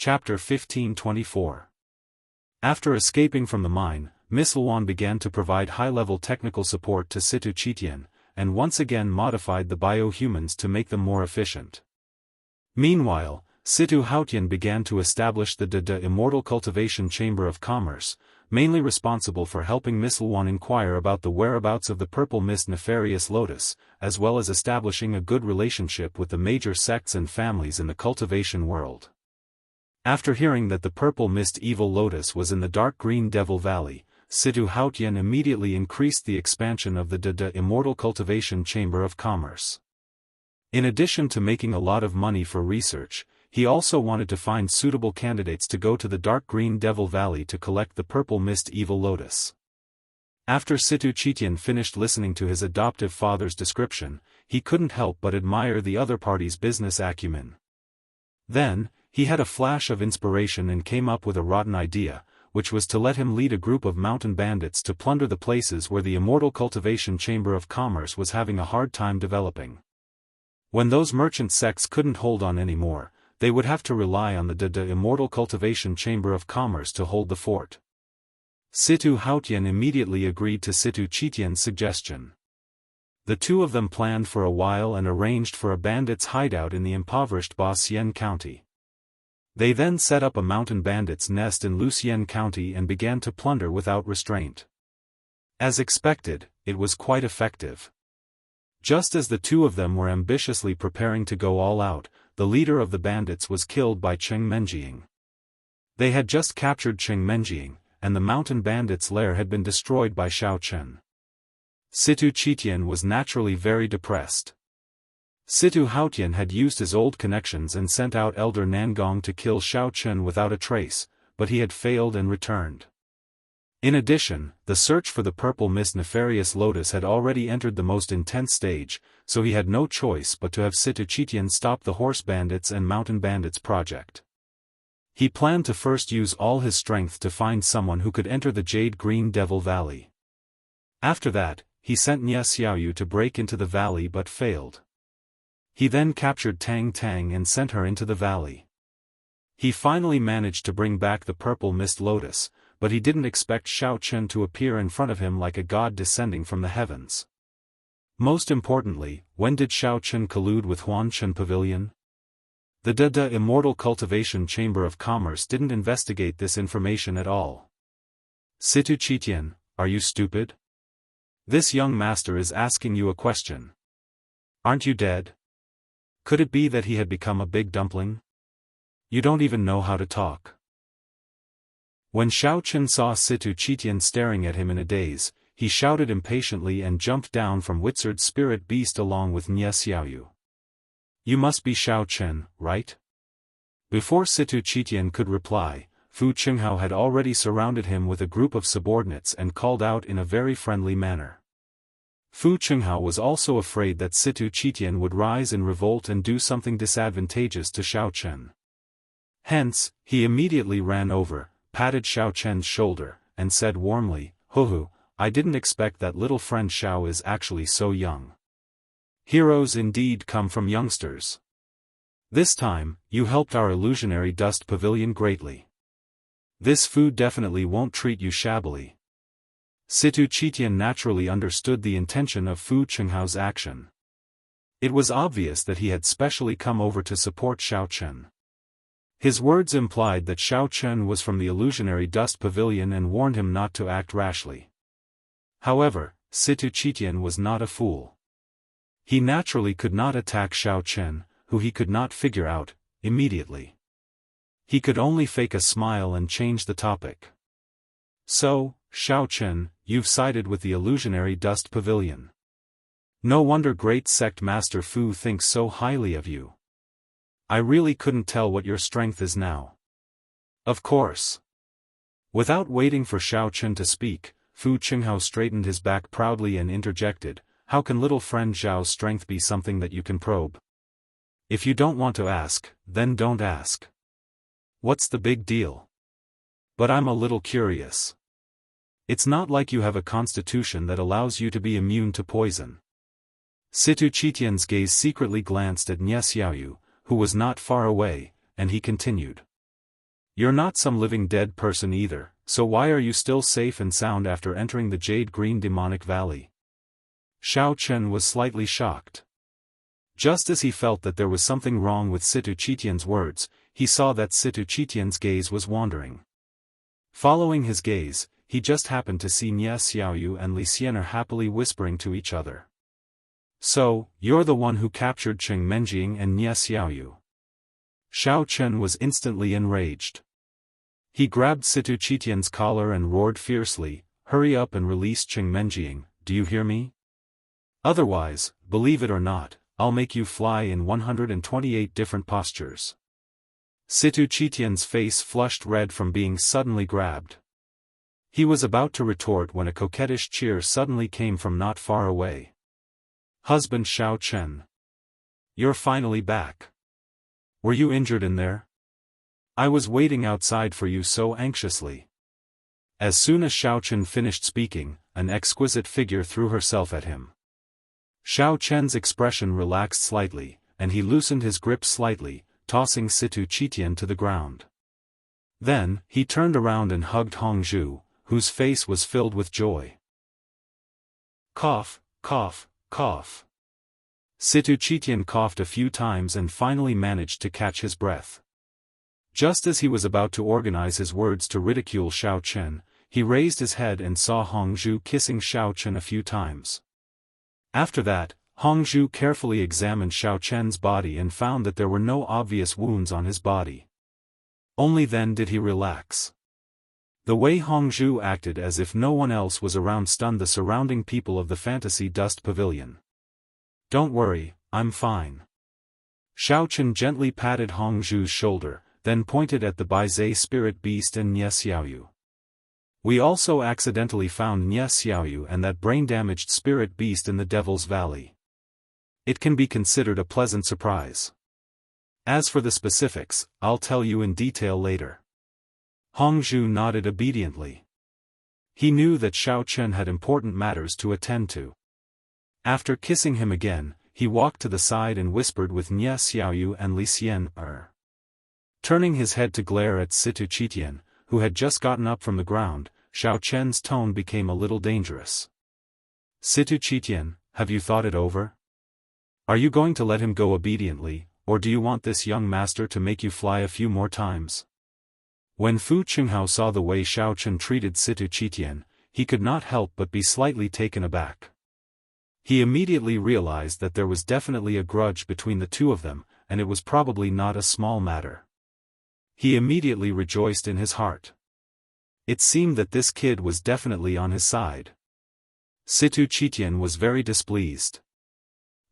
Chapter 1524. After escaping from the mine, Miss Luan began to provide high-level technical support to Situ Chitian, and once again modified the biohumans to make them more efficient. Meanwhile, Situ Haotian began to establish the Immortal Cultivation Chamber of Commerce, mainly responsible for helping Miss Luan inquire about the whereabouts of the Purple Mist Nefarious Lotus, as well as establishing a good relationship with the major sects and families in the cultivation world. After hearing that the Purple Mist Evil Lotus was in the Dark Green Devil Valley, Situ Haotian immediately increased the expansion of the Immortal Cultivation Chamber of Commerce. In addition to making a lot of money for research, he also wanted to find suitable candidates to go to the Dark Green Devil Valley to collect the Purple Mist Evil Lotus. After Situ Chitian finished listening to his adoptive father's description, he couldn't help but admire the other party's business acumen. Then, he had a flash of inspiration and came up with a rotten idea, which was to let him lead a group of mountain bandits to plunder the places where the Immortal Cultivation Chamber of Commerce was having a hard time developing. When those merchant sects couldn't hold on anymore, they would have to rely on the Immortal Cultivation Chamber of Commerce to hold the fort. Situ Haotian immediately agreed to Situ Chitian's suggestion. The two of them planned for a while and arranged for a bandit's hideout in the impoverished Ba-Sien County. They then set up a mountain bandit's nest in Lucien County and began to plunder without restraint. As expected, it was quite effective. Just as the two of them were ambitiously preparing to go all out, the leader of the bandits was killed by Cheng Menjiang. They had just captured Cheng Menjiang, and the mountain bandits' lair had been destroyed by Xiao Chen. Situ Chitian was naturally very depressed. Situ Haotian had used his old connections and sent out Elder Nangong to kill Xiao Chen without a trace, but he had failed and returned. In addition, the search for the Purple Mist Nefarious Lotus had already entered the most intense stage, so he had no choice but to have Situ Chitian stop the horse bandits and mountain bandits project. He planned to first use all his strength to find someone who could enter the Jade Green Devil Valley. After that, he sent Nie Xiaoyu to break into the valley but failed. He then captured Tang Tang and sent her into the valley. He finally managed to bring back the Purple Mist Lotus, but he didn't expect Xiao Chen to appear in front of him like a god descending from the heavens. Most importantly, when did Xiao Chen collude with Huan Chen Pavilion? The Immortal Cultivation Chamber of Commerce didn't investigate this information at all. Situ Chitian, are you stupid? This young master is asking you a question. Aren't you dead? Could it be that he had become a big dumpling? You don't even know how to talk. When Xiao Chen saw Situ Chitian staring at him in a daze, he shouted impatiently and jumped down from Wizard's spirit beast along with Nie Xiaoyu. You must be Xiao Chen, right? Before Situ Chitian could reply, Fu Qinghao had already surrounded him with a group of subordinates and called out in a very friendly manner. Fu Qinghao was also afraid that Situ Chitian would rise in revolt and do something disadvantageous to Xiao Chen. Hence, he immediately ran over, patted Xiao Chen's shoulder, and said warmly, "Huhu, I didn't expect that little friend Xiao is actually so young. Heroes indeed come from youngsters. This time, you helped our illusionary dust pavilion greatly. This food definitely won't treat you shabbily." Situ Chitian naturally understood the intention of Fu Qinghao's action. It was obvious that he had specially come over to support Xiao Chen. His words implied that Xiao Chen was from the illusionary dust pavilion and warned him not to act rashly. However, Situ Chitian was not a fool. He naturally could not attack Xiao Chen, who he could not figure out, immediately. He could only fake a smile and change the topic. "So, Xiao Chen, you've sided with the illusionary dust pavilion. No wonder great sect master Fu thinks so highly of you. I really couldn't tell what your strength is now." "Of course." Without waiting for Xiao Chen to speak, Fu Qinghao straightened his back proudly and interjected, "How can little friend Zhao's strength be something that you can probe? If you don't want to ask, then don't ask. What's the big deal? But I'm a little curious. It's not like you have a constitution that allows you to be immune to poison." Situ Chitian's gaze secretly glanced at Nie Xiaoyu, who was not far away, and he continued. You're not some living dead person either, so why are you still safe and sound after entering the Jade Green Demonic Valley? Xiaochen was slightly shocked. Just as he felt that there was something wrong with Situ Qitian's words, he saw that Situ Qitian's gaze was wandering. Following his gaze, he just happened to see Nie Xiaoyu and Li Xian happily whispering to each other. So, you're the one who captured Cheng Menjing and Nie Xiaoyu. Xiaochen was instantly enraged. He grabbed Situ Qitian's collar and roared fiercely, "Hurry up and release Cheng Menjing, do you hear me? Otherwise, believe it or not, I'll make you fly in 128 different postures." Situ Qitian's face flushed red from being suddenly grabbed. He was about to retort when a coquettish cheer suddenly came from not far away. "Husband Xiaochen. You're finally back. Were you injured in there? I was waiting outside for you so anxiously." As soon as Xiaochen finished speaking, an exquisite figure threw herself at him. Xiaochen's expression relaxed slightly, and he loosened his grip slightly, tossing Situ Qitian to the ground. Then, he turned around and hugged Hongzhu, whose face was filled with joy. Cough, cough, cough. Situ Qitian coughed a few times and finally managed to catch his breath. Just as he was about to organize his words to ridicule Xiaochen, he raised his head and saw Hongzhu kissing Xiaochen a few times. After that, Hongzhu carefully examined Xiaochen's body and found that there were no obvious wounds on his body. Only then did he relax. The way Hongzhu acted as if no one else was around stunned the surrounding people of the Fantasy Dust Pavilion. "Don't worry, I'm fine." Xiaochen gently patted Hongzhu's shoulder, then pointed at the Baizé spirit beast and Nie Xiaoyu. "We also accidentally found Nie Xiaoyu and that brain-damaged spirit beast in the Devil's Valley. It can be considered a pleasant surprise. As for the specifics, I'll tell you in detail later." Hongzhu nodded obediently. He knew that Xiaochen had important matters to attend to. After kissing him again, he walked to the side and whispered with Nie Xiaoyu and Li Xian. Turning his head to glare at Situ Qitian, who had just gotten up from the ground, Xiaochen's tone became a little dangerous. "Situ Qitian, have you thought it over? Are you going to let him go obediently, or do you want this young master to make you fly a few more times?" When Fu Qinghao saw the way Xiaochen treated Situ Qitian, he could not help but be slightly taken aback. He immediately realized that there was definitely a grudge between the two of them, and it was probably not a small matter. He immediately rejoiced in his heart. It seemed that this kid was definitely on his side. Situ Qitian was very displeased.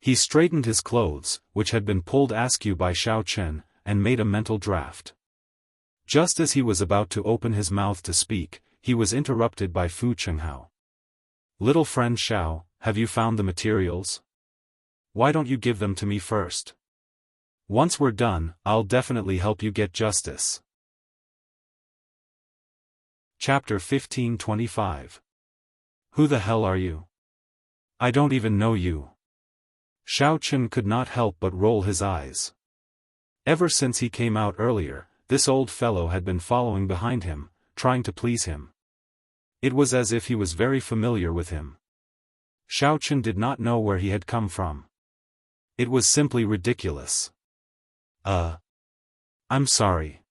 He straightened his clothes, which had been pulled askew by Xiaochen, and made a mental draft. Just as he was about to open his mouth to speak, he was interrupted by Fu Qinghao. "Little friend Xiao, have you found the materials? Why don't you give them to me first? Once we're done, I'll definitely help you get justice." Chapter 1525. Who the hell are you? I don't even know you. Xiaochen could not help but roll his eyes. Ever since he came out earlier, this old fellow had been following behind him, trying to please him. It was as if he was very familiar with him. Xiaochen did not know where he had come from. It was simply ridiculous. I'm sorry.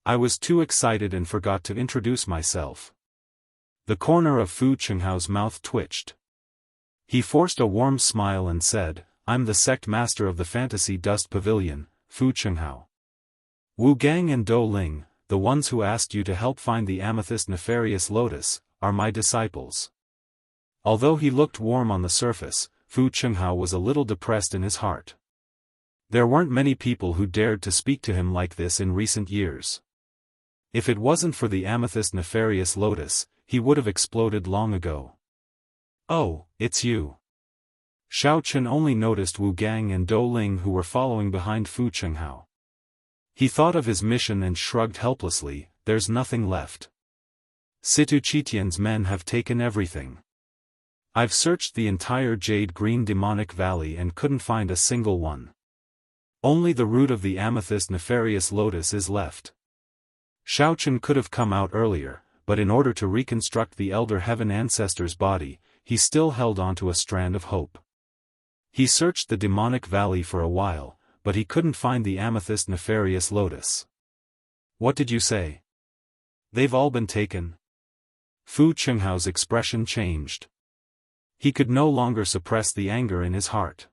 I was too excited and forgot to introduce myself." The corner of Fu Qinghao's mouth twitched. He forced a warm smile and said, "I'm the sect master of the Fantasy Dust Pavilion, Fu Qinghao. Wu Gang and Do Ling, the ones who asked you to help find the amethyst nefarious lotus, are my disciples." Although he looked warm on the surface, Fu Qinghao was a little depressed in his heart. There weren't many people who dared to speak to him like this in recent years. If it wasn't for the amethyst nefarious lotus, he would have exploded long ago. "Oh, it's you." Xiaochen only noticed Wu Gang and Do Ling who were following behind Fu Qinghao. He thought of his mission and shrugged helplessly, "There's nothing left. Situ Qitian's men have taken everything. I've searched the entire Jade Green Demonic Valley and couldn't find a single one. Only the root of the amethyst nefarious lotus is left. Xiao Chen could have come out earlier, but in order to reconstruct the Elder Heaven Ancestor's body, he still held onto a strand of hope. He searched the demonic valley for a while, but he couldn't find the amethyst nefarious lotus. What did you say? They've all been taken? Fu Chenghao's expression changed. He could no longer suppress the anger in his heart.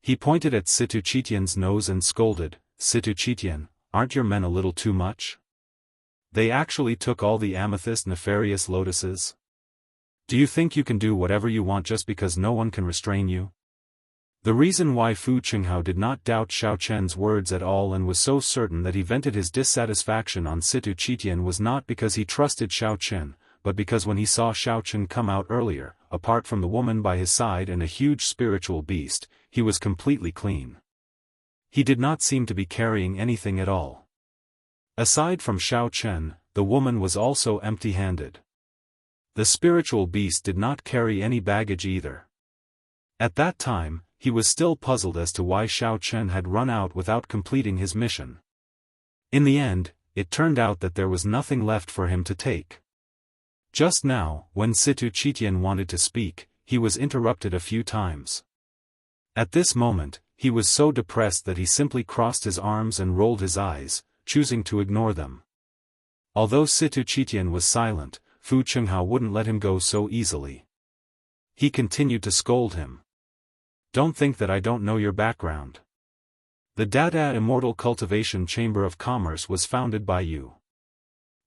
He pointed at Situ Chitian's nose and scolded, "Situ Chitian, aren't your men a little too much? They actually took all the amethyst nefarious lotuses? Do you think you can do whatever you want just because no one can restrain you?" The reason why Fu Chenghao did not doubt Xiao Chen's words at all and was so certain that he vented his dissatisfaction on Situ Chitian was not because he trusted Xiao Chen, but because when he saw Xiao Chen come out earlier, apart from the woman by his side and a huge spiritual beast, he was completely clean. He did not seem to be carrying anything at all. Aside from Xiao Chen, the woman was also empty-handed. The spiritual beast did not carry any baggage either. At that time, he was still puzzled as to why Xiao Chen had run out without completing his mission. In the end, it turned out that there was nothing left for him to take. Just now, when Situ Chitian wanted to speak, he was interrupted a few times. At this moment, he was so depressed that he simply crossed his arms and rolled his eyes, choosing to ignore them. Although Situ Chitian was silent, Fu Chenghao wouldn't let him go so easily. He continued to scold him. "Don't think that I don't know your background. The Dada Immortal Cultivation Chamber of Commerce was founded by you.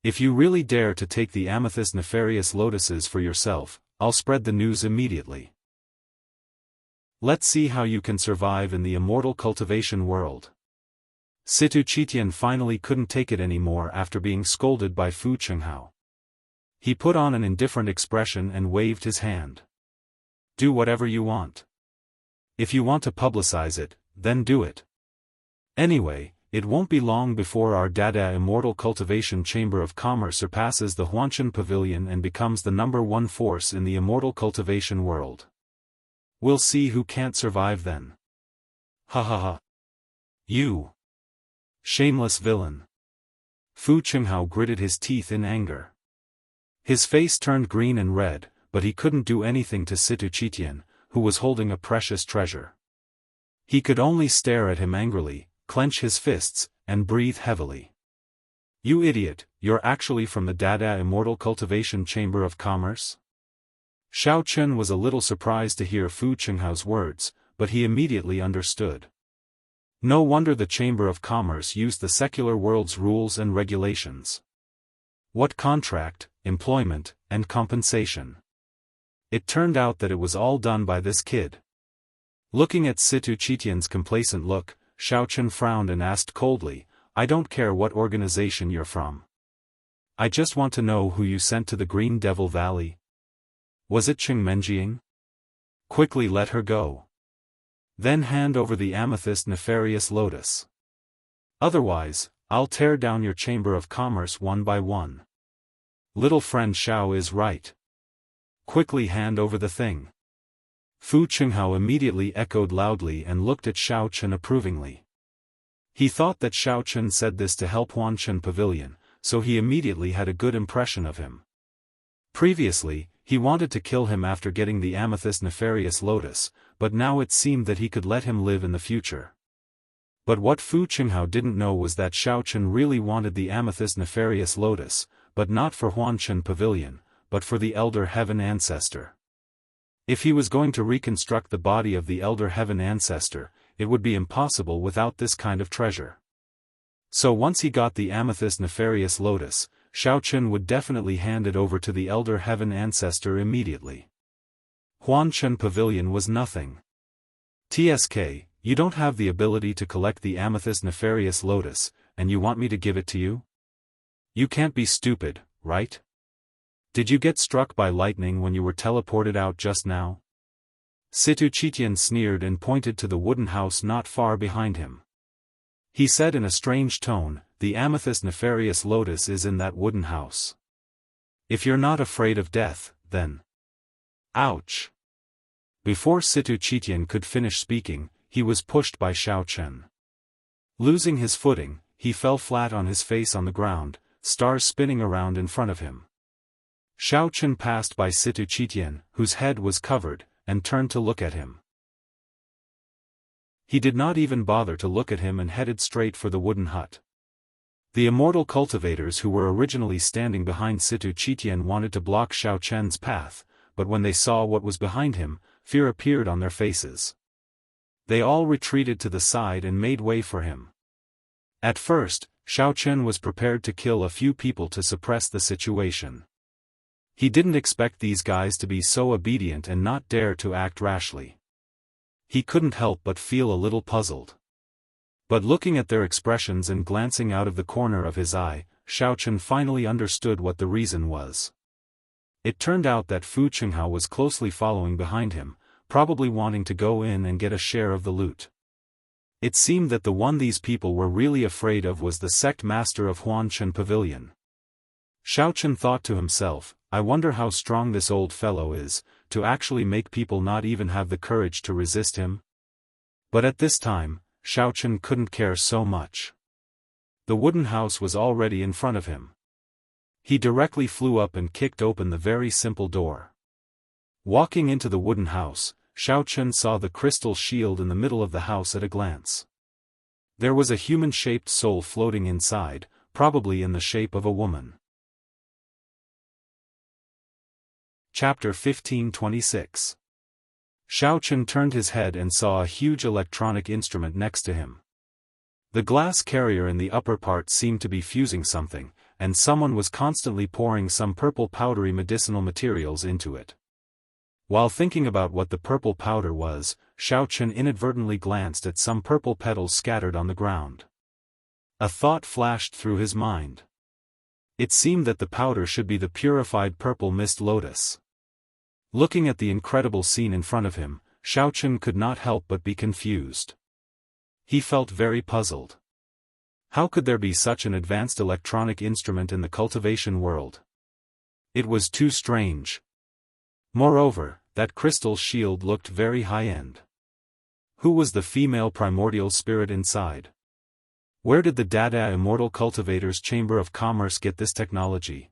If you really dare to take the amethyst nefarious lotuses for yourself, I'll spread the news immediately. Let's see how you can survive in the immortal cultivation world." Situ Chitian finally couldn't take it anymore after being scolded by Fu Chenghao. He put on an indifferent expression and waved his hand. "Do whatever you want. If you want to publicize it, then do it. Anyway, it won't be long before our Dada Immortal Cultivation Chamber of Commerce surpasses the Huanshan Pavilion and becomes the #1 force in the immortal cultivation world. We'll see who can't survive then. Ha ha ha. You shameless villain." Fu Chenghao gritted his teeth in anger. His face turned green and red, but he couldn't do anything to Situ Chitian, who was holding a precious treasure. He could only stare at him angrily, clench his fists, and breathe heavily. "You idiot, you're actually from the Dada Immortal Cultivation Chamber of Commerce?" Xiao Chen was a little surprised to hear Fu Chenghao's words, but he immediately understood. No wonder the Chamber of Commerce used the secular world's rules and regulations. What contract, employment, and compensation? It turned out that it was all done by this kid. Looking at Situ Chitian's complacent look, Xiao Chen frowned and asked coldly, "I don't care what organization you're from. I just want to know who you sent to the Green Devil Valley. Was it Cheng Menjiang? Quickly let her go. Then hand over the amethyst nefarious lotus. Otherwise, I'll tear down your Chamber of Commerce one by one. Little friend Xiao is right. Quickly hand over the thing." Fu Chenghao immediately echoed loudly and looked at Xiao Chen approvingly. He thought that Xiao Chen said this to help Huanshan Pavilion, so he immediately had a good impression of him. Previously, he wanted to kill him after getting the amethyst nefarious lotus, but now it seemed that he could let him live in the future. But what Fu Chenghao didn't know was that Xiao Chen really wanted the amethyst nefarious lotus, but not for Huanshan Pavilion, but for the Elder Heaven Ancestor. If he was going to reconstruct the body of the Elder Heaven Ancestor, it would be impossible without this kind of treasure. So once he got the amethyst nefarious lotus, Xiao Chen would definitely hand it over to the Elder Heaven Ancestor immediately. Huanshan Pavilion was nothing. "TSK, you don't have the ability to collect the amethyst nefarious lotus, and you want me to give it to you? You can't be stupid, right? Did you get struck by lightning when you were teleported out just now?" Situ Chitian sneered and pointed to the wooden house not far behind him. He said in a strange tone, "The amethyst nefarious lotus is in that wooden house. If you're not afraid of death, then..." Ouch! Before Situ Chitian could finish speaking, he was pushed by Xiao Chen. Losing his footing, he fell flat on his face on the ground, stars spinning around in front of him. Xiaofan passed by Situ Qitian, whose head was covered, and turned to look at him. He did not even bother to look at him and headed straight for the wooden hut. The immortal cultivators who were originally standing behind Situ Qitian wanted to block Xiaofan's path, but when they saw what was behind him, fear appeared on their faces. They all retreated to the side and made way for him. At first, Xiaofan was prepared to kill a few people to suppress the situation. He didn't expect these guys to be so obedient and not dare to act rashly. He couldn't help but feel a little puzzled. But looking at their expressions and glancing out of the corner of his eye, Xiaofan finally understood what the reason was. It turned out that Fu Qinghao was closely following behind him, probably wanting to go in and get a share of the loot. It seemed that the one these people were really afraid of was the sect master of Huanshan Pavilion. Xiaofan thought to himself, I wonder how strong this old fellow is, to actually make people not even have the courage to resist him? But at this time, Xiaofan couldn't care so much. The wooden house was already in front of him. He directly flew up and kicked open the very simple door. Walking into the wooden house, Xiaofan saw the crystal shield in the middle of the house at a glance. There was a human-shaped soul floating inside, probably in the shape of a woman. Chapter 1526. Xiaofan turned his head and saw a huge electronic instrument next to him. The glass carrier in the upper part seemed to be fusing something, and someone was constantly pouring some purple powdery medicinal materials into it. While thinking about what the purple powder was, Xiaofan inadvertently glanced at some purple petals scattered on the ground. A thought flashed through his mind. It seemed that the powder should be the purified purple mist lotus. Looking at the incredible scene in front of him, Xiaofan could not help but be confused. He felt very puzzled. How could there be such an advanced electronic instrument in the cultivation world? It was too strange. Moreover, that crystal shield looked very high-end. Who was the female primordial spirit inside? Where did the Dada Immortal Cultivator's Chamber of Commerce get this technology?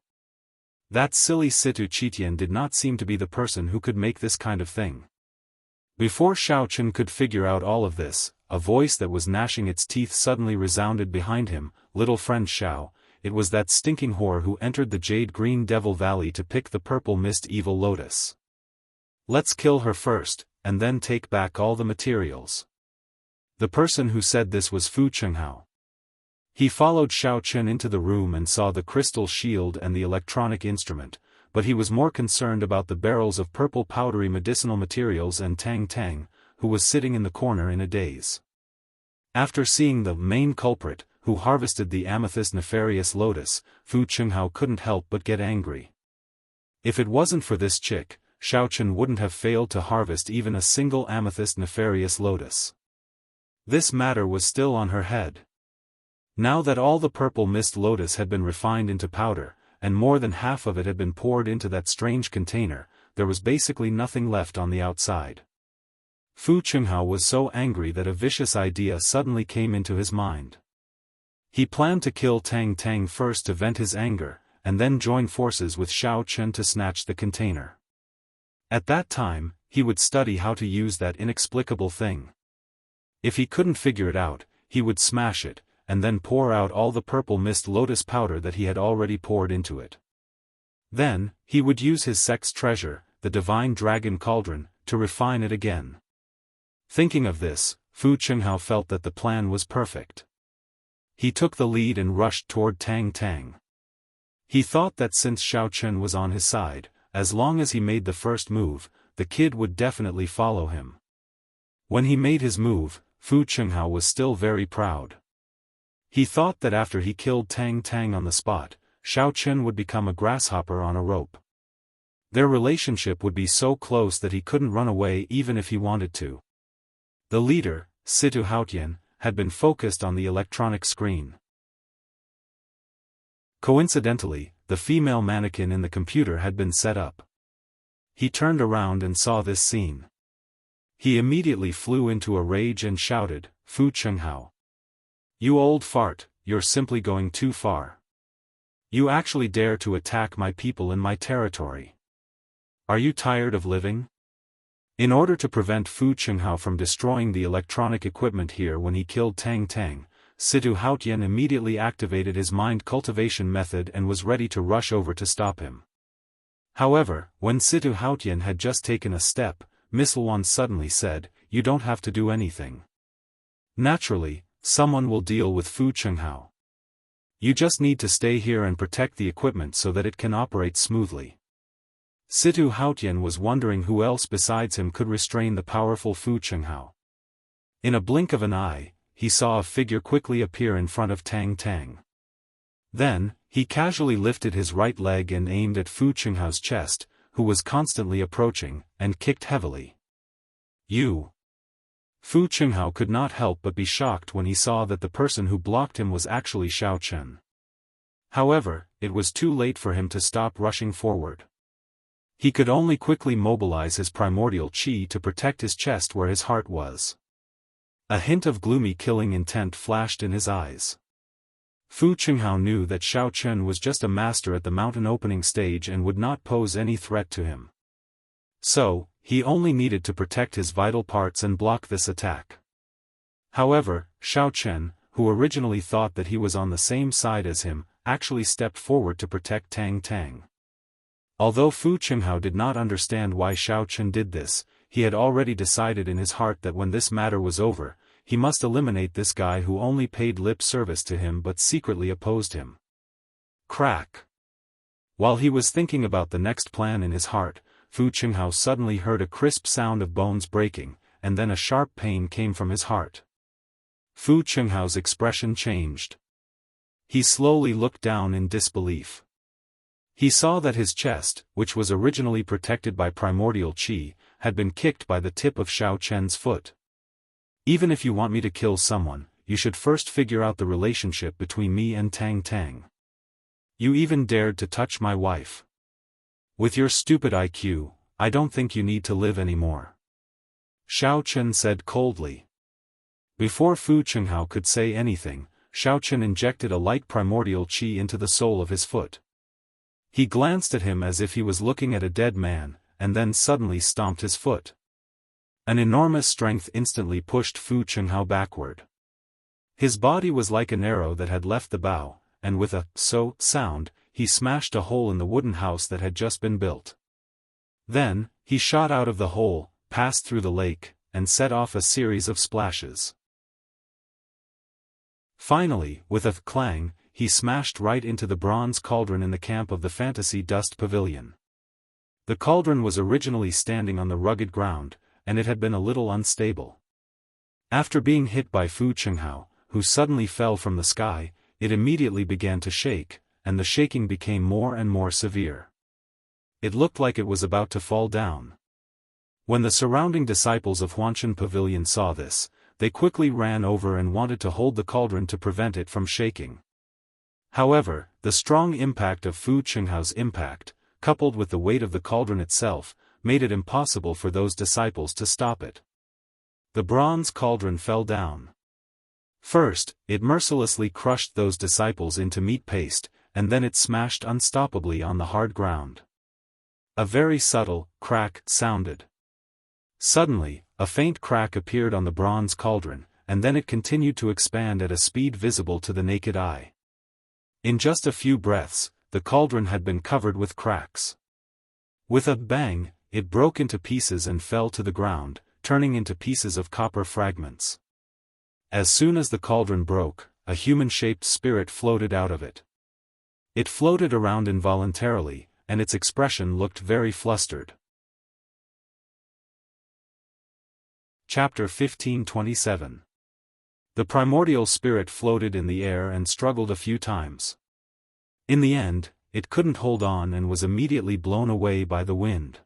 That silly Situ Qitian did not seem to be the person who could make this kind of thing. Before Xiaofan could figure out all of this, a voice that was gnashing its teeth suddenly resounded behind him, "Little friend Xiao," it was that stinking whore who entered the Jade-Green Devil Valley to pick the purple mist evil lotus. Let's kill her first, and then take back all the materials. The person who said this was Fu Qinghao. He followed Xiaofan into the room and saw the crystal shield and the electronic instrument, but he was more concerned about the barrels of purple powdery medicinal materials and Tang Tang, who was sitting in the corner in a daze. After seeing the main culprit, who harvested the amethyst nefarious lotus, Fu Qinghao couldn't help but get angry. If it wasn't for this chick, Xiaofan wouldn't have failed to harvest even a single amethyst nefarious lotus. This matter was still on her head. Now that all the purple mist lotus had been refined into powder, and more than half of it had been poured into that strange container, there was basically nothing left on the outside. Fu Qinghao was so angry that a vicious idea suddenly came into his mind. He planned to kill Tang Tang first to vent his anger, and then join forces with Xiaofan to snatch the container. At that time, he would study how to use that inexplicable thing. If he couldn't figure it out, he would smash it, and then pour out all the purple mist lotus powder that he had already poured into it. Then, he would use his sect's treasure, the divine dragon cauldron, to refine it again. Thinking of this, Fu Qinghao felt that the plan was perfect. He took the lead and rushed toward Tang Tang. He thought that since Xiaofan was on his side, as long as he made the first move, the kid would definitely follow him. When he made his move, Fu Qinghao was still very proud. He thought that after he killed Tang Tang on the spot, Xiaofan would become a grasshopper on a rope. Their relationship would be so close that he couldn't run away even if he wanted to. The leader, Situ Haotian, had been focused on the electronic screen. Coincidentally, the female mannequin in the computer had been set up. He turned around and saw this scene. He immediately flew into a rage and shouted, "Fu Qinghao! You old fart, you're simply going too far. You actually dare to attack my people in my territory. Are you tired of living? In order to prevent Fu Qinghao from destroying the electronic equipment here when he killed Tang Tang, Situ Haotian immediately activated his mind cultivation method and was ready to rush over to stop him. However, when Situ Haotian had just taken a step, Miss Luan suddenly said, "You don't have to do anything. Naturally, someone will deal with Fu Qinghao. You just need to stay here and protect the equipment so that it can operate smoothly." Situ Haotian was wondering who else besides him could restrain the powerful Fu Qinghao. In a blink of an eye, he saw a figure quickly appear in front of Tang Tang. Then, he casually lifted his right leg and aimed at Fu Qinghao's chest, who was constantly approaching, and kicked heavily. "You!" Fu Qinghao could not help but be shocked when he saw that the person who blocked him was actually Xiao Chen. However, it was too late for him to stop rushing forward. He could only quickly mobilize his primordial qi to protect his chest where his heart was. A hint of gloomy killing intent flashed in his eyes. Fu Qinghao knew that Xiao Chen was just a master at the mountain opening stage and would not pose any threat to him. So, he only needed to protect his vital parts and block this attack. However, Xiao Chen, who originally thought that he was on the same side as him, actually stepped forward to protect Tang Tang. Although Fu Qinghao did not understand why Xiao Chen did this, he had already decided in his heart that when this matter was over, he must eliminate this guy who only paid lip service to him but secretly opposed him. Crack! While he was thinking about the next plan in his heart, Fu Qinghao suddenly heard a crisp sound of bones breaking, and then a sharp pain came from his heart. Fu Qinghao's expression changed. He slowly looked down in disbelief. He saw that his chest, which was originally protected by primordial qi, had been kicked by the tip of Xiao Chen's foot. "Even if you want me to kill someone, you should first figure out the relationship between me and Tang Tang. You even dared to touch my wife. With your stupid IQ, I don't think you need to live anymore," Xiao Chen said coldly. Before Fu Qinghao could say anything, Xiao Chen injected a light primordial qi into the sole of his foot. He glanced at him as if he was looking at a dead man, and then suddenly stomped his foot. An enormous strength instantly pushed Fu Qinghao backward. His body was like an arrow that had left the bow, and with a "so" sound, he smashed a hole in the wooden house that had just been built. Then, he shot out of the hole, passed through the lake, and set off a series of splashes. Finally, with a clang, he smashed right into the bronze cauldron in the camp of the Fantasy Dust Pavilion. The cauldron was originally standing on the rugged ground, and it had been a little unstable. After being hit by Fu Qinghao, who suddenly fell from the sky, it immediately began to shake, and the shaking became more and more severe. It looked like it was about to fall down. When the surrounding disciples of Huanshan Pavilion saw this, they quickly ran over and wanted to hold the cauldron to prevent it from shaking. However, the strong impact of Fu Qinghao's impact, coupled with the weight of the cauldron itself, made it impossible for those disciples to stop it. The bronze cauldron fell down. First, it mercilessly crushed those disciples into meat paste, and then it smashed unstoppably on the hard ground. A very subtle crack sounded. Suddenly, a faint crack appeared on the bronze cauldron, and then it continued to expand at a speed visible to the naked eye. In just a few breaths, the cauldron had been covered with cracks. With a bang, it broke into pieces and fell to the ground, turning into pieces of copper fragments. As soon as the cauldron broke, a human-shaped spirit floated out of it. It floated around involuntarily, and its expression looked very flustered. Chapter 1527. The primordial spirit floated in the air and struggled a few times. In the end, it couldn't hold on and was immediately blown away by the wind.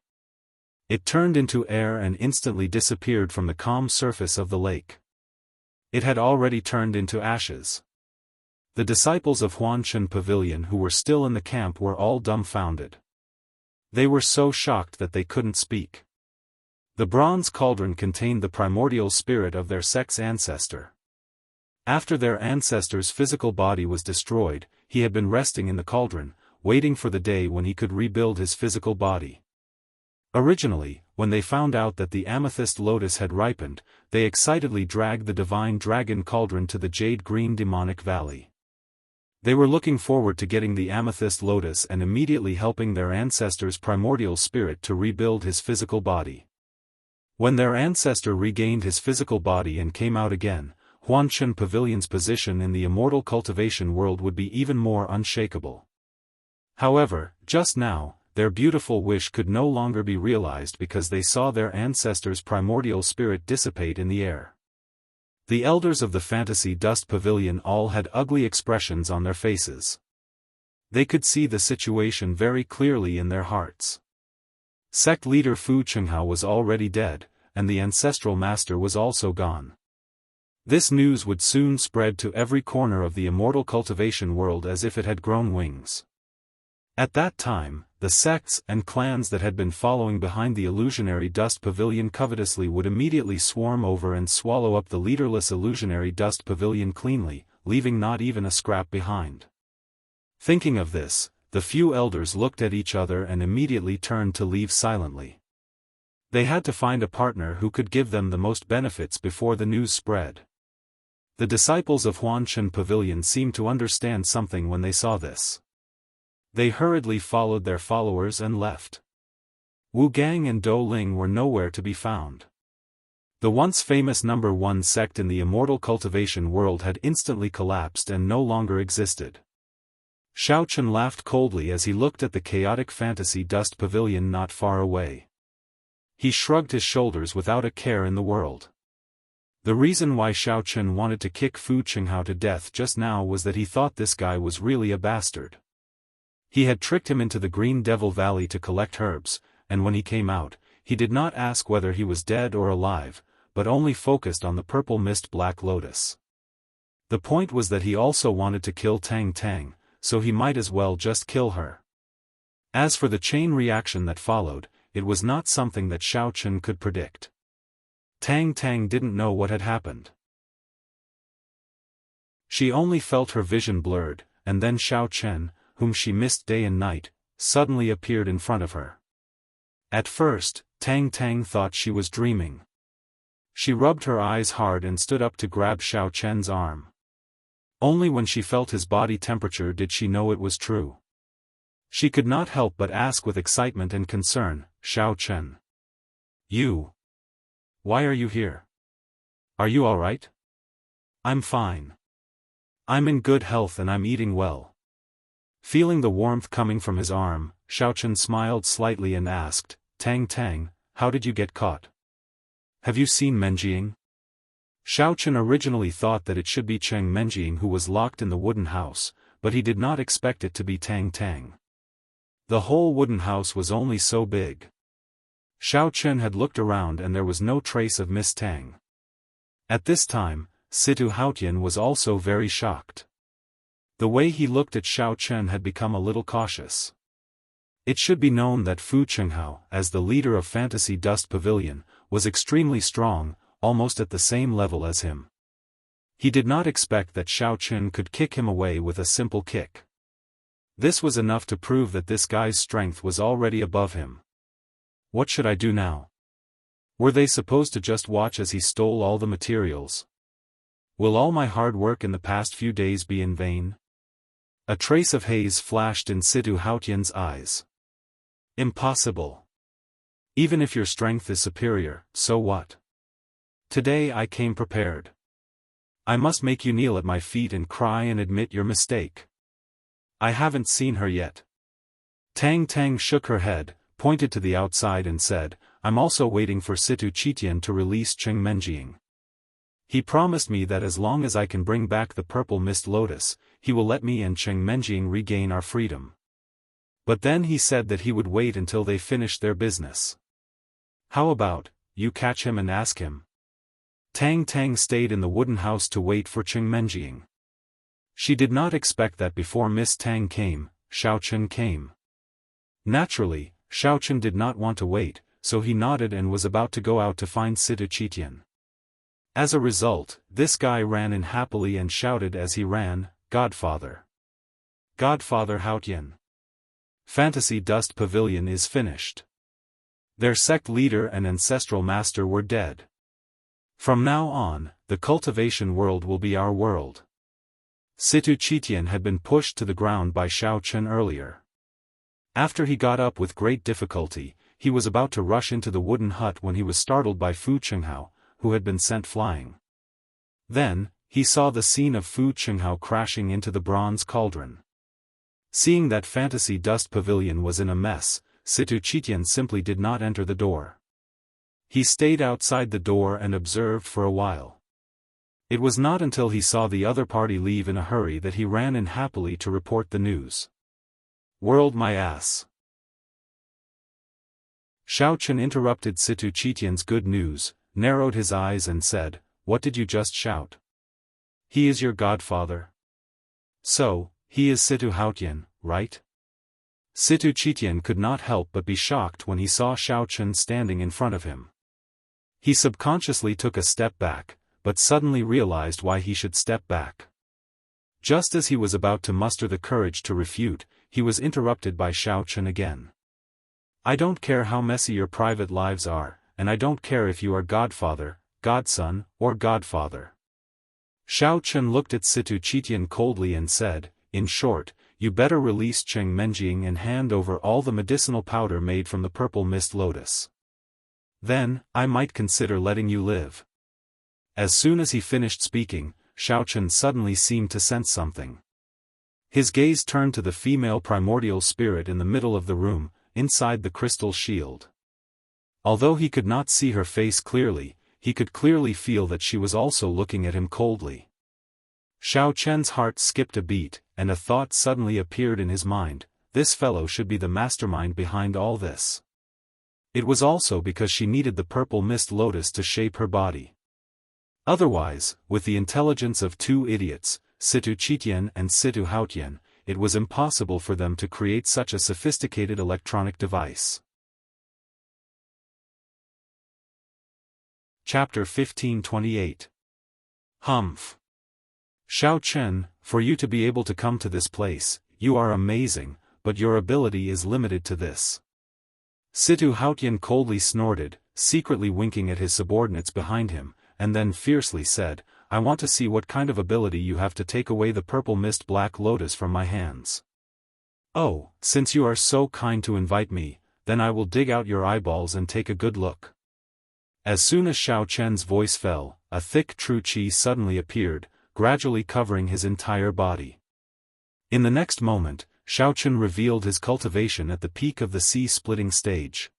It turned into air and instantly disappeared from the calm surface of the lake. It had already turned into ashes. The disciples of Huanshan Pavilion who were still in the camp were all dumbfounded. They were so shocked that they couldn't speak. The bronze cauldron contained the primordial spirit of their sect's ancestor. After their ancestor's physical body was destroyed, he had been resting in the cauldron, waiting for the day when he could rebuild his physical body. Originally, when they found out that the amethyst lotus had ripened, they excitedly dragged the divine dragon cauldron to the jade-green demonic valley. They were looking forward to getting the amethyst lotus and immediately helping their ancestor's primordial spirit to rebuild his physical body. When their ancestor regained his physical body and came out again, Huanshan Pavilion's position in the immortal cultivation world would be even more unshakable. However, just now, their beautiful wish could no longer be realized because they saw their ancestor's primordial spirit dissipate in the air. The elders of the Fantasy Dust Pavilion all had ugly expressions on their faces. They could see the situation very clearly in their hearts. Sect leader Fu Chenghao was already dead, and the ancestral master was also gone. This news would soon spread to every corner of the immortal cultivation world as if it had grown wings. At that time, the sects and clans that had been following behind the illusionary dust pavilion covetously would immediately swarm over and swallow up the leaderless illusionary dust pavilion cleanly, leaving not even a scrap behind. Thinking of this, the few elders looked at each other and immediately turned to leave silently. They had to find a partner who could give them the most benefits before the news spread. The disciples of Huanshan Pavilion seemed to understand something when they saw this. They hurriedly followed their followers and left. Wu Gang and Dou Ling were nowhere to be found. The once famous number one sect in the immortal cultivation world had instantly collapsed and no longer existed. Xiaofan laughed coldly as he looked at the chaotic fantasy dust pavilion not far away. He shrugged his shoulders without a care in the world. The reason why Xiaofan wanted to kick Fu Chenghao to death just now was that he thought this guy was really a bastard. He had tricked him into the Green Devil Valley to collect herbs, and when he came out, he did not ask whether he was dead or alive, but only focused on the purple mist Black Lotus. The point was that he also wanted to kill Tang Tang, so he might as well just kill her. As for the chain reaction that followed, it was not something that Xiaofan could predict. Tang Tang didn't know what had happened. She only felt her vision blurred, and then Xiaofan, whom she missed day and night, suddenly appeared in front of her. At first, Tang Tang thought she was dreaming. She rubbed her eyes hard and stood up to grab Xiaofan's arm. Only when she felt his body temperature did she know it was true. She could not help but ask with excitement and concern, "Xiaofan. You? Why are you here? Are you all right?" "I'm fine. I'm in good health and I'm eating well." Feeling the warmth coming from his arm, Xiaofan smiled slightly and asked, "Tang Tang, how did you get caught? Have you seen Menjing?" Xiaofan originally thought that it should be Cheng Menjing who was locked in the wooden house, but he did not expect it to be Tang Tang. The whole wooden house was only so big. Xiaofan had looked around and there was no trace of Miss Tang. At this time, Situ Haotian was also very shocked. The way he looked at Xiaofan had become a little cautious. It should be known that Fu Chenghao, as the leader of Fantasy Dust Pavilion, was extremely strong, almost at the same level as him. He did not expect that Xiaofan could kick him away with a simple kick. This was enough to prove that this guy's strength was already above him. What should I do now? Were they supposed to just watch as he stole all the materials? Will all my hard work in the past few days be in vain? A trace of haze flashed in Situ Haotian's eyes. Impossible. Even if your strength is superior, so what? Today I came prepared. I must make you kneel at my feet and cry and admit your mistake. I haven't seen her yet. Tang Tang shook her head, pointed to the outside and said, "I'm also waiting for Situ Chitian to release Cheng Menjing. He promised me that as long as I can bring back the purple mist lotus, he will let me and Cheng Menjing regain our freedom. But then he said that he would wait until they finished their business. How about, you catch him and ask him?" Tang Tang stayed in the wooden house to wait for Cheng Menjing. She did not expect that before Miss Tang came, Xiaofan came. Naturally, Xiaofan did not want to wait, so he nodded and was about to go out to find Situ Chitian. As a result, this guy ran in happily and shouted as he ran, "Godfather! Godfather Haotian. Fantasy Dust Pavilion is finished. Their sect leader and ancestral master were dead. From now on, the cultivation world will be our world. Situ Chitian had been pushed to the ground by Xiao Chen earlier. After he got up with great difficulty, he was about to rush into the wooden hut when he was startled by Fu Qinghao, who had been sent flying. Then, he saw the scene of Fu Qinghao crashing into the bronze cauldron. Seeing that Fantasy Dust Pavilion was in a mess, Situ Chitian simply did not enter the door. He stayed outside the door and observed for a while. It was not until he saw the other party leave in a hurry that he ran in happily to report the news. Whirled my ass. Xiao Chen interrupted Situ Chitian's good news, narrowed his eyes and said, "What did you just shout? He is your godfather? So, he is Situ Haotian, right?" Situ Chitian could not help but be shocked when he saw Xiao Chen standing in front of him. He subconsciously took a step back, but suddenly realized why he should step back. Just as he was about to muster the courage to refute, he was interrupted by Xiao Chen again. "I don't care how messy your private lives are, and I don't care if you are godfather, godson, or godfather." Xiao Chen looked at Situ Chitian coldly and said, "In short, you better release Cheng Menjing and hand over all the medicinal powder made from the purple mist lotus. Then, I might consider letting you live." As soon as he finished speaking, Xiao Chen suddenly seemed to sense something. His gaze turned to the female primordial spirit in the middle of the room, inside the crystal shield. Although he could not see her face clearly, he could clearly feel that she was also looking at him coldly. Xiao Chen's heart skipped a beat, and a thought suddenly appeared in his mind: this fellow should be the mastermind behind all this. It was also because she needed the purple mist lotus to shape her body. Otherwise, with the intelligence of two idiots, Situ Chitian and Situ Haotian, it was impossible for them to create such a sophisticated electronic device. Chapter 1528. Humph. Xiao Chen, for you to be able to come to this place, you are amazing, but your ability is limited to this. Situ Haotian coldly snorted, secretly winking at his subordinates behind him, and then fiercely said, "I want to see what kind of ability you have to take away the purple mist black lotus from my hands. Oh, since you are so kind to invite me, then I will dig out your eyeballs and take a good look." As soon as Xiao Chen's voice fell, a thick true qi suddenly appeared, gradually covering his entire body. In the next moment, Xiao Chen revealed his cultivation at the peak of the sea-splitting stage.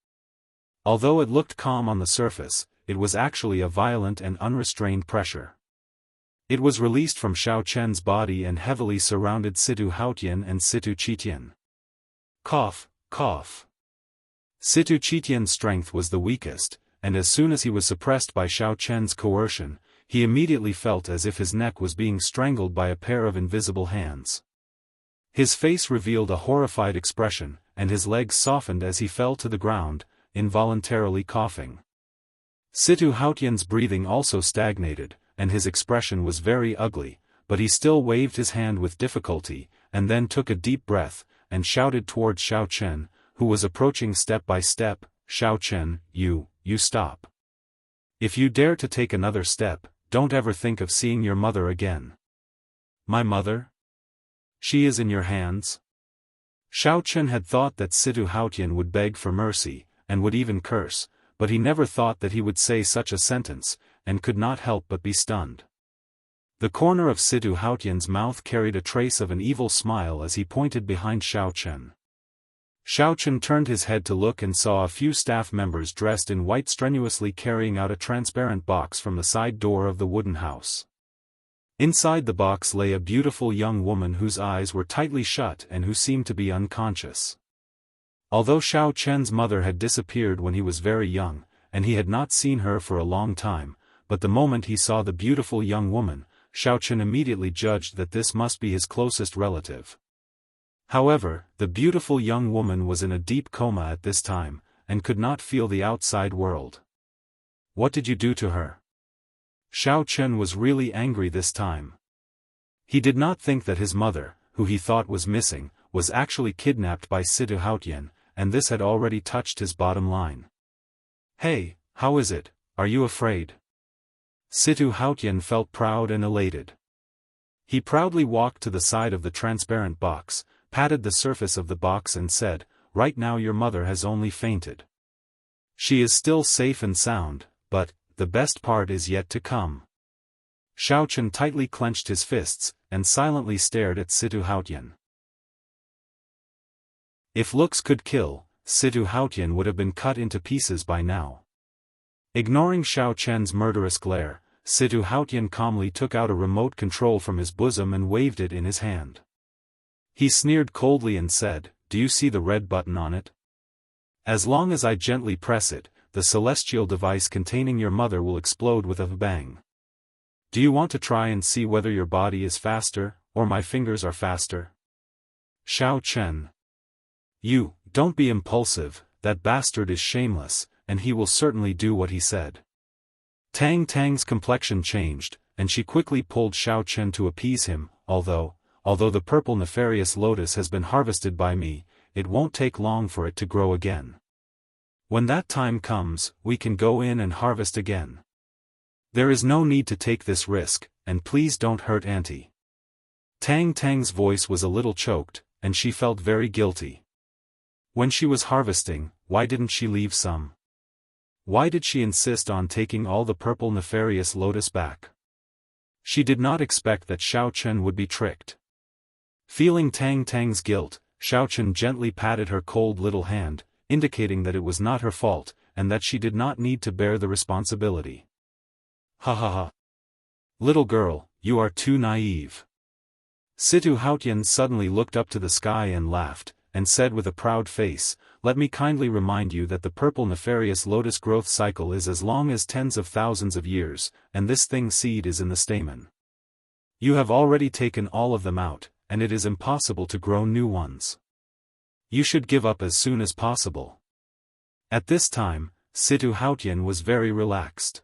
Although it looked calm on the surface, it was actually a violent and unrestrained pressure. It was released from Xiao Chen's body and heavily surrounded Situ Haotian and Situ Chitian. Cough, cough. Situ Chitian's strength was the weakest, and as soon as he was suppressed by Xiao Chen's coercion, he immediately felt as if his neck was being strangled by a pair of invisible hands. His face revealed a horrified expression, and his legs softened as he fell to the ground, involuntarily coughing. Situ Haotian's breathing also stagnated, and his expression was very ugly, but he still waved his hand with difficulty, and then took a deep breath, and shouted towards Xiao Chen, who was approaching step by step, "Xiao Chen, you stop. If you dare to take another step, don't ever think of seeing your mother again." "My mother? She is in your hands?" Xiao Chen had thought that Situ Haotian would beg for mercy, and would even curse, but he never thought that he would say such a sentence, and could not help but be stunned. The corner of Situ Haotian's mouth carried a trace of an evil smile as he pointed behind Xiao Chen. Xiao Chen turned his head to look and saw a few staff members dressed in white strenuously carrying out a transparent box from the side door of the wooden house. Inside the box lay a beautiful young woman whose eyes were tightly shut and who seemed to be unconscious. Although Xiao Chen's mother had disappeared when he was very young, and he had not seen her for a long time, but the moment he saw the beautiful young woman, Xiao Chen immediately judged that this must be his closest relative. However, the beautiful young woman was in a deep coma at this time, and could not feel the outside world. "What did you do to her?" Xiao Chen was really angry this time. He did not think that his mother, who he thought was missing, was actually kidnapped by Situ Hautian, and this had already touched his bottom line. "Hey, how is it, are you afraid?" Situ Hautian felt proud and elated. He proudly walked to the side of the transparent box, patted the surface of the box and said, "Right now your mother has only fainted. She is still safe and sound, but the best part is yet to come." Xiaofan tightly clenched his fists, and silently stared at Situ Hautian. If looks could kill, Situ Hautian would have been cut into pieces by now. Ignoring Xiao Chen's murderous glare, Situ Hautian calmly took out a remote control from his bosom and waved it in his hand. He sneered coldly and said, "Do you see the red button on it? As long as I gently press it, the celestial device containing your mother will explode with a bang. Do you want to try and see whether your body is faster, or my fingers are faster?" Xiao Chen. "You, don't be impulsive, that bastard is shameless, and he will certainly do what he said." Tang Tang's complexion changed, and she quickly pulled Xiao Chen to appease him, although the purple nefarious lotus has been harvested by me, it won't take long for it to grow again. When that time comes, we can go in and harvest again. There is no need to take this risk, and please don't hurt Auntie. Tang Tang's voice was a little choked, and she felt very guilty. When she was harvesting, why didn't she leave some? Why did she insist on taking all the purple nefarious lotus back? She did not expect that Xiao Chen would be tricked. Feeling Tang Tang's guilt, Xiao Chen gently patted her cold little hand, indicating that it was not her fault, and that she did not need to bear the responsibility. "Ha ha ha. Little girl, you are too naive." Situ Hautian suddenly looked up to the sky and laughed, and said with a proud face, "Let me kindly remind you that the purple nefarious lotus growth cycle is as long as tens of thousands of years, and this thing seed is in the stamen. You have already taken all of them out, and it is impossible to grow new ones. You should give up as soon as possible." At this time, Situ Hautian was very relaxed.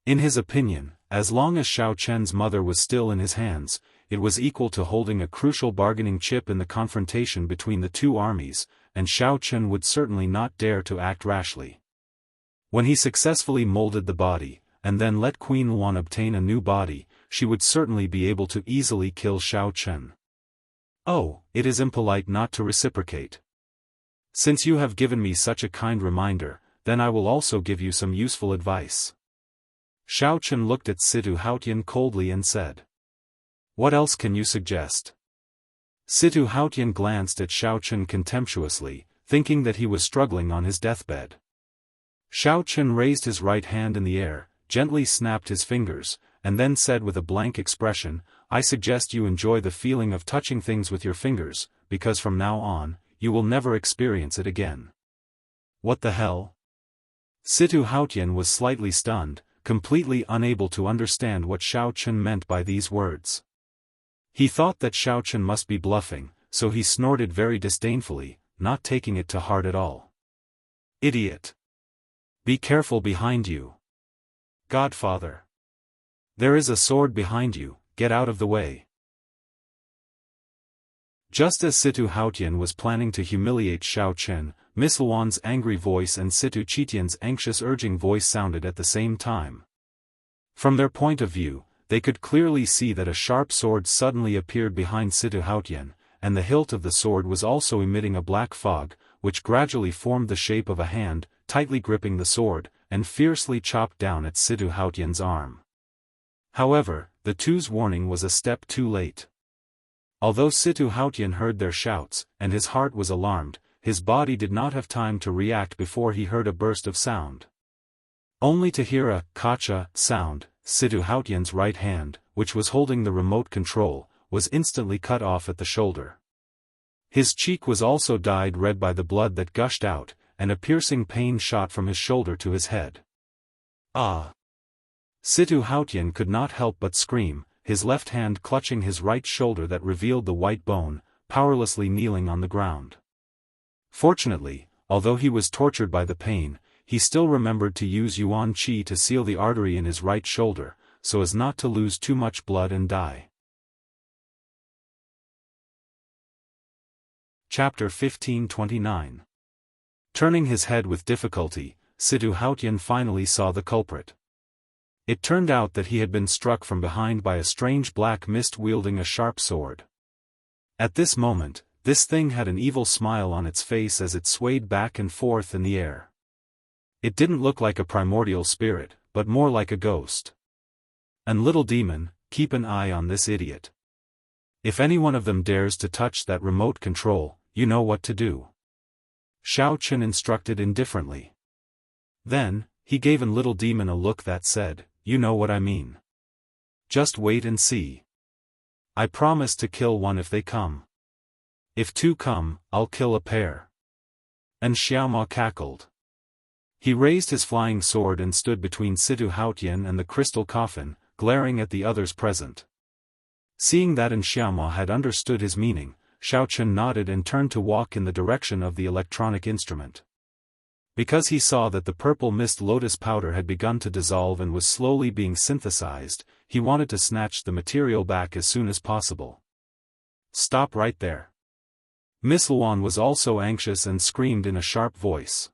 In his opinion, as long as Xiao Chen's mother was still in his hands, it was equal to holding a crucial bargaining chip in the confrontation between the two armies, and Xiao Chen would certainly not dare to act rashly. When he successfully molded the body, and then let Queen Luan obtain a new body, she would certainly be able to easily kill Xiao Chen. "Oh, it is impolite not to reciprocate. Since you have given me such a kind reminder, then I will also give you some useful advice." Xiao Chen looked at Situ Hautian coldly and said, "What else can you suggest?" Situ Hautian glanced at Xiao Chen contemptuously, thinking that he was struggling on his deathbed. Xiao Chen raised his right hand in the air, gently snapped his fingers, and then said with a blank expression, "I suggest you enjoy the feeling of touching things with your fingers, because from now on, you will never experience it again." "What the hell?" Situ Hautian was slightly stunned, completely unable to understand what Xiao Chen meant by these words. He thought that Xiao Chen must be bluffing, so he snorted very disdainfully, not taking it to heart at all. "Idiot! Be careful behind you. Godfather! There is a sword behind you, get out of the way." Just as Situ Hautian was planning to humiliate Xiao Chen, Miss Luan's angry voice and Situ Chitian's anxious urging voice sounded at the same time. From their point of view, they could clearly see that a sharp sword suddenly appeared behind Situ Hautian, and the hilt of the sword was also emitting a black fog, which gradually formed the shape of a hand, tightly gripping the sword, and fiercely chopped down at Situ Hautian's arm. However, the two's warning was a step too late. Although Situ Hautian heard their shouts, and his heart was alarmed, his body did not have time to react before he heard a burst of sound. Only to hear a "kacha" sound, Situ Hautian's right hand, which was holding the remote control, was instantly cut off at the shoulder. His cheek was also dyed red by the blood that gushed out, and a piercing pain shot from his shoulder to his head. "Ah!" Situ Hautian could not help but scream, his left hand clutching his right shoulder that revealed the white bone, powerlessly kneeling on the ground. Fortunately, although he was tortured by the pain, he still remembered to use Yuan Qi to seal the artery in his right shoulder, so as not to lose too much blood and die. Chapter 1529. Turning his head with difficulty, Xiaofan finally saw the culprit. It turned out that he had been struck from behind by a strange black mist wielding a sharp sword. At this moment, this thing had an evil smile on its face as it swayed back and forth in the air. It didn't look like a primordial spirit, but more like a ghost. "And little demon, keep an eye on this idiot. If any one of them dares to touch that remote control, you know what to do," Xiaofan instructed indifferently. Then, he gave little demon a look that said, "You know what I mean. Just wait and see. I promise to kill one if they come. If two come, I'll kill a pair." And Xiaoma cackled. He raised his flying sword and stood between Xiaofan and the crystal coffin, glaring at the others present. Seeing that Xiaoma had understood his meaning, Xiaofan nodded and turned to walk in the direction of the electronic instrument. Because he saw that the purple mist lotus powder had begun to dissolve and was slowly being synthesized, he wanted to snatch the material back as soon as possible. "Stop right there." Miss Luan was also anxious and screamed in a sharp voice.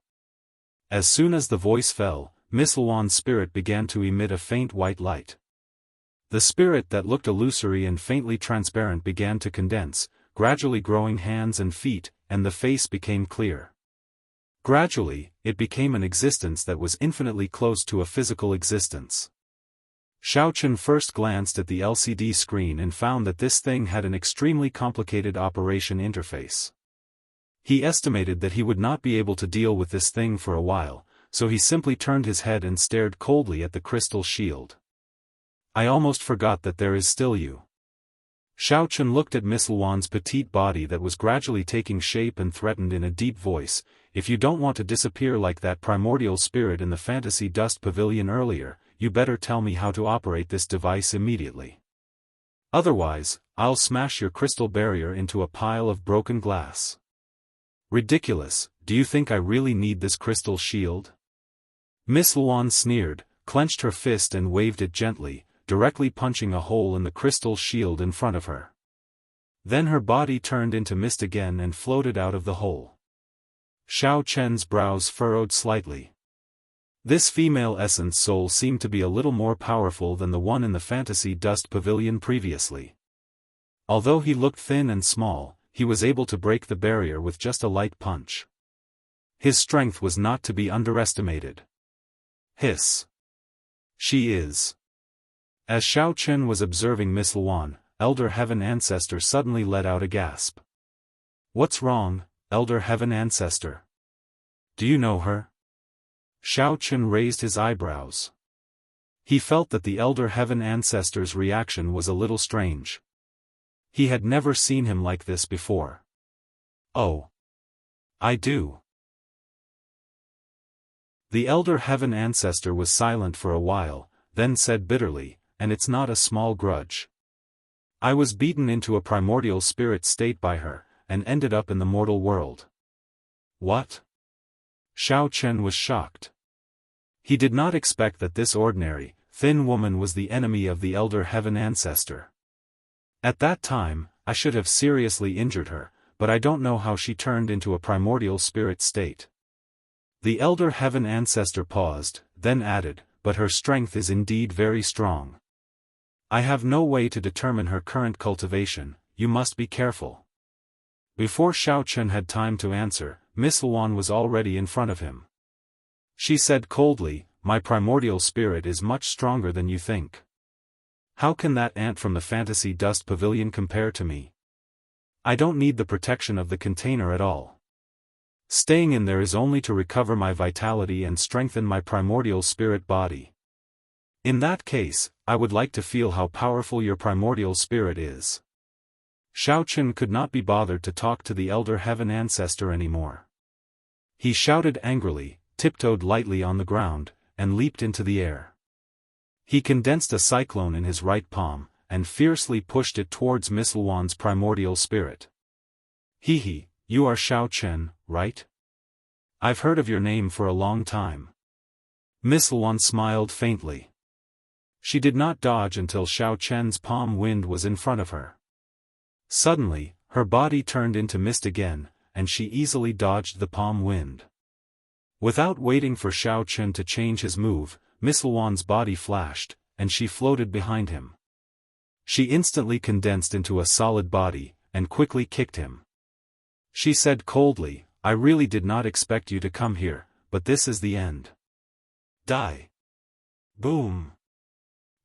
As soon as the voice fell, Miss Luan's spirit began to emit a faint white light. The spirit that looked illusory and faintly transparent began to condense, gradually growing hands and feet, and the face became clear. Gradually, it became an existence that was infinitely close to a physical existence. Xiaofan first glanced at the LCD screen and found that this thing had an extremely complicated operation interface. He estimated that he would not be able to deal with this thing for a while, so he simply turned his head and stared coldly at the crystal shield. "I almost forgot that there is still you." Xiaofan looked at Miss Luan's petite body that was gradually taking shape and threatened in a deep voice, "If you don't want to disappear like that primordial spirit in the fantasy dust pavilion earlier, you better tell me how to operate this device immediately. Otherwise, I'll smash your crystal barrier into a pile of broken glass." "Ridiculous, do you think I really need this crystal shield?" Miss Luan sneered, clenched her fist and waved it gently, directly punching a hole in the crystal shield in front of her. Then her body turned into mist again and floated out of the hole. Xiaofan's brows furrowed slightly. This female essence soul seemed to be a little more powerful than the one in the fantasy dust pavilion previously. Although he looked thin and small, he was able to break the barrier with just a light punch. His strength was not to be underestimated. Hiss. "She is." As Xiaofan was observing Miss Luan, Elder Heaven Ancestor suddenly let out a gasp. "What's wrong, Elder Heaven Ancestor? Do you know her?" Xiaofan raised his eyebrows. He felt that the Elder Heaven Ancestor's reaction was a little strange. He had never seen him like this before. "Oh. I do." The Elder Heaven Ancestor was silent for a while, then said bitterly, "And it's not a small grudge. I was beaten into a primordial spirit state by her, and ended up in the mortal world." "What?" Xiaofan was shocked. He did not expect that this ordinary, thin woman was the enemy of the Elder Heaven Ancestor. "At that time, I should have seriously injured her, but I don't know how she turned into a primordial spirit state." The Elder Heaven Ancestor paused, then added, "But her strength is indeed very strong. I have no way to determine her current cultivation, you must be careful." Before Xiaofan had time to answer, Miss Luan was already in front of him. She said coldly, "My primordial spirit is much stronger than you think. How can that ant from the fantasy dust pavilion compare to me? I don't need the protection of the container at all. Staying in there is only to recover my vitality and strengthen my primordial spirit body. In that case, I would like to feel how powerful your primordial spirit is." Xiaofan could not be bothered to talk to the Elder Heaven Ancestor anymore. He shouted angrily, tiptoed lightly on the ground, and leaped into the air. He condensed a cyclone in his right palm, and fiercely pushed it towards Miss Luan's primordial spirit. "Hee, you are Xiaofan, right? I've heard of your name for a long time." Miss Luan smiled faintly. She did not dodge until Xiaofan's palm wind was in front of her. Suddenly, her body turned into mist again, and she easily dodged the palm wind. Without waiting for Xiao Chen to change his move, Miss Luan's body flashed, and she floated behind him. She instantly condensed into a solid body, and quickly kicked him. She said coldly, "I really did not expect you to come here, but this is the end. Die." Boom!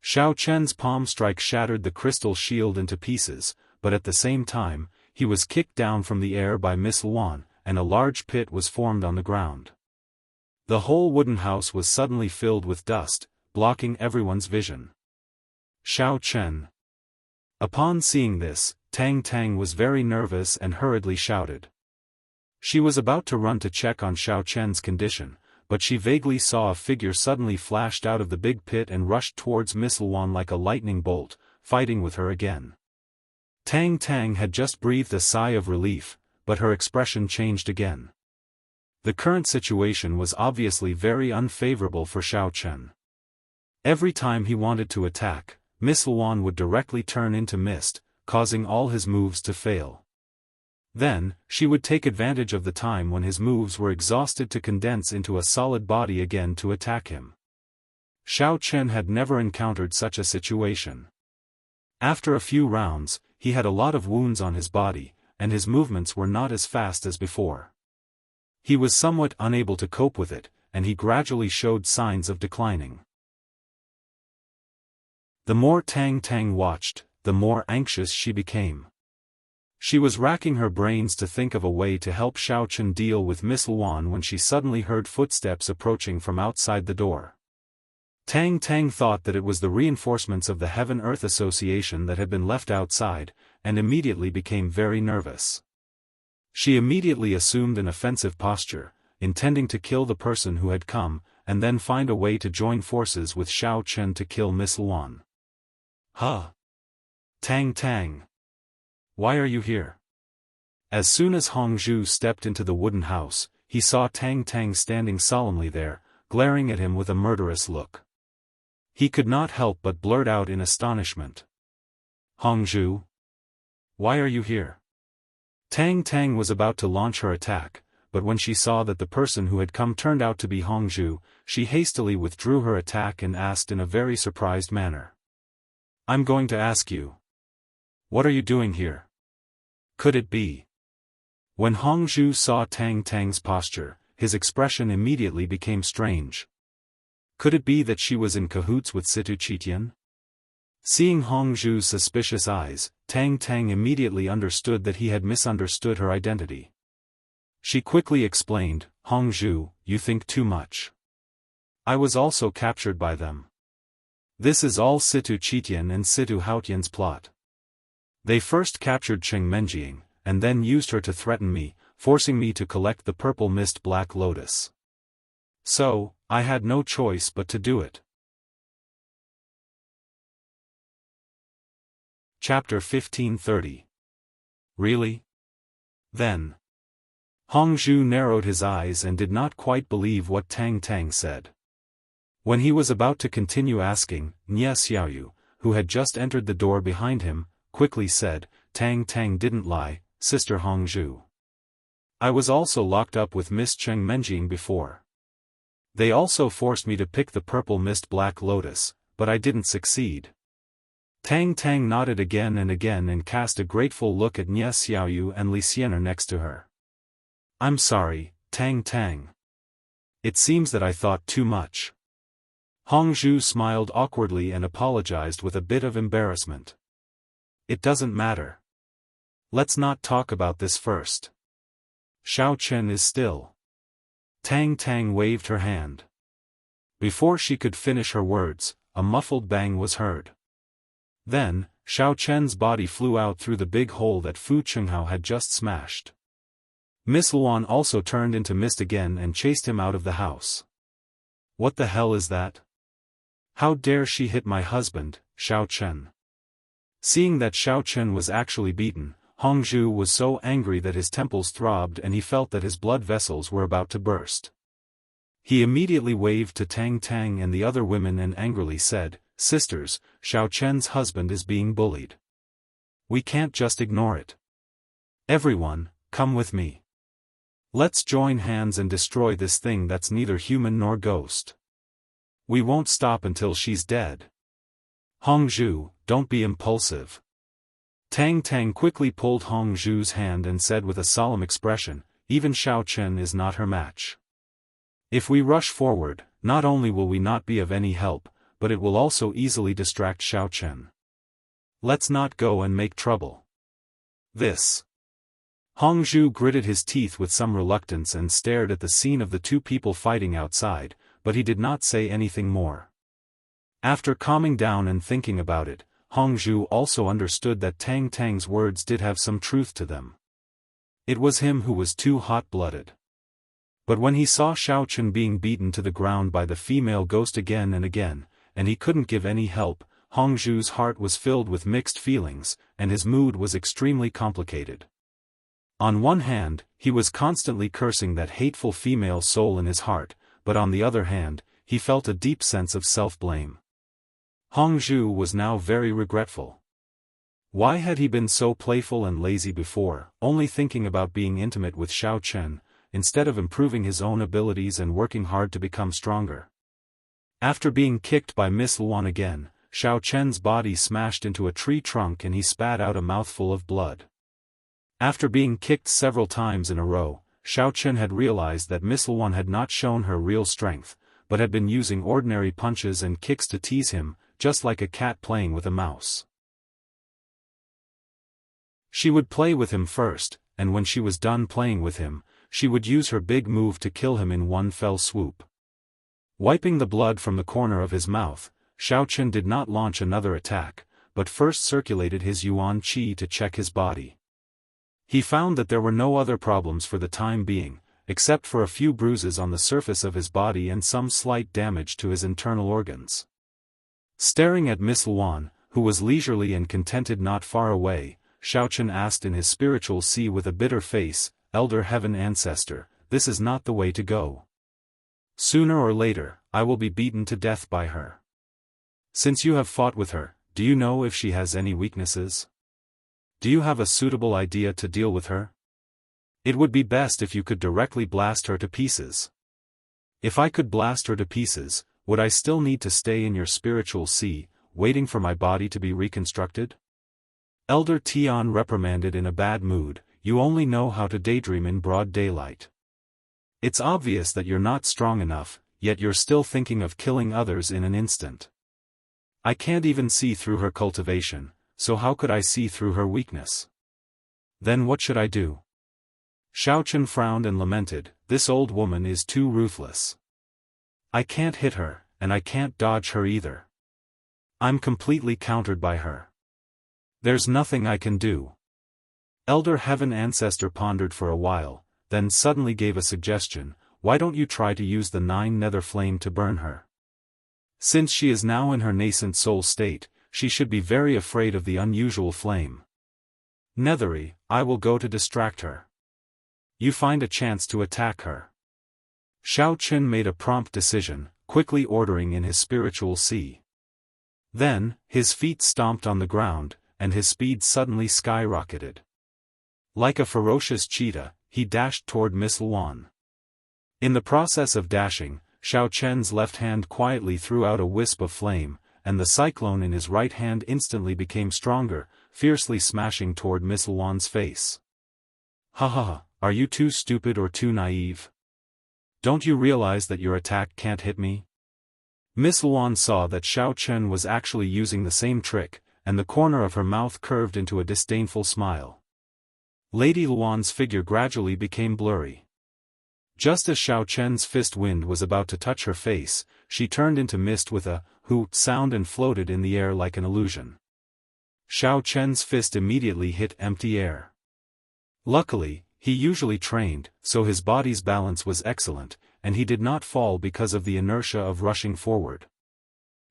Xiao Chen's palm strike shattered the crystal shield into pieces, but at the same time, he was kicked down from the air by Miss Luan, and a large pit was formed on the ground. The whole wooden house was suddenly filled with dust, blocking everyone's vision. Xiao Chen. Upon seeing this, Tang Tang was very nervous and hurriedly shouted. She was about to run to check on Xiao Chen's condition, but she vaguely saw a figure suddenly flashed out of the big pit and rushed towards Miss Luan like a lightning bolt, fighting with her again. Tang Tang had just breathed a sigh of relief, but her expression changed again. The current situation was obviously very unfavorable for Xiao Chen. Every time he wanted to attack, Miss Luan would directly turn into mist, causing all his moves to fail. Then, she would take advantage of the time when his moves were exhausted to condense into a solid body again to attack him. Xiao Chen had never encountered such a situation. After a few rounds, he had a lot of wounds on his body, and his movements were not as fast as before. He was somewhat unable to cope with it, and he gradually showed signs of declining. The more Tang Tang watched, the more anxious she became. She was racking her brains to think of a way to help Xiao Chen deal with Miss Luan when she suddenly heard footsteps approaching from outside the door. Tang Tang thought that it was the reinforcements of the Heaven-Earth Association that had been left outside, and immediately became very nervous. She immediately assumed an offensive posture, intending to kill the person who had come, and then find a way to join forces with Xiao Chen to kill Miss Luan. Huh? Tang Tang. Why are you here? As soon as Hongzhu stepped into the wooden house, he saw Tang Tang standing solemnly there, glaring at him with a murderous look. He could not help but blurt out in astonishment. Hongzhu? Why are you here? Tang Tang was about to launch her attack, but when she saw that the person who had come turned out to be Hongzhu, she hastily withdrew her attack and asked in a very surprised manner. I'm going to ask you. What are you doing here? Could it be? When Hongzhu saw Tang Tang's posture, his expression immediately became strange. Could it be that she was in cahoots with Situ Chitian? Seeing Hongzhu's suspicious eyes, Tang Tang immediately understood that he had misunderstood her identity. She quickly explained, Hongzhu, you think too much. I was also captured by them. This is all Situ Chitian and Situ Haotian's plot. They first captured Cheng Menjiang, and then used her to threaten me, forcing me to collect the purple mist black lotus. So, I had no choice but to do it. Chapter 1530. Really? Then. Hongzhu narrowed his eyes and did not quite believe what Tang Tang said. When he was about to continue asking, Nye Xiaoyu, who had just entered the door behind him, quickly said, Tang Tang didn't lie, Sister Hongzhu. I was also locked up with Miss Cheng Menjiang before. They also forced me to pick the purple mist black lotus, but I didn't succeed. Tang Tang nodded again and cast a grateful look at Nye Xiaoyu and Li Xiener next to her. I'm sorry, Tang Tang. It seems that I thought too much. Hongzhu smiled awkwardly and apologized with a bit of embarrassment. It doesn't matter. Let's not talk about this first. Xiao Chen is still. Tang Tang waved her hand. Before she could finish her words, a muffled bang was heard. Then, Xiao Chen's body flew out through the big hole that Fu Chenghao had just smashed. Miss Luan also turned into mist again and chased him out of the house. What the hell is that? How dare she hit my husband, Xiao Chen? Seeing that Xiao Chen was actually beaten, Hongzhu was so angry that his temples throbbed and he felt that his blood vessels were about to burst. He immediately waved to Tang Tang and the other women and angrily said, Sisters, Xiao Chen's husband is being bullied. We can't just ignore it. Everyone, come with me. Let's join hands and destroy this thing that's neither human nor ghost. We won't stop until she's dead. Hongzhu, don't be impulsive. Tang Tang quickly pulled Hongzhu's hand and said with a solemn expression, even Xiaochen is not her match. If we rush forward, not only will we not be of any help, but it will also easily distract Xiaochen. Let's not go and make trouble. This. Hongzhu gritted his teeth with some reluctance and stared at the scene of the two people fighting outside, but he did not say anything more. After calming down and thinking about it, Hongzhu also understood that Tang Tang's words did have some truth to them. It was him who was too hot-blooded. But when he saw Xiaochen being beaten to the ground by the female ghost again and again, and he couldn't give any help, Hongzhu's heart was filled with mixed feelings, and his mood was extremely complicated. On one hand, he was constantly cursing that hateful female soul in his heart, but on the other hand, he felt a deep sense of self-blame. Hongzhu was now very regretful. Why had he been so playful and lazy before, only thinking about being intimate with Xiaochen, instead of improving his own abilities and working hard to become stronger? After being kicked by Miss Luan again, Xiaochen's body smashed into a tree trunk and he spat out a mouthful of blood. After being kicked several times in a row, Xiaochen had realized that Miss Luan had not shown her real strength, but had been using ordinary punches and kicks to tease him, just like a cat playing with a mouse. She would play with him first, and when she was done playing with him, she would use her big move to kill him in one fell swoop. Wiping the blood from the corner of his mouth, Xiaochen did not launch another attack, but first circulated his yuan qi to check his body. He found that there were no other problems for the time being, except for a few bruises on the surface of his body and some slight damage to his internal organs. Staring at Miss Luan, who was leisurely and contented not far away, Xiaochen asked in his spiritual sea with a bitter face, "Elder Heaven Ancestor, this is not the way to go. Sooner or later, I will be beaten to death by her. Since you have fought with her, do you know if she has any weaknesses? Do you have a suitable idea to deal with her? It would be best if you could directly blast her to pieces." "If I could blast her to pieces, would I still need to stay in your spiritual sea, waiting for my body to be reconstructed?" Elder Tian reprimanded in a bad mood, "You only know how to daydream in broad daylight. It's obvious that you're not strong enough, yet you're still thinking of killing others in an instant. I can't even see through her cultivation, so how could I see through her weakness? Then what should I do?" Xiaochen frowned and lamented, "This old woman is too ruthless. I can't hit her, and I can't dodge her either. I'm completely countered by her. There's nothing I can do." Elder Heaven Ancestor pondered for a while, then suddenly gave a suggestion, "Why don't you try to use the 9 nether flame to burn her? Since she is now in her nascent soul state, she should be very afraid of the unusual flame. Nethery, I will go to distract her. You find a chance to attack her." Xiaochen made a prompt decision, quickly ordering in his spiritual sea. Then, his feet stomped on the ground, and his speed suddenly skyrocketed. Like a ferocious cheetah, he dashed toward Miss Luan. In the process of dashing, Xiaochen's left hand quietly threw out a wisp of flame, and the cyclone in his right hand instantly became stronger, fiercely smashing toward Miss Luan's face. "Ha ha ha, are you too stupid or too naive? Don't you realize that your attack can't hit me?" Miss Luan saw that Xiaochen was actually using the same trick, and the corner of her mouth curved into a disdainful smile. Lady Luan's figure gradually became blurry. Just as Xiaochen's fist wind was about to touch her face, she turned into mist with a "hoot" sound and floated in the air like an illusion. Xiaochen's fist immediately hit empty air. Luckily, he usually trained, so his body's balance was excellent, and he did not fall because of the inertia of rushing forward.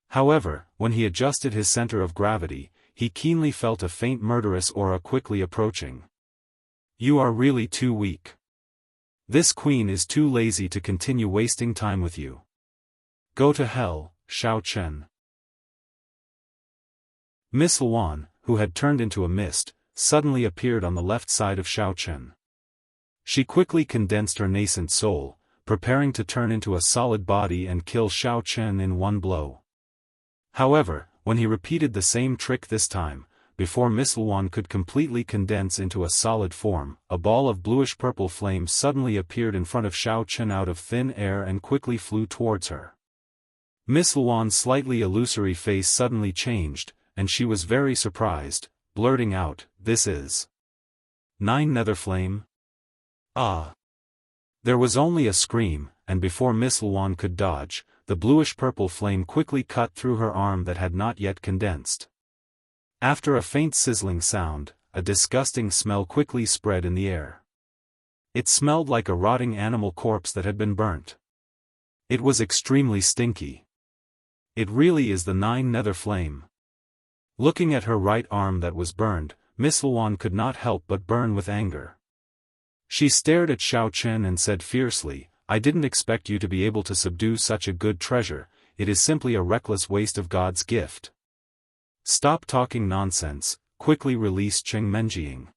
However, when he adjusted his center of gravity, he keenly felt a faint murderous aura quickly approaching. "You are really too weak. This queen is too lazy to continue wasting time with you. Go to hell, Xiaochen." Miss Luan, who had turned into a mist, suddenly appeared on the left side of Xiaochen. She quickly condensed her nascent soul, preparing to turn into a solid body and kill Xiaochen in one blow. However, when he repeated the same trick this time, before Miss Luan could completely condense into a solid form, a ball of bluish-purple flame suddenly appeared in front of Xiaochen out of thin air and quickly flew towards her. Miss Luan's slightly illusory face suddenly changed, and she was very surprised, blurting out, "This is 9 nether flame? Ah!" There was only a scream, and before Miss Luan could dodge, the bluish-purple flame quickly cut through her arm that had not yet condensed. After a faint sizzling sound, a disgusting smell quickly spread in the air. It smelled like a rotting animal corpse that had been burnt. It was extremely stinky. It really is the 9 nether flame. Looking at her right arm that was burned, Miss Luan could not help but burn with anger. She stared at Xiaochen and said fiercely, "I didn't expect you to be able to subdue such a good treasure, it is simply a reckless waste of God's gift. Stop talking nonsense, quickly release Cheng Menjing.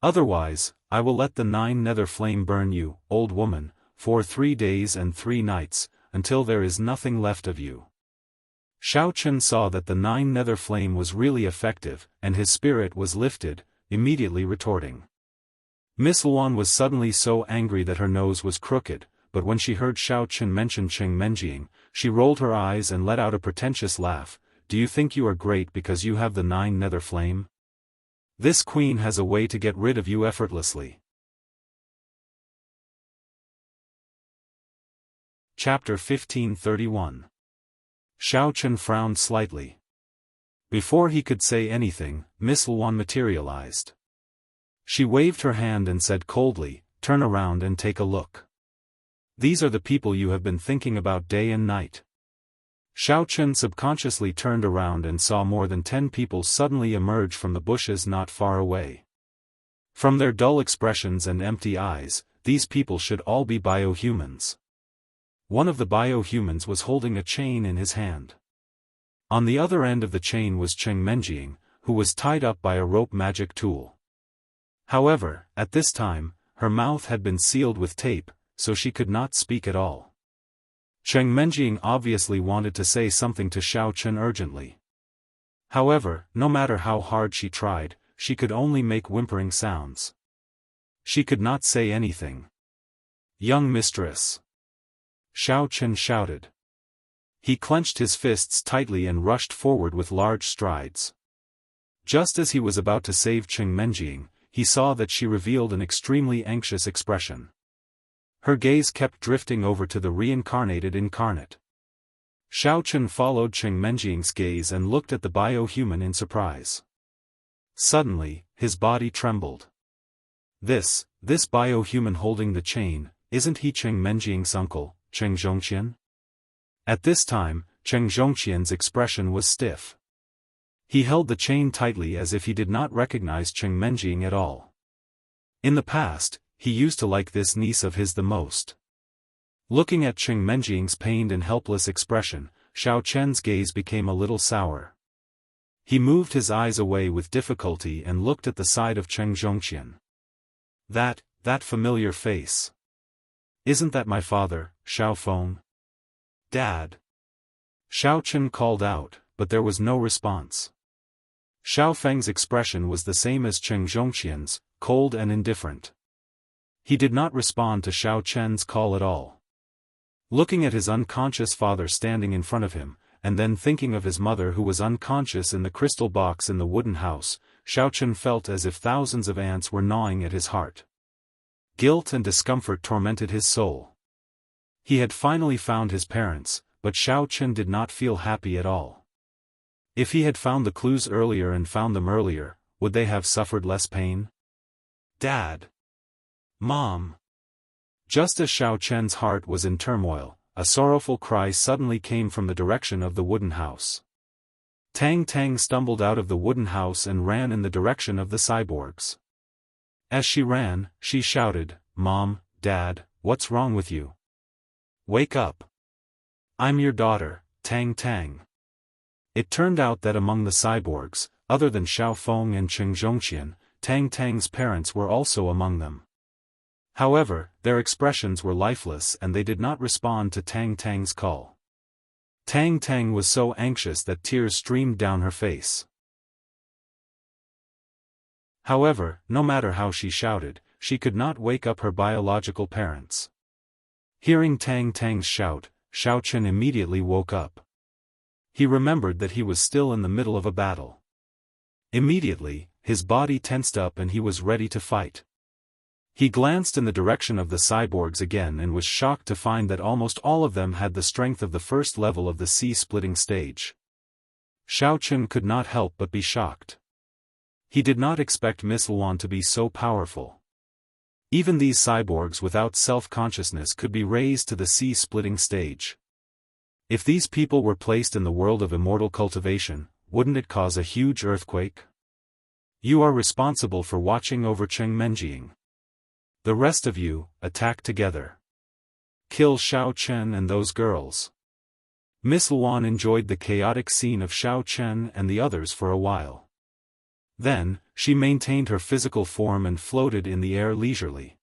Otherwise, I will let the 9 nether flame burn you, old woman, for 3 days and 3 nights, until there is nothing left of you." Xiaochen saw that the 9 nether flame was really effective, and his spirit was lifted, immediately retorting. Miss Luan was suddenly so angry that her nose was crooked, but when she heard Xiaochen mention Cheng Menjing, she rolled her eyes and let out a pretentious laugh. "Do you think you are great because you have the 9 nether flame? This queen has a way to get rid of you effortlessly." Chapter 1531. Xiaochen frowned slightly. Before he could say anything, Miss Luan materialized. She waved her hand and said coldly, "Turn around and take a look. These are the people you have been thinking about day and night." Xiaochen subconsciously turned around and saw more than 10 people suddenly emerge from the bushes not far away. From their dull expressions and empty eyes, these people should all be biohumans. One of the biohumans was holding a chain in his hand. On the other end of the chain was Cheng Menjing, who was tied up by a rope magic tool. However, at this time, her mouth had been sealed with tape, so she could not speak at all. Cheng Menjing obviously wanted to say something to Xiaochen urgently. However, no matter how hard she tried, she could only make whimpering sounds. She could not say anything. "Young mistress!" Xiaochen shouted. He clenched his fists tightly and rushed forward with large strides. Just as he was about to save Cheng Menjing, he saw that she revealed an extremely anxious expression. Her gaze kept drifting over to the reincarnated incarnate. Xiaochen followed Cheng Menjing's gaze and looked at the biohuman in surprise. Suddenly, his body trembled. This biohuman holding the chain, isn't he Cheng Menjing's uncle, Cheng Zhongqian? At this time, Cheng Zhongqian's expression was stiff. He held the chain tightly as if he did not recognize Cheng Menjing at all. In the past, he used to like this niece of his the most. Looking at Cheng Menjing's pained and helpless expression, Xiaochen's gaze became a little sour. He moved his eyes away with difficulty and looked at the side of Cheng Zhongqian. That familiar face. Isn't that my father, Xiaofan? Dad? Xiaochen called out, but there was no response. Xiaofeng's expression was the same as Cheng Zhongqian's, cold and indifferent. He did not respond to Xiaochen's call at all. Looking at his unconscious father standing in front of him, and then thinking of his mother who was unconscious in the crystal box in the wooden house, Xiaochen felt as if thousands of ants were gnawing at his heart. Guilt and discomfort tormented his soul. He had finally found his parents, but Xiaochen did not feel happy at all. If he had found the clues earlier and found them earlier, would they have suffered less pain? Dad! Mom! Just as Xiaochen's heart was in turmoil, a sorrowful cry suddenly came from the direction of the wooden house. Tang Tang stumbled out of the wooden house and ran in the direction of the cyborgs. As she ran, she shouted, "Mom, Dad, what's wrong with you? Wake up! I'm your daughter, Tang Tang." It turned out that among the cyborgs, other than Xiaofan and Cheng Zhongqian, Tang Tang's parents were also among them. However, their expressions were lifeless and they did not respond to Tang Tang's call. Tang Tang was so anxious that tears streamed down her face. However, no matter how she shouted, she could not wake up her biological parents. Hearing Tang Tang's shout, Xiaochen immediately woke up. He remembered that he was still in the middle of a battle. Immediately, his body tensed up and he was ready to fight. He glanced in the direction of the cyborgs again and was shocked to find that almost all of them had the strength of the first level of the sea-splitting stage. Xiaochen could not help but be shocked. He did not expect Miss Luan to be so powerful. Even these cyborgs without self-consciousness could be raised to the sea-splitting stage. If these people were placed in the world of immortal cultivation, wouldn't it cause a huge earthquake? You are responsible for watching over Cheng Menjing. The rest of you, attack together. Kill Xiao Chen and those girls. Miss Luan enjoyed the chaotic scene of Xiao Chen and the others for a while. Then, she maintained her physical form and floated in the air leisurely.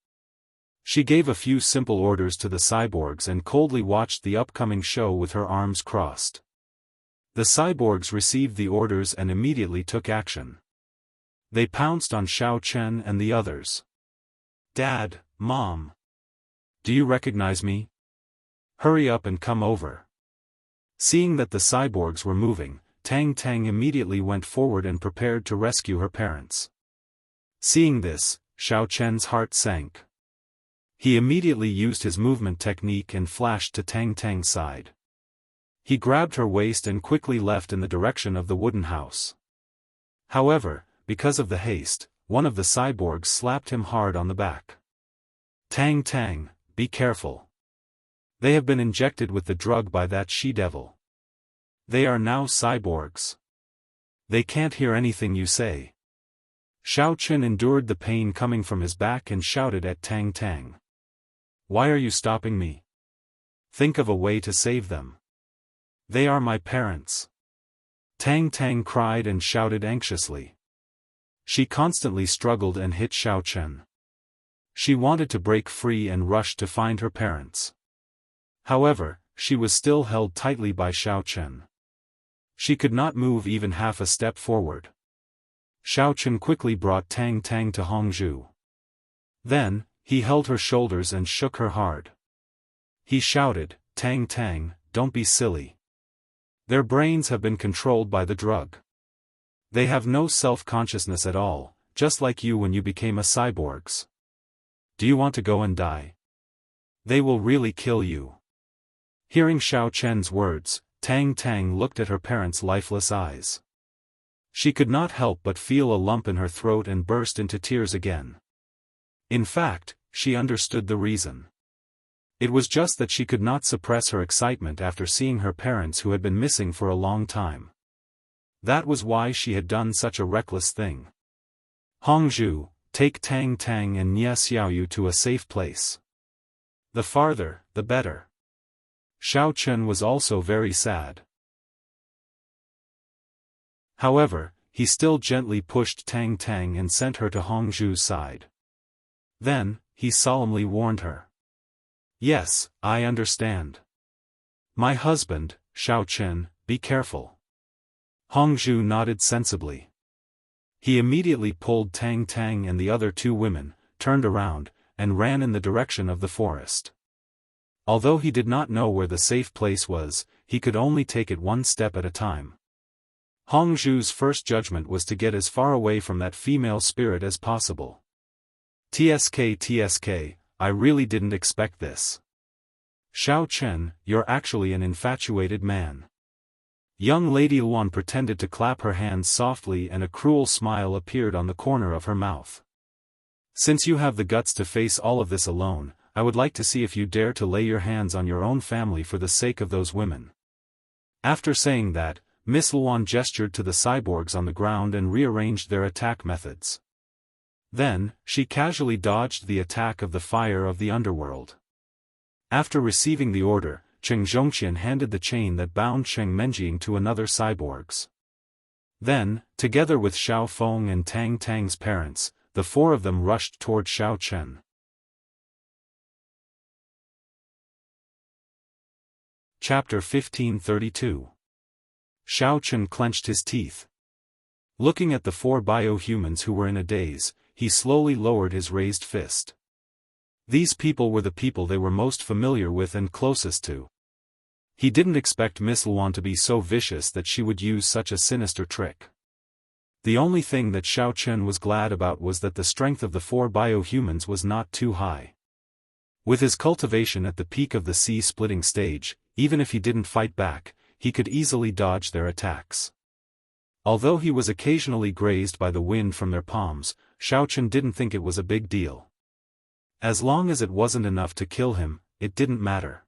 She gave a few simple orders to the cyborgs and coldly watched the upcoming show with her arms crossed. The cyborgs received the orders and immediately took action. They pounced on Xiao Chen and the others. Dad, Mom. Do you recognize me? Hurry up and come over. Seeing that the cyborgs were moving, Tang Tang immediately went forward and prepared to rescue her parents. Seeing this, Xiao Chen's heart sank. He immediately used his movement technique and flashed to Tang Tang's side. He grabbed her waist and quickly left in the direction of the wooden house. However, because of the haste, one of the cyborgs slapped him hard on the back. Tang Tang, be careful. They have been injected with the drug by that she-devil. They are now cyborgs. They can't hear anything you say. Xiao Chen endured the pain coming from his back and shouted at Tang Tang. Why are you stopping me? Think of a way to save them. They are my parents. Tang Tang cried and shouted anxiously. She constantly struggled and hit Xiao Chen. She wanted to break free and rush to find her parents. However, she was still held tightly by Xiao Chen. She could not move even half a step forward. Xiao Chen quickly brought Tang Tang to Hongzhu. Then, he held her shoulders and shook her hard. He shouted, Tang Tang, don't be silly. Their brains have been controlled by the drug. They have no self-consciousness at all, just like you when you became a cyborgs. Do you want to go and die? They will really kill you. Hearing Xiao Chen's words, Tang Tang looked at her parents' lifeless eyes. She could not help but feel a lump in her throat and burst into tears again. In fact, she understood the reason. It was just that she could not suppress her excitement after seeing her parents who had been missing for a long time. That was why she had done such a reckless thing. Hongzhu, take Tang Tang and Nia Xiaoyu to a safe place. The farther, the better. Xiao Chen was also very sad. However, he still gently pushed Tang Tang and sent her to Hongzhu's side. Then, he solemnly warned her. Yes, I understand. My husband, Xiao Chen, be careful. Hongzhu nodded sensibly. He immediately pulled Tang Tang and the other two women, turned around, and ran in the direction of the forest. Although he did not know where the safe place was, he could only take it one step at a time. Hongzhu's first judgment was to get as far away from that female spirit as possible. TSK, I really didn't expect this. Xiao Chen, you're actually an infatuated man. Young Lady Luan pretended to clap her hands softly and a cruel smile appeared on the corner of her mouth. Since you have the guts to face all of this alone, I would like to see if you dare to lay your hands on your own family for the sake of those women. After saying that, Miss Luan gestured to the cyborgs on the ground and rearranged their attack methods. Then, she casually dodged the attack of the fire of the underworld. After receiving the order, Cheng Zhongqian handed the chain that bound Cheng Menjing to another cyborgs. Then, together with Xiaofan and Tang Tang's parents, the four of them rushed toward Xiao Chen. Chapter 1532. Xiao Chen clenched his teeth. Looking at the four biohumans who were in a daze, he slowly lowered his raised fist. These people were the people they were most familiar with and closest to. He didn't expect Miss Luan to be so vicious that she would use such a sinister trick. The only thing that Xiao Chen was glad about was that the strength of the four biohumans was not too high. With his cultivation at the peak of the sea-splitting stage, even if he didn't fight back, he could easily dodge their attacks. Although he was occasionally grazed by the wind from their palms, Xiao Chen didn't think it was a big deal. As long as it wasn't enough to kill him, it didn't matter.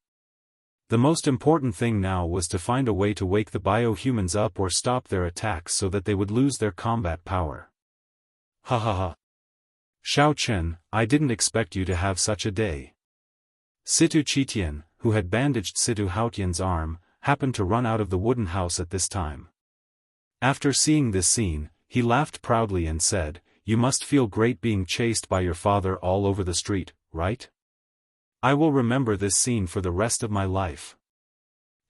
The most important thing now was to find a way to wake the biohumans up or stop their attacks so that they would lose their combat power. Ha ha ha. Xiao Chen, I didn't expect you to have such a day. Situ Qitian, who had bandaged Situ Haotian's arm, happened to run out of the wooden house at this time. After seeing this scene, he laughed proudly and said, "You must feel great being chased by your father all over the street, right? I will remember this scene for the rest of my life."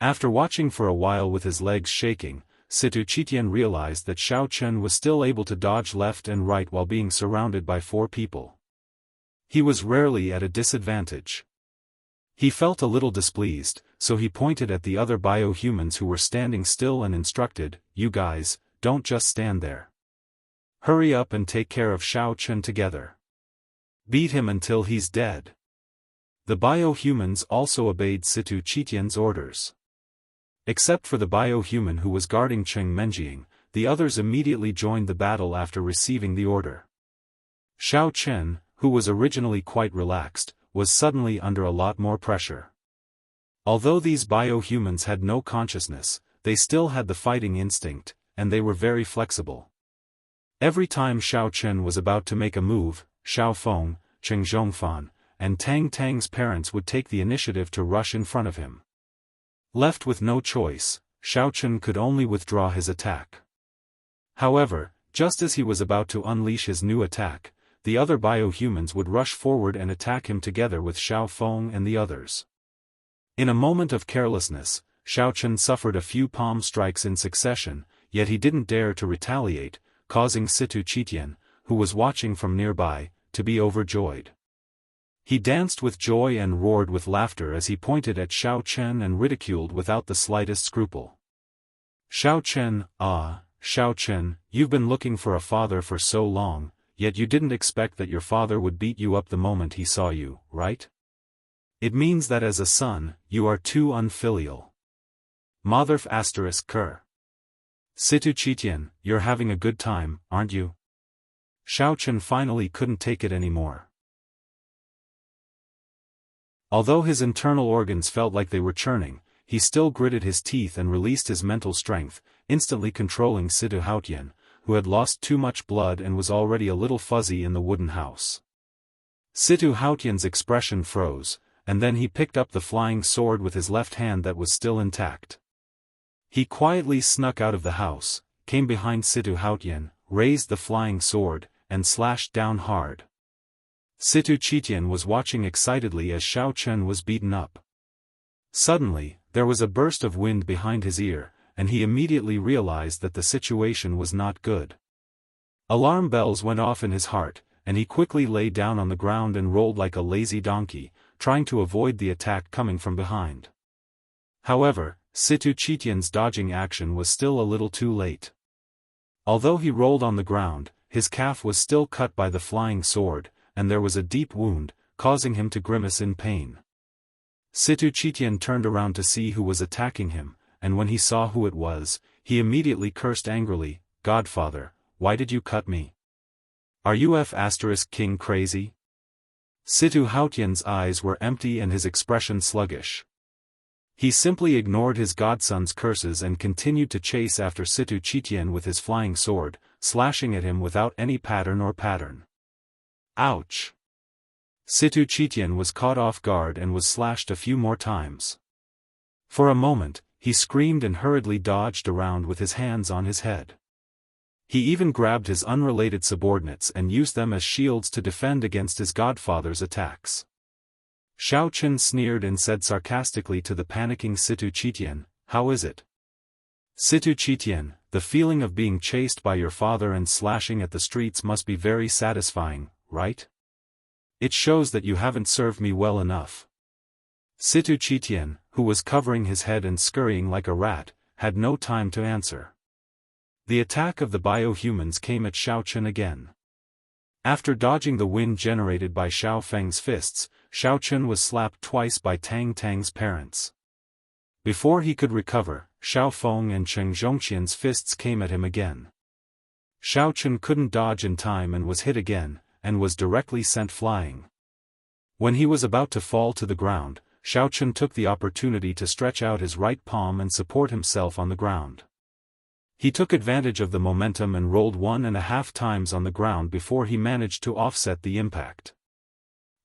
After watching for a while with his legs shaking, Situ Qitian realized that Xiao Chen was still able to dodge left and right while being surrounded by four people. He was rarely at a disadvantage. He felt a little displeased, so he pointed at the other biohumans who were standing still and instructed, "You guys, don't just stand there. Hurry up and take care of Xiao Chen together. Beat him until he's dead." The biohumans also obeyed Situ Qitian's orders. Except for the biohuman who was guarding Cheng Menjiang, the others immediately joined the battle after receiving the order. Xiao Chen, who was originally quite relaxed, was suddenly under a lot more pressure. Although these biohumans had no consciousness, they still had the fighting instinct, and they were very flexible. Every time Xiao Chen was about to make a move, Xiaofan, Cheng Zhongfan, and Tang Tang's parents would take the initiative to rush in front of him. Left with no choice, Xiao Chen could only withdraw his attack. However, just as he was about to unleash his new attack, the other biohumans would rush forward and attack him together with Xiaofan and the others. In a moment of carelessness, Xiao Chen suffered a few palm strikes in succession, yet he didn't dare to retaliate, causing Situ Qitian, who was watching from nearby, to be overjoyed. He danced with joy and roared with laughter as he pointed at Xiao Chen and ridiculed without the slightest scruple. "Xiao Chen, Xiao Chen, you've been looking for a father for so long, yet you didn't expect that your father would beat you up the moment he saw you, right? It means that as a son, you are too unfilial. Motherf ******. Situ Qitian, you're having a good time, aren't you?" Xiao Chen finally couldn't take it anymore. Although his internal organs felt like they were churning, he still gritted his teeth and released his mental strength, instantly controlling Situ Haotian, who had lost too much blood and was already a little fuzzy in the wooden house. Situ Haotian's expression froze, and then he picked up the flying sword with his left hand that was still intact. He quietly snuck out of the house, came behind Situ Haotian, raised the flying sword, and slashed down hard. Situ Qitian was watching excitedly as Xiao Chen was beaten up. Suddenly, there was a burst of wind behind his ear, and he immediately realized that the situation was not good. Alarm bells went off in his heart, and he quickly lay down on the ground and rolled like a lazy donkey, trying to avoid the attack coming from behind. However, Situ Qitian's dodging action was still a little too late. Although he rolled on the ground, his calf was still cut by the flying sword, and there was a deep wound, causing him to grimace in pain. Situ Qitian turned around to see who was attacking him, and when he saw who it was, he immediately cursed angrily, "Godfather, why did you cut me? Are you ****king crazy?" Situ Haotian's eyes were empty and his expression sluggish. He simply ignored his godson's curses and continued to chase after Situ Qitian with his flying sword, slashing at him without any pattern. Ouch! Situ Qitian was caught off guard and was slashed a few more times. For a moment, he screamed and hurriedly dodged around with his hands on his head. He even grabbed his unrelated subordinates and used them as shields to defend against his godfather's attacks. Xiaofan sneered and said sarcastically to the panicking Situ Qitian, "How is it? Situ Qitian, the feeling of being chased by your father and slashing at the streets must be very satisfying, right? It shows that you haven't served me well enough." Situ Qitian, who was covering his head and scurrying like a rat, had no time to answer. The attack of the biohumans came at Xiaofan again. After dodging the wind generated by Xiao Feng's fists, Xiaofan was slapped twice by Tang Tang's parents. Before he could recover, Xiao Feng and Cheng Zhongqian's fists came at him again. Xiaofan couldn't dodge in time and was hit again, and was directly sent flying. When he was about to fall to the ground, Xiaofan took the opportunity to stretch out his right palm and support himself on the ground. He took advantage of the momentum and rolled 1.5 times on the ground before he managed to offset the impact.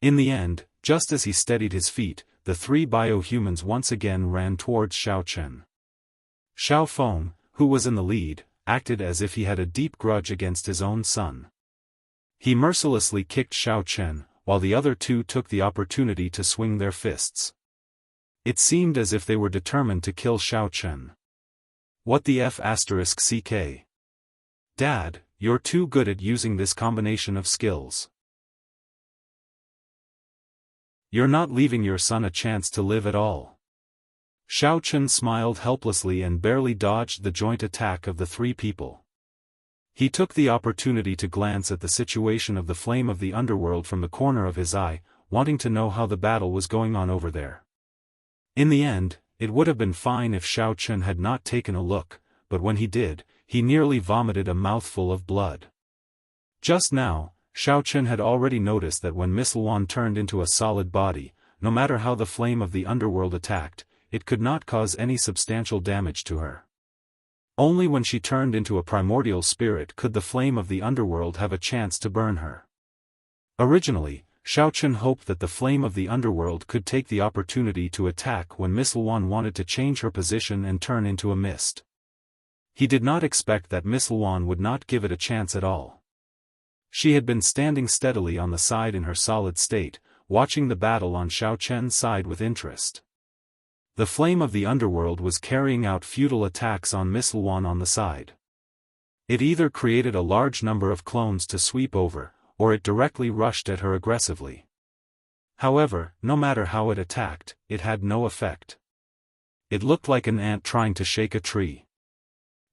In the end, just as he steadied his feet, the three biohumans once again ran towards Xiaofan. Xiao Feng, who was in the lead, acted as if he had a deep grudge against his own son. He mercilessly kicked Xiaofan, while the other two took the opportunity to swing their fists. It seemed as if they were determined to kill Xiaofan. What the F***ck? Dad, you're too good at using this combination of skills. You're not leaving your son a chance to live at all. Xiaofan smiled helplessly and barely dodged the joint attack of the three people. He took the opportunity to glance at the situation of the flame of the underworld from the corner of his eye, wanting to know how the battle was going on over there. In the end, it would have been fine if Xiaofan had not taken a look, but when he did, he nearly vomited a mouthful of blood. Just now, Xiaofan had already noticed that when Miss Luan turned into a solid body, no matter how the flame of the underworld attacked, it could not cause any substantial damage to her. Only when she turned into a primordial spirit could the flame of the underworld have a chance to burn her. Originally, Xiaofan hoped that the flame of the underworld could take the opportunity to attack when Miss Luan wanted to change her position and turn into a mist. He did not expect that Miss Luan would not give it a chance at all. She had been standing steadily on the side in her solid state, watching the battle on Xiaofan's side with interest. The flame of the underworld was carrying out futile attacks on Miss Luan on the side. It either created a large number of clones to sweep over, or it directly rushed at her aggressively. However, no matter how it attacked, it had no effect. It looked like an ant trying to shake a tree.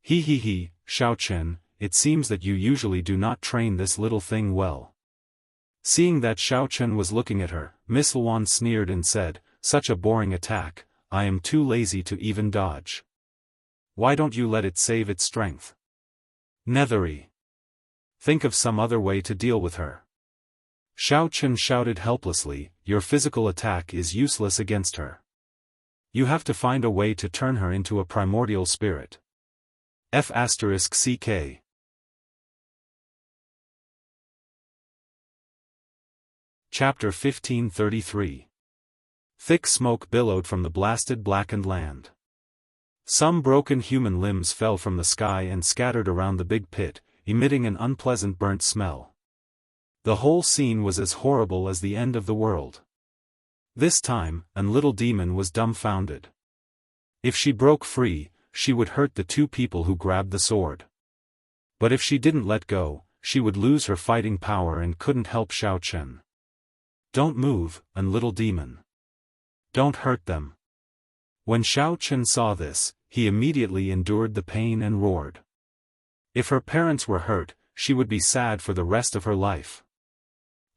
He, Xiaofan, it seems that you usually do not train this little thing well. Seeing that Xiaofan was looking at her, Miss Luan sneered and said, "Such a boring attack, I am too lazy to even dodge. Why don't you let it save its strength? Nethery. Think of some other way to deal with her." Xiaofan shouted helplessly, "Your physical attack is useless against her. You have to find a way to turn her into a primordial spirit." F***ck. Chapter 1533. Thick smoke billowed from the blasted blackened land. Some broken human limbs fell from the sky and scattered around the big pit, emitting an unpleasant burnt smell. The whole scene was as horrible as the end of the world. This time, an little demon was dumbfounded. If she broke free, she would hurt the two people who grabbed the sword. But if she didn't let go, she would lose her fighting power and couldn't help Xiaofan. "Don't move, an little demon. Don't hurt them." When Xiaofan saw this, he immediately endured the pain and roared. If her parents were hurt, she would be sad for the rest of her life.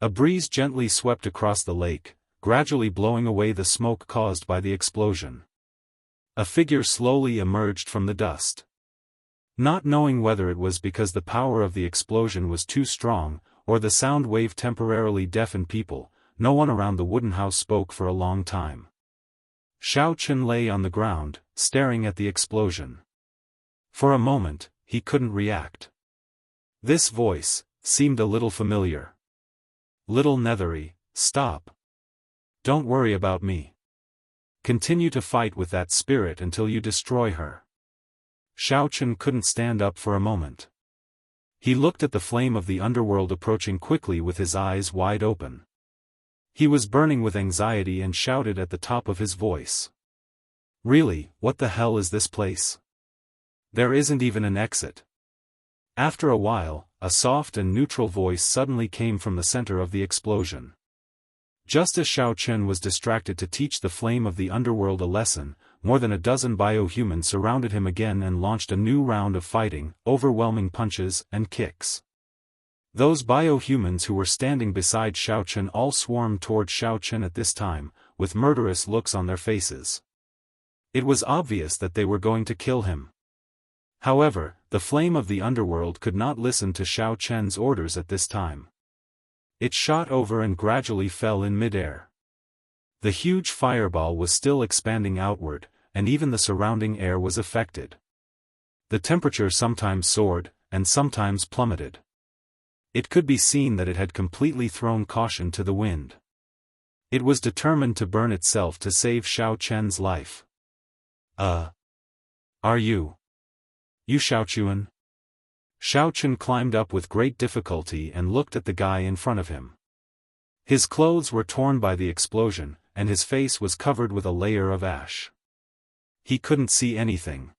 A breeze gently swept across the lake, gradually blowing away the smoke caused by the explosion. A figure slowly emerged from the dust. Not knowing whether it was because the power of the explosion was too strong, or the sound wave temporarily deafened people, no one around the wooden house spoke for a long time. Xiaofan lay on the ground, staring at the explosion. For a moment, he couldn't react. This voice seemed a little familiar. "Little Nethery, stop. Don't worry about me. Continue to fight with that spirit until you destroy her." Xiaofan couldn't stand up for a moment. He looked at the flame of the underworld approaching quickly with his eyes wide open. He was burning with anxiety and shouted at the top of his voice. Really, what the hell is this place? There isn't even an exit. After a while, a soft and neutral voice suddenly came from the center of the explosion. Just as Xiaofan was distracted to teach the flame of the underworld a lesson, more than a dozen biohumans surrounded him again and launched a new round of fighting, overwhelming punches and kicks. Those biohumans who were standing beside Xiaofan all swarmed toward Xiaofan at this time, with murderous looks on their faces. It was obvious that they were going to kill him. However, the flame of the underworld could not listen to Xiaofan's orders at this time. It shot over and gradually fell in midair. The huge fireball was still expanding outward, and even the surrounding air was affected. The temperature sometimes soared, and sometimes plummeted. It could be seen that it had completely thrown caution to the wind. It was determined to burn itself to save Xiaofan's life. Are you Xiaochuan? Xiaochuan climbed up with great difficulty and looked at the guy in front of him. His clothes were torn by the explosion, and his face was covered with a layer of ash. He couldn't see anything.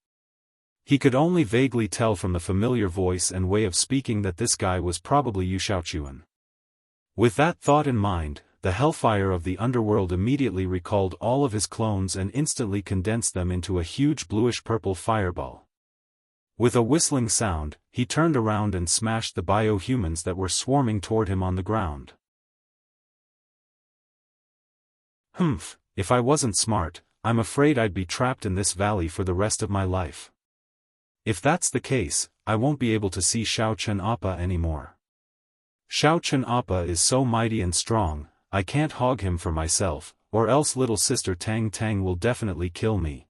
He could only vaguely tell from the familiar voice and way of speaking that this guy was probably Xiaochuan. With that thought in mind, the hellfire of the underworld immediately recalled all of his clones and instantly condensed them into a huge bluish-purple fireball. With a whistling sound, he turned around and smashed the biohumans that were swarming toward him on the ground. If I wasn't smart, I'm afraid I'd be trapped in this valley for the rest of my life. If that's the case, I won't be able to see Xiaofan Appa anymore. Xiaofan Appa is so mighty and strong, I can't hog him for myself, or else little sister Tang Tang will definitely kill me.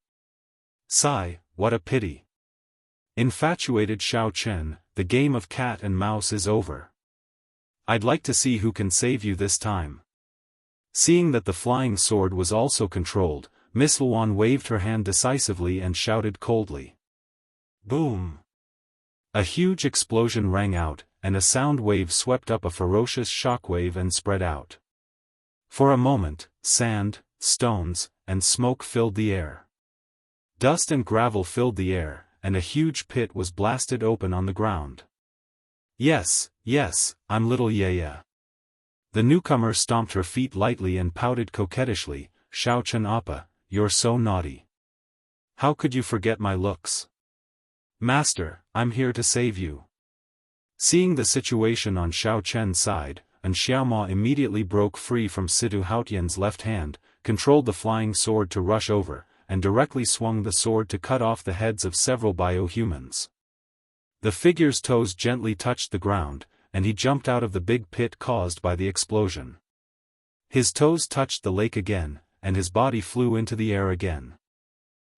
Sigh, what a pity. Infatuated Xiaofan, the game of cat and mouse is over. I'd like to see who can save you this time. Seeing that the flying sword was also controlled, Miss Luan waved her hand decisively and shouted coldly. Boom! A huge explosion rang out, and a sound wave swept up a ferocious shockwave and spread out. For a moment, sand, stones, and smoke filled the air. Dust and gravel filled the air, and a huge pit was blasted open on the ground. Yes, I'm little Yaya. The newcomer stomped her feet lightly and pouted coquettishly, Xiaofan Appa, you're so naughty. How could you forget my looks? Master, I'm here to save you. Seeing the situation on Xiaofan's side, and Xiaoma immediately broke free from Situ Haotian's left hand, controlled the flying sword to rush over, and directly swung the sword to cut off the heads of several biohumans. The figure's toes gently touched the ground, and he jumped out of the big pit caused by the explosion. His toes touched the lake again, and his body flew into the air again.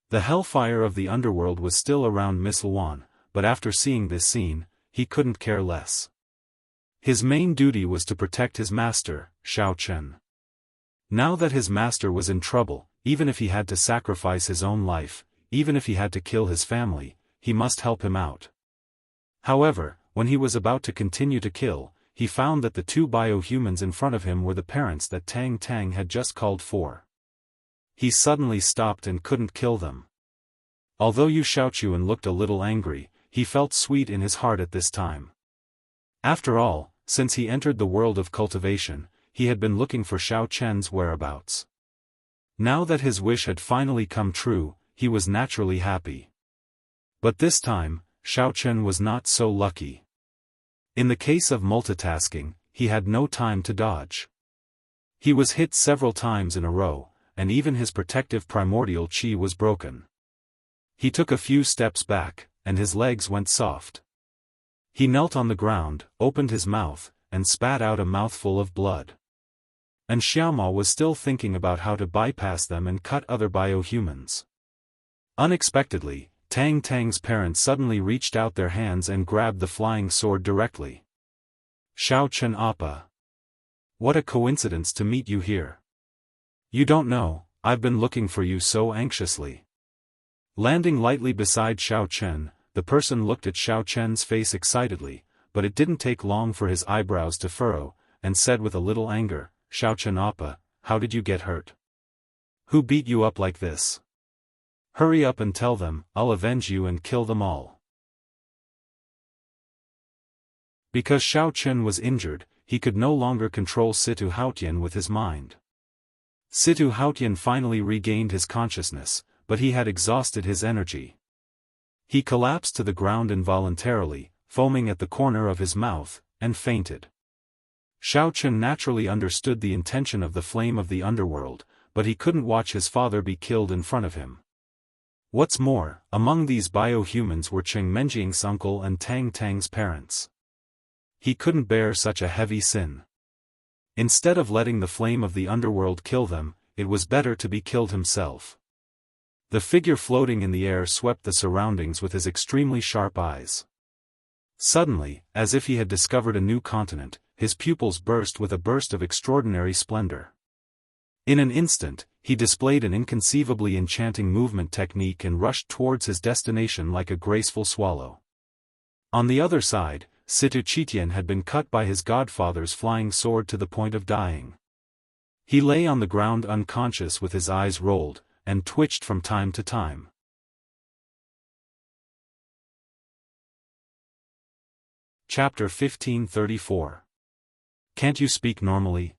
The hellfire of the underworld was still around Miss Luan, but after seeing this scene, he couldn't care less. His main duty was to protect his master, Xiaofan. Now that his master was in trouble, even if he had to sacrifice his own life, even if he had to kill his family, he must help him out. However, when he was about to continue to kill, he found that the two biohumans in front of him were the parents that Tang Tang had just called for. He suddenly stopped and couldn't kill them. Although Xiaochuan looked a little angry, he felt sweet in his heart at this time. After all, since he entered the world of cultivation, he had been looking for Xiaofan's whereabouts. Now that his wish had finally come true, he was naturally happy. But this time, Xiaofan was not so lucky. In the case of multitasking, he had no time to dodge. He was hit several times in a row, and even his protective primordial chi was broken. He took a few steps back, and his legs went soft. He knelt on the ground, opened his mouth, and spat out a mouthful of blood. And Xiaoma was still thinking about how to bypass them and cut other biohumans. Unexpectedly, Tang Tang's parents suddenly reached out their hands and grabbed the flying sword directly. Xiaofan Appa. What a coincidence to meet you here. You don't know, I've been looking for you so anxiously. Landing lightly beside Xiaofan, the person looked at Xiaofan's face excitedly, but it didn't take long for his eyebrows to furrow, and said with a little anger, "Xiaochen Appa, how did you get hurt? Who beat you up like this? Hurry up and tell them, I'll avenge you and kill them all." Because Xiaochen was injured, he could no longer control Situ Haotian with his mind. Situ Haotian finally regained his consciousness, but he had exhausted his energy. He collapsed to the ground involuntarily, foaming at the corner of his mouth, and fainted. Xiaochen naturally understood the intention of the flame of the underworld, but he couldn't watch his father be killed in front of him. What's more, among these biohumans were Cheng Menjing's uncle and Tang Tang's parents. He couldn't bear such a heavy sin. Instead of letting the flame of the underworld kill them, it was better to be killed himself. The figure floating in the air swept the surroundings with his extremely sharp eyes. Suddenly, as if he had discovered a new continent, his pupils burst with a burst of extraordinary splendor. In an instant, he displayed an inconceivably enchanting movement technique and rushed towards his destination like a graceful swallow. On the other side, Situ Chitian had been cut by his godfather's flying sword to the point of dying. He lay on the ground unconscious with his eyes rolled, and twitched from time to time. Chapter 1534. Can't you speak normally?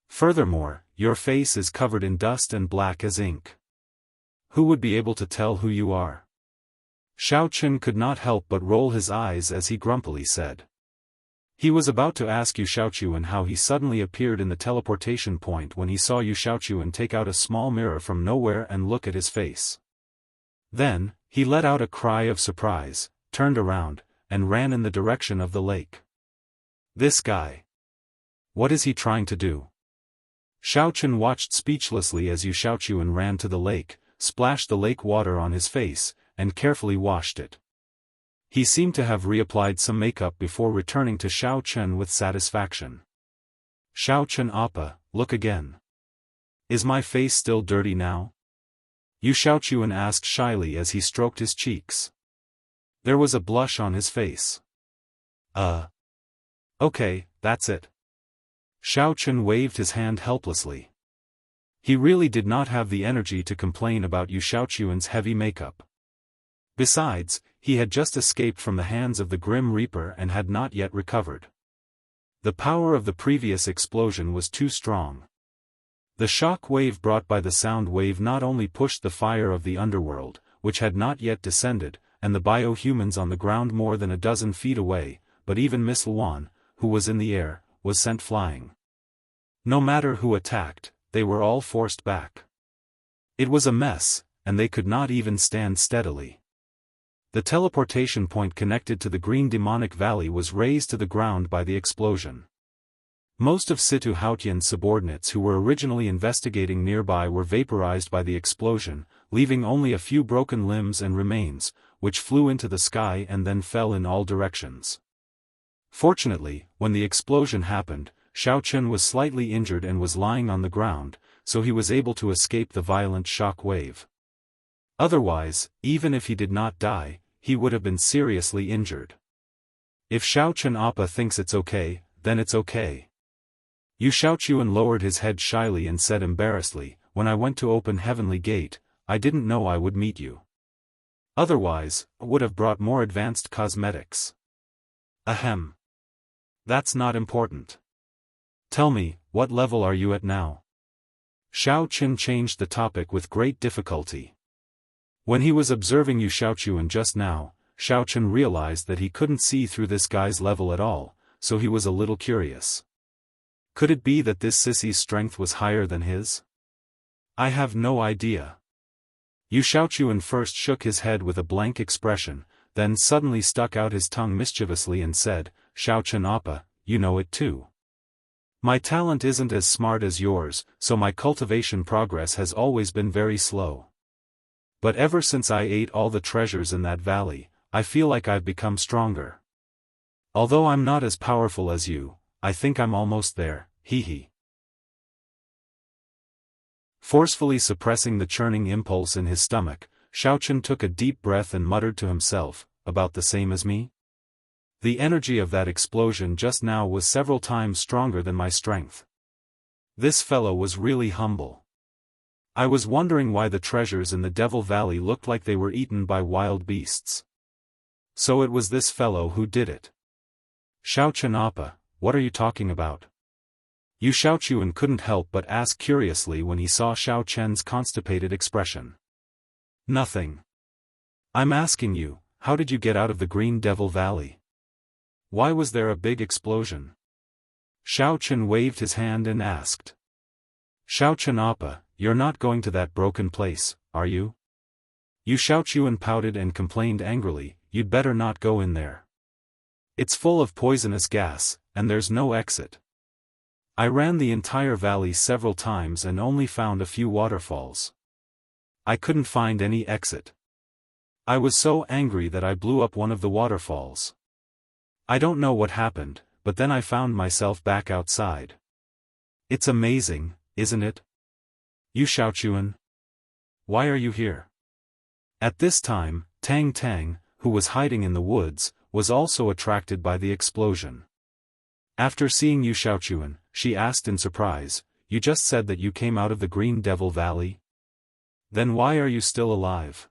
Furthermore, your face is covered in dust and black as ink. Who would be able to tell who you are? Xiaochen could not help but roll his eyes as he grumpily said. He was about to ask Yu Xiaochuan how he suddenly appeared in the teleportation point when he saw Yu Xiaochuan take out a small mirror from nowhere and look at his face. Then, he let out a cry of surprise, turned around, and ran in the direction of the lake. This guy. What is he trying to do? Xiaochen watched speechlessly as Yu Xiaochuan ran to the lake, splashed the lake water on his face, and carefully washed it. He seemed to have reapplied some makeup before returning to Xiaochen with satisfaction. "Xiaochen Appa, look again. Is my face still dirty now?" Yu Xiaochuan asked shyly as he stroked his cheeks. There was a blush on his face. Okay, that's it." Xiaochen waved his hand helplessly. He really did not have the energy to complain about Yu Xiaochuan's heavy makeup. Besides, he had just escaped from the hands of the Grim Reaper and had not yet recovered. The power of the previous explosion was too strong. The shock wave brought by the sound wave not only pushed the fire of the underworld, which had not yet descended, and the biohumans on the ground more than a dozen feet away, but even Miss Luan, who was in the air, was sent flying. No matter who attacked, they were all forced back. It was a mess, and they could not even stand steadily. The teleportation point connected to the Green Demonic Valley was razed to the ground by the explosion. Most of Situ Haotian's subordinates who were originally investigating nearby were vaporized by the explosion, leaving only a few broken limbs and remains, which flew into the sky and then fell in all directions. Fortunately, when the explosion happened, Xiaochen was slightly injured and was lying on the ground, so he was able to escape the violent shock wave. Otherwise, even if he did not die, he would have been seriously injured. If Xiaochen Appa thinks it's okay, then it's okay. Yu Xiaochuan lowered his head shyly and said embarrassedly, "When I went to open Heavenly Gate, I didn't know I would meet you. Otherwise, I would have brought more advanced cosmetics." Ahem. That's not important. Tell me, what level are you at now? Xiaochen changed the topic with great difficulty. When he was observing Yu Xiaochuan just now, Xiaochen realized that he couldn't see through this guy's level at all, so he was a little curious. Could it be that this sissy's strength was higher than his? I have no idea. Yu Xiaochuan first shook his head with a blank expression, then suddenly stuck out his tongue mischievously and said, "Xiaochen Appa, you know it too. My talent isn't as smart as yours, so my cultivation progress has always been very slow. But ever since I ate all the treasures in that valley, I feel like I've become stronger. Although I'm not as powerful as you, I think I'm almost there, hee. Forcefully suppressing the churning impulse in his stomach, Xiaochen took a deep breath and muttered to himself, "About the same as me?" The energy of that explosion just now was several times stronger than my strength. This fellow was really humble. I was wondering why the treasures in the Devil Valley looked like they were eaten by wild beasts. So it was this fellow who did it. Xiaochen Appa, what are you talking about? Yu Xiaochuan couldn't help but ask curiously when he saw Xiao Chen's constipated expression. Nothing. I'm asking you, how did you get out of the Green Devil Valley? Why was there a big explosion? Xiao Chen waved his hand and asked. Xiaochen Appa, you're not going to that broken place, are you? Yu Xiaochuan pouted and complained angrily, you'd better not go in there. It's full of poisonous gas, and there's no exit. I ran the entire valley several times and only found a few waterfalls. I couldn't find any exit. I was so angry that I blew up one of the waterfalls. I don't know what happened, but then I found myself back outside. It's amazing, isn't it? Yu Xiaochuan? Why are you here? At this time, Tang Tang, who was hiding in the woods, was also attracted by the explosion. After seeing Yu Xiaochuan, she asked in surprise, you just said that you came out of the Green Devil Valley? Then why are you still alive?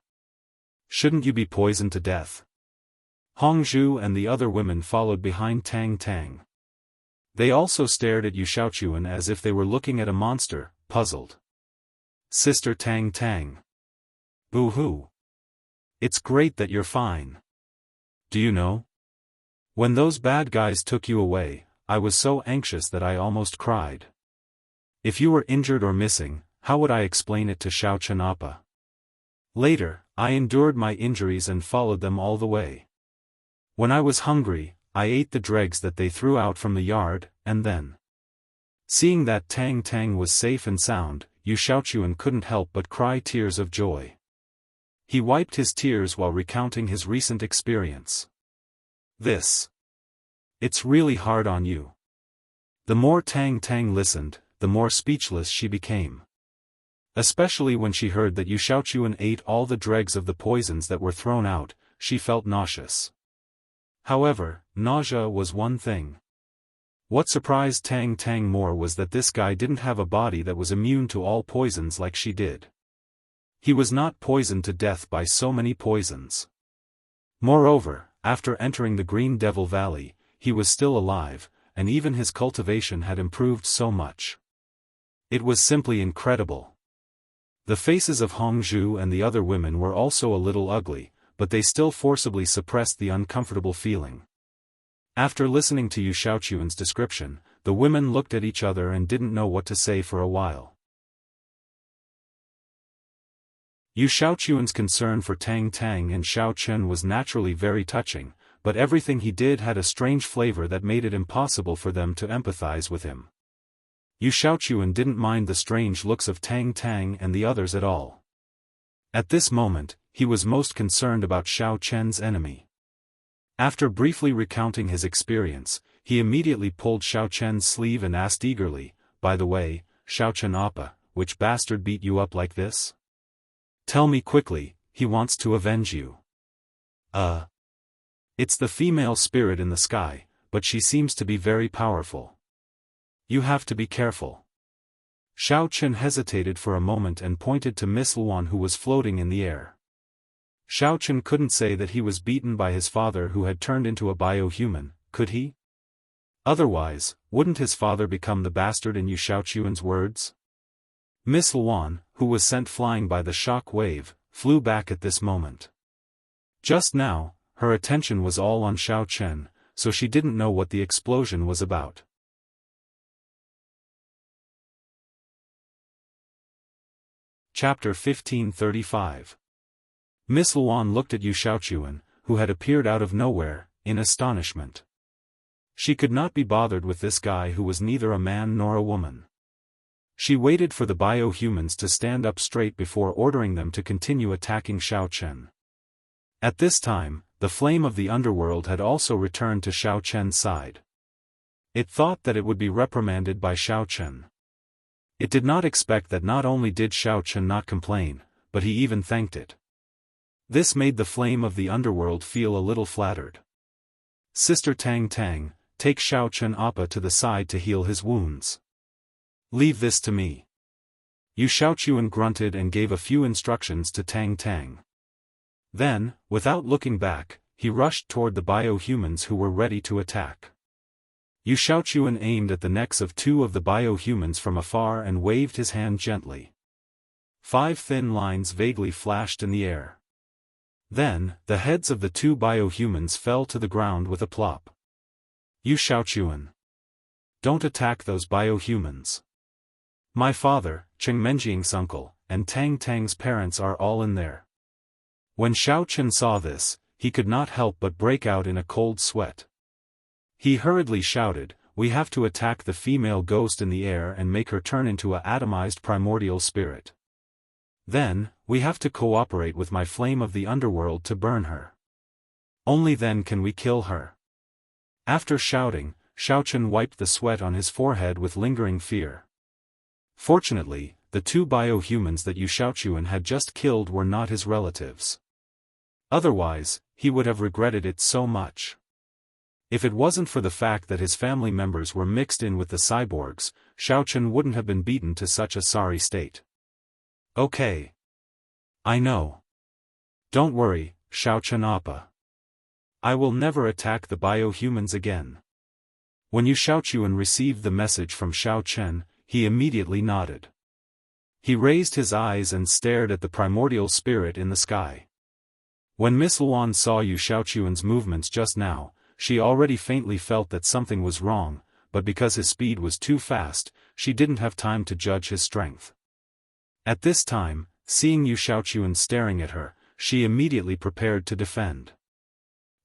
Shouldn't you be poisoned to death? Hongzhu and the other women followed behind Tang Tang. They also stared at Yu Xiaochuan as if they were looking at a monster, puzzled. Sister Tang Tang. Boo-hoo. It's great that you're fine. Do you know? When those bad guys took you away, I was so anxious that I almost cried. If you were injured or missing, how would I explain it to Xiaochen Appa? Later, I endured my injuries and followed them all the way. When I was hungry, I ate the dregs that they threw out from the yard, and then, seeing that Tang Tang was safe and sound, Yu Xiaochuan couldn't help but cry tears of joy. He wiped his tears while recounting his recent experience. It's really hard on you. The more Tang Tang listened, the more speechless she became. Especially when she heard that Yu Xiaochuan ate all the dregs of the poisons that were thrown out, she felt nauseous. However, nausea was one thing. What surprised Tang Tang more was that this guy didn't have a body that was immune to all poisons like she did. He was not poisoned to death by so many poisons. Moreover, after entering the Green Devil Valley, he was still alive, and even his cultivation had improved so much. It was simply incredible. The faces of Hongzhu and the other women were also a little ugly, but they still forcibly suppressed the uncomfortable feeling. After listening to Yu Xiaochuan's description, the women looked at each other and didn't know what to say for a while. Yu Xiaochuan's concern for Tang Tang and Xiao Chen was naturally very touching, but everything he did had a strange flavor that made it impossible for them to empathize with him. Yu Xiaochuan didn't mind the strange looks of Tang Tang and the others at all. At this moment, he was most concerned about Xiao Chen's enemy. After briefly recounting his experience, he immediately pulled Xiao Chen's sleeve and asked eagerly, by the way, Xiaochen Appa, which bastard beat you up like this? Tell me quickly, he wants to avenge you. It's the female spirit in the sky, but she seems to be very powerful. You have to be careful. Xiao Chen hesitated for a moment and pointed to Miss Luan who was floating in the air. Xiao Chen couldn't say that he was beaten by his father who had turned into a bio-human, could he? Otherwise, wouldn't his father become the bastard in Yu Xiaochuan's words? Miss Luan, who was sent flying by the shock wave, flew back at this moment. Just now, her attention was all on Xiao Chen, so she didn't know what the explosion was about. Chapter 1535. Miss Luan looked at Yu Xiaochuan, who had appeared out of nowhere, in astonishment. She could not be bothered with this guy who was neither a man nor a woman. She waited for the bio-humans to stand up straight before ordering them to continue attacking Xiao Chen. At this time, the flame of the underworld had also returned to Xiao Chen's side. It thought that it would be reprimanded by Xiao Chen. It did not expect that not only did Xiao Chen not complain, but he even thanked it. This made the flame of the underworld feel a little flattered. Sister Tang Tang, take Xiao Chen Appa to the side to heal his wounds. Leave this to me. Yu Xiaochuan grunted and gave a few instructions to Tang Tang. Then, without looking back, he rushed toward the biohumans who were ready to attack. Yu Xiaochuan aimed at the necks of 2 of the biohumans from afar and waved his hand gently. 5 thin lines vaguely flashed in the air. Then, the heads of the 2 biohumans fell to the ground with a plop. Yu Xiaochuan. Don't attack those biohumans. My father, Cheng Menjiang's uncle, and Tang Tang's parents are all in there. When Xiao Chen saw this, he could not help but break out in a cold sweat. He hurriedly shouted, "We have to attack the female ghost in the air and make her turn into a atomized primordial spirit. Then, we have to cooperate with my flame of the underworld to burn her. Only then can we kill her." After shouting, Xiao Chen wiped the sweat on his forehead with lingering fear. Fortunately, the 2 biohumans that Yu Xiaochuan had just killed were not his relatives. Otherwise, he would have regretted it so much. If it wasn't for the fact that his family members were mixed in with the cyborgs, Xiao Chen wouldn't have been beaten to such a sorry state. Okay. I know. Don't worry, Xiao Chen Appa. I will never attack the biohumans again. When Yu Xiaochuan received the message from Xiao Chen, he immediately nodded. He raised his eyes and stared at the primordial spirit in the sky. When Miss Luan saw Yu Xiaochuan's movements just now, she already faintly felt that something was wrong, but because his speed was too fast, she didn't have time to judge his strength. At this time, seeing Yu Xiaochuan staring at her, she immediately prepared to defend.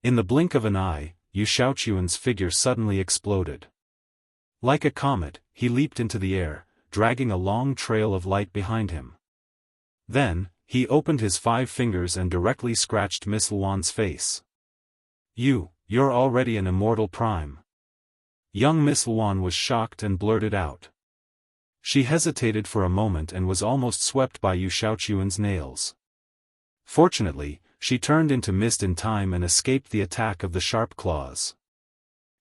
In the blink of an eye, Yu Xiaochuan's figure suddenly exploded. Like a comet, he leaped into the air, dragging a long trail of light behind him. Then, he opened his 5 fingers and directly scratched Miss Luan's face. You're already an immortal prime. Young Miss Luan was shocked and blurted out. She hesitated for a moment and was almost swept by Yu Xiaochuan's nails. Fortunately, she turned into mist in time and escaped the attack of the sharp claws.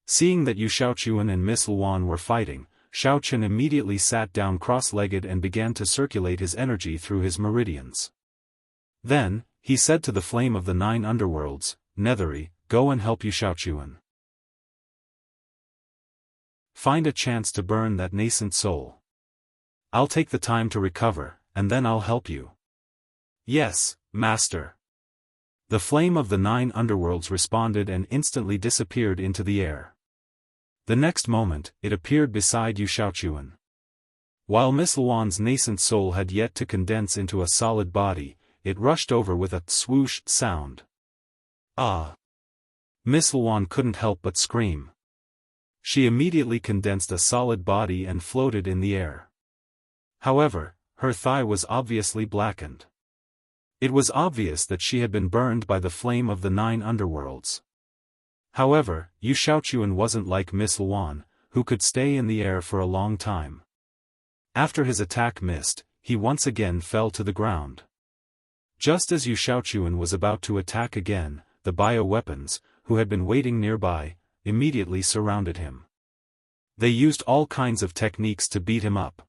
Seeing that Yu Xiaochuan and Miss Luan were fighting, Xiao Chen immediately sat down cross-legged and began to circulate his energy through his meridians. Then, he said to the flame of the 9 underworlds, "Nethery, go and help Yu Xiaochuan. Find a chance to burn that nascent soul. I'll take the time to recover, and then I'll help you." "Yes, Master." The flame of the 9 underworlds responded and instantly disappeared into the air. The next moment, it appeared beside Yu Xiaochuan. While Miss Luan's nascent soul had yet to condense into a solid body, it rushed over with a swoosh sound. Ah! Miss Luan couldn't help but scream. She immediately condensed a solid body and floated in the air. However, her thigh was obviously blackened. It was obvious that she had been burned by the flame of the 9 underworlds. However, Yu Xiaochuan wasn't like Miss Luan, who could stay in the air for a long time. After his attack missed, he once again fell to the ground. Just as Yu Xiaochuan was about to attack again, the bioweapons, who had been waiting nearby, immediately surrounded him. They used all kinds of techniques to beat him up.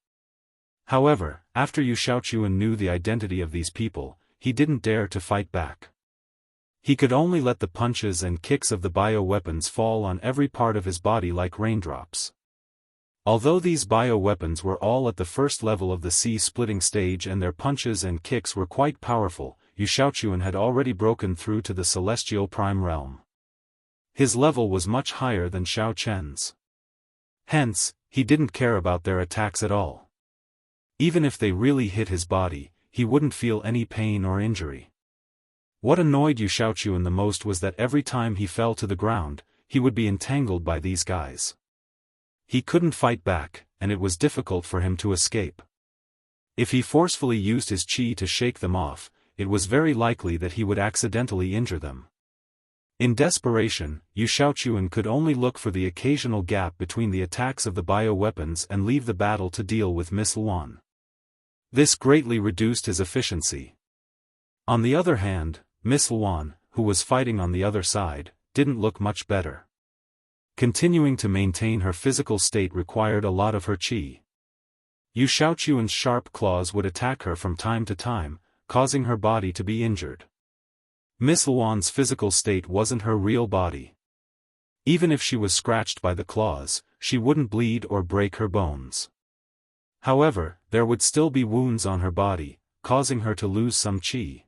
However, after Yu Xiaochuan knew the identity of these people, he didn't dare to fight back. He could only let the punches and kicks of the bioweapons fall on every part of his body like raindrops. Although these bioweapons were all at the first level of the sea-splitting stage and their punches and kicks were quite powerful, Yu Xiaochuan had already broken through to the celestial prime realm. His level was much higher than Xiao Chen's. Hence, he didn't care about their attacks at all. Even if they really hit his body, he wouldn't feel any pain or injury. What annoyed Yu Xiaochuan the most was that every time he fell to the ground, he would be entangled by these guys. He couldn't fight back, and it was difficult for him to escape. If he forcefully used his qi to shake them off, it was very likely that he would accidentally injure them. In desperation, Yu Xiaochuan could only look for the occasional gap between the attacks of the bioweapons and leave the battle to deal with Miss Luan. This greatly reduced his efficiency. On the other hand, Miss Luan, who was fighting on the other side, didn't look much better. Continuing to maintain her physical state required a lot of her qi. Yu Xiaochuan's sharp claws would attack her from time to time, causing her body to be injured. Miss Luan's physical state wasn't her real body. Even if she was scratched by the claws, she wouldn't bleed or break her bones. However, there would still be wounds on her body, causing her to lose some qi.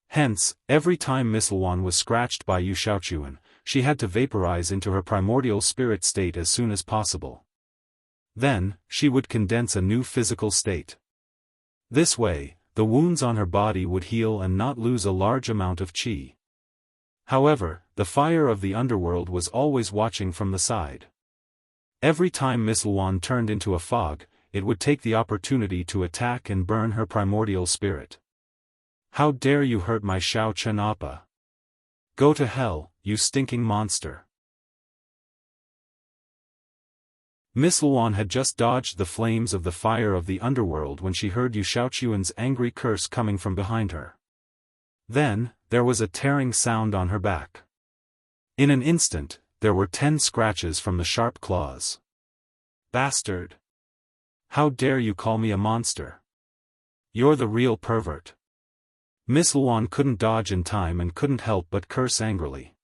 Hence, every time Miss Luan was scratched by Yu Xiaochuan, she had to vaporize into her primordial spirit state as soon as possible. Then, she would condense a new physical state. This way, the wounds on her body would heal and not lose a large amount of qi. However, the fire of the underworld was always watching from the side. Every time Miss Luan turned into a fog, it would take the opportunity to attack and burn her primordial spirit. "How dare you hurt my Xiaochen Appa? Go to hell, you stinking monster." Miss Luan had just dodged the flames of the fire of the underworld when she heard Yu Xiaochuan's angry curse coming from behind her. Then, there was a tearing sound on her back. In an instant, there were 10 scratches from the sharp claws. "Bastard! How dare you call me a monster? You're the real pervert." Miss Luan couldn't dodge in time and couldn't help but curse angrily.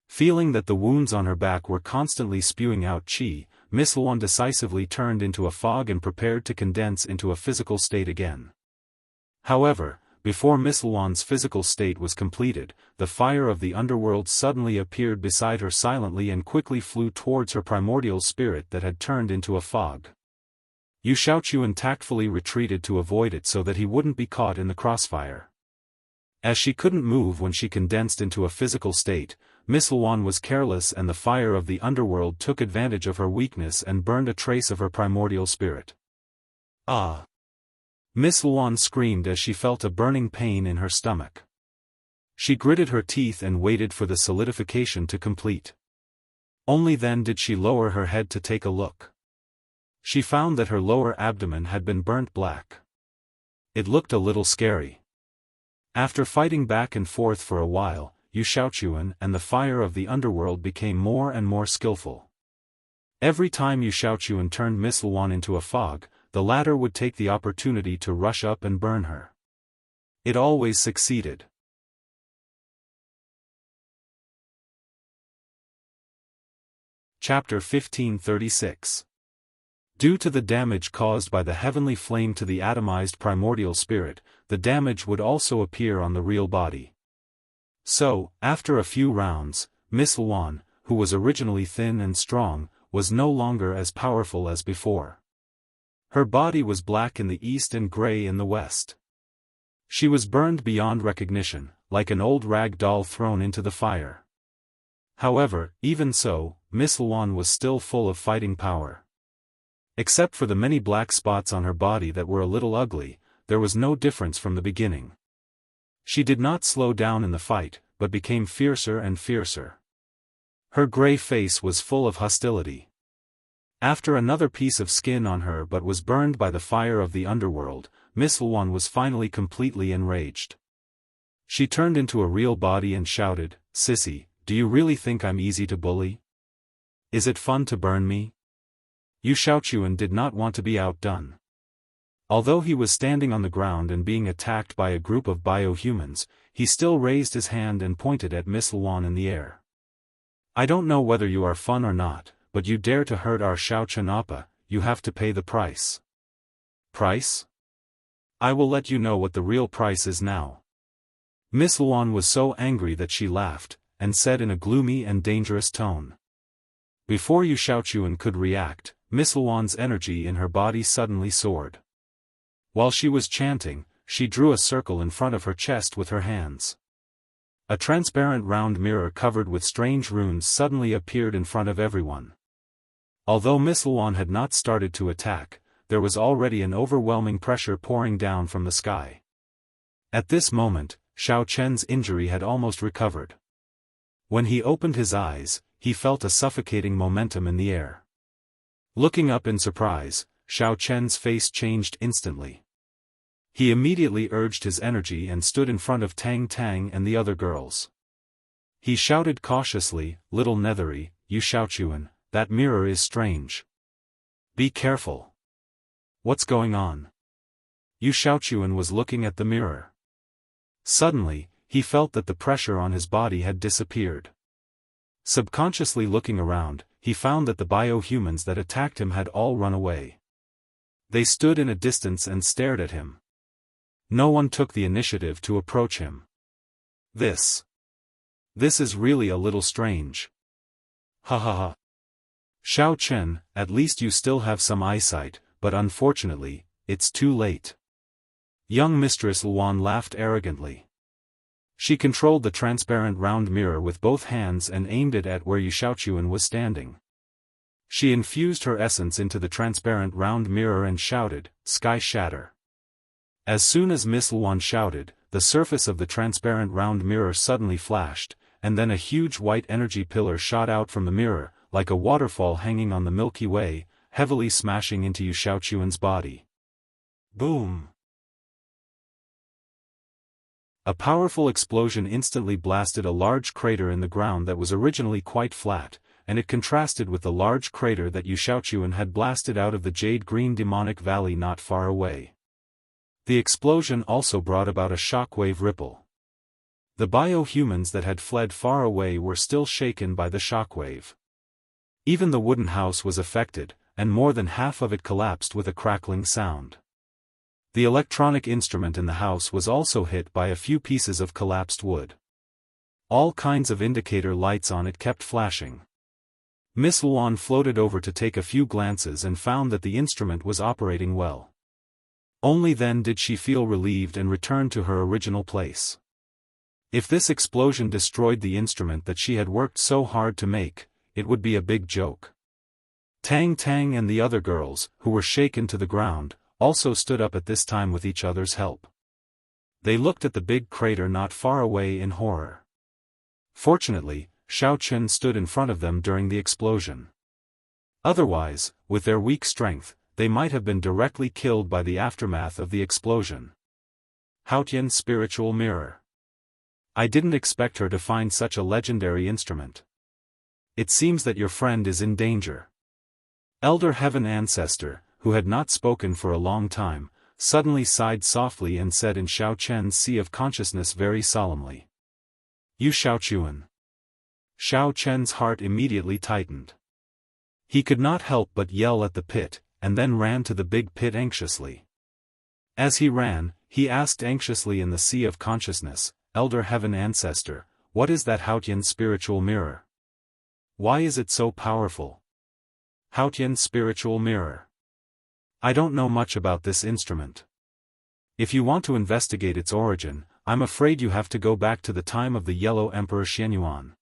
Feeling that the wounds on her back were constantly spewing out qi, Miss Luan decisively turned into a fog and prepared to condense into a physical state again. However, before Miss Luan's physical state was completed, the fire of the underworld suddenly appeared beside her silently and quickly flew towards her primordial spirit that had turned into a fog. Yu Xiaochuan tactfully retreated to avoid it so that he wouldn't be caught in the crossfire. As she couldn't move when she condensed into a physical state, Miss Luan was careless and the fire of the underworld took advantage of her weakness and burned a trace of her primordial spirit. "Ah!" Miss Luan screamed as she felt a burning pain in her stomach. She gritted her teeth and waited for the solidification to complete. Only then did she lower her head to take a look. She found that her lower abdomen had been burnt black. It looked a little scary. After fighting back and forth for a while, Yu Xiaochuan and the fire of the underworld became more and more skillful. Every time Yu Xiaochuan turned Miss Luan into a fog, the latter would take the opportunity to rush up and burn her. It always succeeded. Chapter 1536. Due to the damage caused by the heavenly flame to the atomized primordial spirit, the damage would also appear on the real body. So, after a few rounds, Miss Luan, who was originally thin and strong, was no longer as powerful as before. Her body was black in the east and gray in the west. She was burned beyond recognition, like an old rag doll thrown into the fire. However, even so, Miss Luan was still full of fighting power. Except for the many black spots on her body that were a little ugly, there was no difference from the beginning. She did not slow down in the fight, but became fiercer and fiercer. Her gray face was full of hostility. After another piece of skin on her but was burned by the fire of the underworld, Miss Luan was finally completely enraged. She turned into a real body and shouted, "Sissy, do you really think I'm easy to bully? Is it fun to burn me?" Yu Xiaochuan did not want to be outdone. Although he was standing on the ground and being attacked by a group of biohumans, he still raised his hand and pointed at Miss Luan in the air. "I don't know whether you are fun or not, but you dare to hurt our Xiaochen Appa, you have to pay the price." "Price? I will let you know what the real price is now." Miss Luan was so angry that she laughed, and said in a gloomy and dangerous tone. Before Yu Xiaochuan could react, Miss Luan's energy in her body suddenly soared. While she was chanting, she drew a circle in front of her chest with her hands. A transparent round mirror covered with strange runes suddenly appeared in front of everyone. Although Miss Luan had not started to attack, there was already an overwhelming pressure pouring down from the sky. At this moment, Xiao Chen's injury had almost recovered. When he opened his eyes, he felt a suffocating momentum in the air. Looking up in surprise, Xiao Chen's face changed instantly. He immediately urged his energy and stood in front of Tang Tang and the other girls. He shouted cautiously, "Little Nethery, Yu Xiaochuan, that mirror is strange. Be careful. What's going on?" Yu Xiaochuan was looking at the mirror. Suddenly, he felt that the pressure on his body had disappeared. Subconsciously looking around, he found that the biohumans that attacked him had all run away. They stood in a distance and stared at him. No one took the initiative to approach him. This is really a little strange. Ha ha ha. Xiao Chen, at least you still have some eyesight, but unfortunately, it's too late. Young Mistress Luan laughed arrogantly. She controlled the transparent round mirror with both hands and aimed it at where Yu Xiaochuan was standing. She infused her essence into the transparent round mirror and shouted, "Sky shatter." As soon as Miss Luan shouted, the surface of the transparent round mirror suddenly flashed, and then a huge white energy pillar shot out from the mirror, like a waterfall hanging on the Milky Way, heavily smashing into Yu Xiaochuan's body. Boom! A powerful explosion instantly blasted a large crater in the ground that was originally quite flat, and it contrasted with the large crater that Yu Xiaochuan had blasted out of the jade-green demonic valley not far away. The explosion also brought about a shockwave ripple. The biohumans that had fled far away were still shaken by the shockwave. Even the wooden house was affected, and more than half of it collapsed with a crackling sound. The electronic instrument in the house was also hit by a few pieces of collapsed wood. All kinds of indicator lights on it kept flashing. Miss Luan floated over to take a few glances and found that the instrument was operating well. Only then did she feel relieved and return to her original place. If this explosion destroyed the instrument that she had worked so hard to make, it would be a big joke. Tang Tang and the other girls, who were shaken to the ground, also stood up at this time with each other's help. They looked at the big crater not far away in horror. Fortunately, Xiao Chen stood in front of them during the explosion. Otherwise, with their weak strength, they might have been directly killed by the aftermath of the explosion. Haotian Spiritual Mirror. I didn't expect her to find such a legendary instrument. It seems that your friend is in danger. Elder Heaven Ancestor, who had not spoken for a long time, suddenly sighed softly and said in Xiao Chen's sea of consciousness very solemnly, "Yu Xiaochuan." Xiao Chen's heart immediately tightened. He could not help but yell at the pit, and then ran to the big pit anxiously. As he ran, he asked anxiously in the sea of consciousness, "Elder Heaven Ancestor, what is that Haotian spiritual mirror? Why is it so powerful?" Haotian spiritual mirror. I don't know much about this instrument. If you want to investigate its origin, I'm afraid you have to go back to the time of the Yellow Emperor Xianyuan.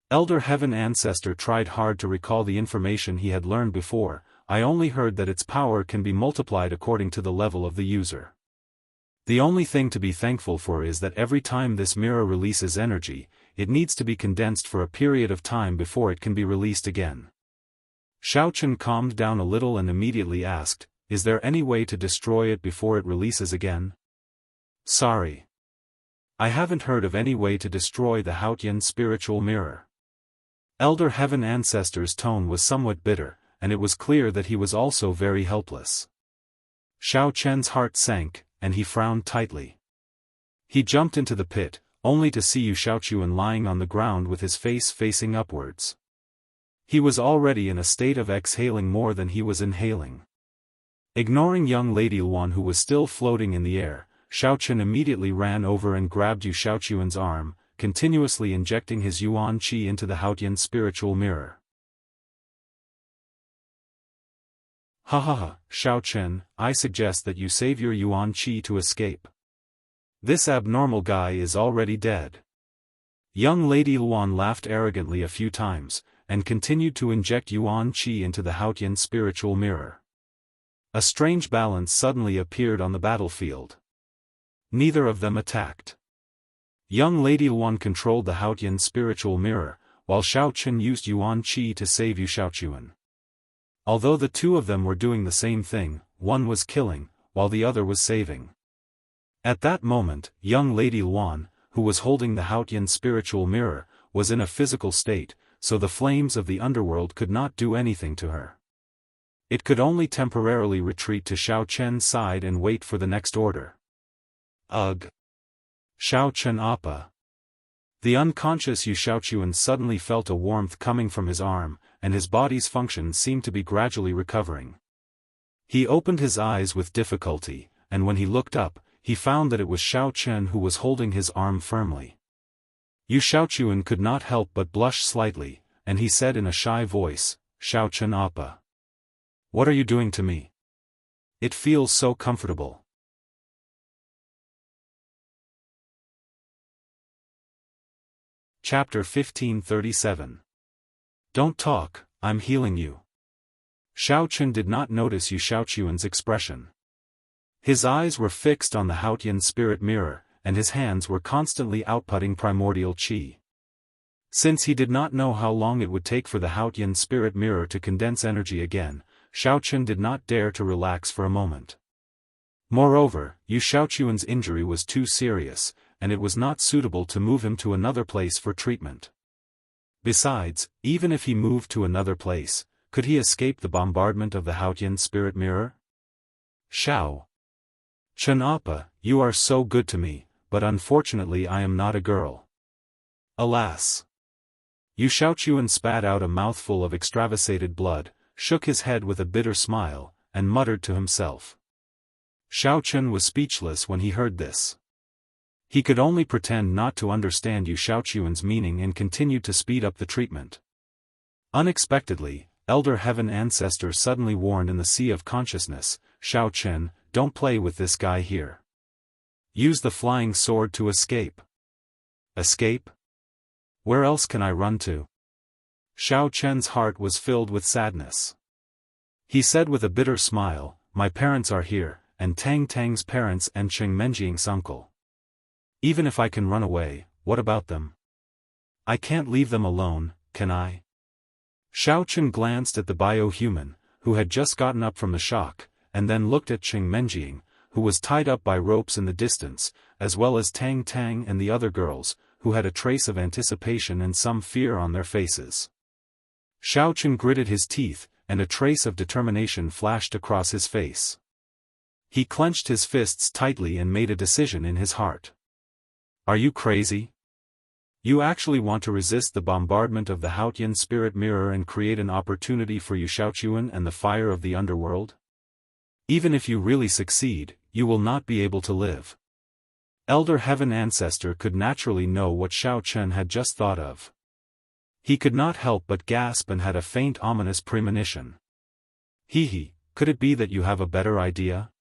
Elder Heaven Ancestor tried hard to recall the information he had learned before. I only heard that its power can be multiplied according to the level of the user. The only thing to be thankful for is that every time this mirror releases energy, it needs to be condensed for a period of time before it can be released again. Xiao Chen calmed down a little and immediately asked, "Is there any way to destroy it before it releases again?" "Sorry. I haven't heard of any way to destroy the Haotian spiritual mirror." Elder Heaven Ancestor's tone was somewhat bitter, and it was clear that he was also very helpless. Xiao Chen's heart sank, and he frowned tightly. He jumped into the pit, only to see Yu Xiaochuan lying on the ground with his face facing upwards. He was already in a state of exhaling more than he was inhaling. Ignoring young Lady Luan who was still floating in the air, Xiao Chen immediately ran over and grabbed Yu Xiaochuan's arm, continuously injecting his yuan qi into the Haotian spiritual mirror. Ha ha ha, Xiao Chen, I suggest that you save your yuan qi to escape. This abnormal guy is already dead. Young Lady Luan laughed arrogantly a few times, and continued to inject yuan qi into the Haotian spiritual mirror. A strange balance suddenly appeared on the battlefield. Neither of them attacked. Young Lady Luan controlled the Haotian spiritual mirror, while Xiao Chen used yuan qi to save Yu Xiaochuan. Although the two of them were doing the same thing, one was killing, while the other was saving. At that moment, young Lady Luan, who was holding the Haotian spiritual mirror, was in a physical state, so the flames of the underworld could not do anything to her. It could only temporarily retreat to Xiao Chen's side and wait for the next order. Ugh! Xiao Chen Appa! The unconscious Yu Xiaochuan suddenly felt a warmth coming from his arm, and his body's function seemed to be gradually recovering. He opened his eyes with difficulty, and when he looked up, he found that it was Xiao Chen who was holding his arm firmly. Yu Xiaochuan could not help but blush slightly, and he said in a shy voice, "Xiao Chen Appa. What are you doing to me? It feels so comfortable." Chapter 1537. Don't talk, I'm healing you. Xiao Chen did not notice Yu Xiaochuan's expression. His eyes were fixed on the Haotian spirit mirror, and his hands were constantly outputting primordial qi. Since he did not know how long it would take for the Haotian spirit mirror to condense energy again, Xiao Chen did not dare to relax for a moment. Moreover, Yu Xiaochuan's injury was too serious, and it was not suitable to move him to another place for treatment. Besides, even if he moved to another place, could he escape the bombardment of the Haotian spirit mirror? Xiao Chen Appa, you are so good to me, but unfortunately I am not a girl. Alas! Yu Xiaochuan spat out a mouthful of extravasated blood, shook his head with a bitter smile, and muttered to himself. Xiao Chen was speechless when he heard this. He could only pretend not to understand Yu Xiaochuan's meaning and continued to speed up the treatment. Unexpectedly, Elder Heaven Ancestor suddenly warned in the Sea of Consciousness, "Xiao Chen, don't play with this guy here. Use the flying sword to escape." Escape? Where else can I run to? Xiao Chen's heart was filled with sadness. He said with a bitter smile, "My parents are here, and Tang Tang's parents and Cheng Menjiang's uncle. Even if I can run away, what about them? I can't leave them alone, can I?" Xiao Chen glanced at the biohuman, who had just gotten up from the shock, and then looked at Cheng Menjiang, who was tied up by ropes in the distance, as well as Tang Tang and the other girls, who had a trace of anticipation and some fear on their faces. Xiao Chen gritted his teeth, and a trace of determination flashed across his face. He clenched his fists tightly and made a decision in his heart. Are you crazy? You actually want to resist the bombardment of the Haotian spirit mirror and create an opportunity for Yu Xiaochuan and the fire of the underworld? Even if you really succeed, you will not be able to live. Elder Heaven Ancestor could naturally know what Xiao Chen had just thought of. He could not help but gasp and had a faint ominous premonition. He, could it be that you have a better idea?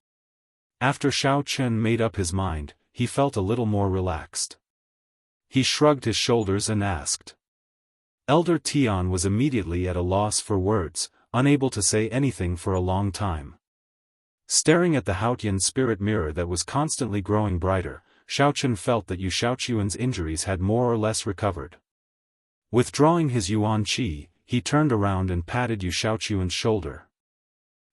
After Xiao Chen made up his mind, he felt a little more relaxed. He shrugged his shoulders and asked. Elder Tian was immediately at a loss for words, unable to say anything for a long time. Staring at the Haotian spirit mirror that was constantly growing brighter, Xiao Chen felt that Yu Xiaochuan's injuries had more or less recovered. Withdrawing his yuan qi, he turned around and patted Yu Xiaochuan's shoulder.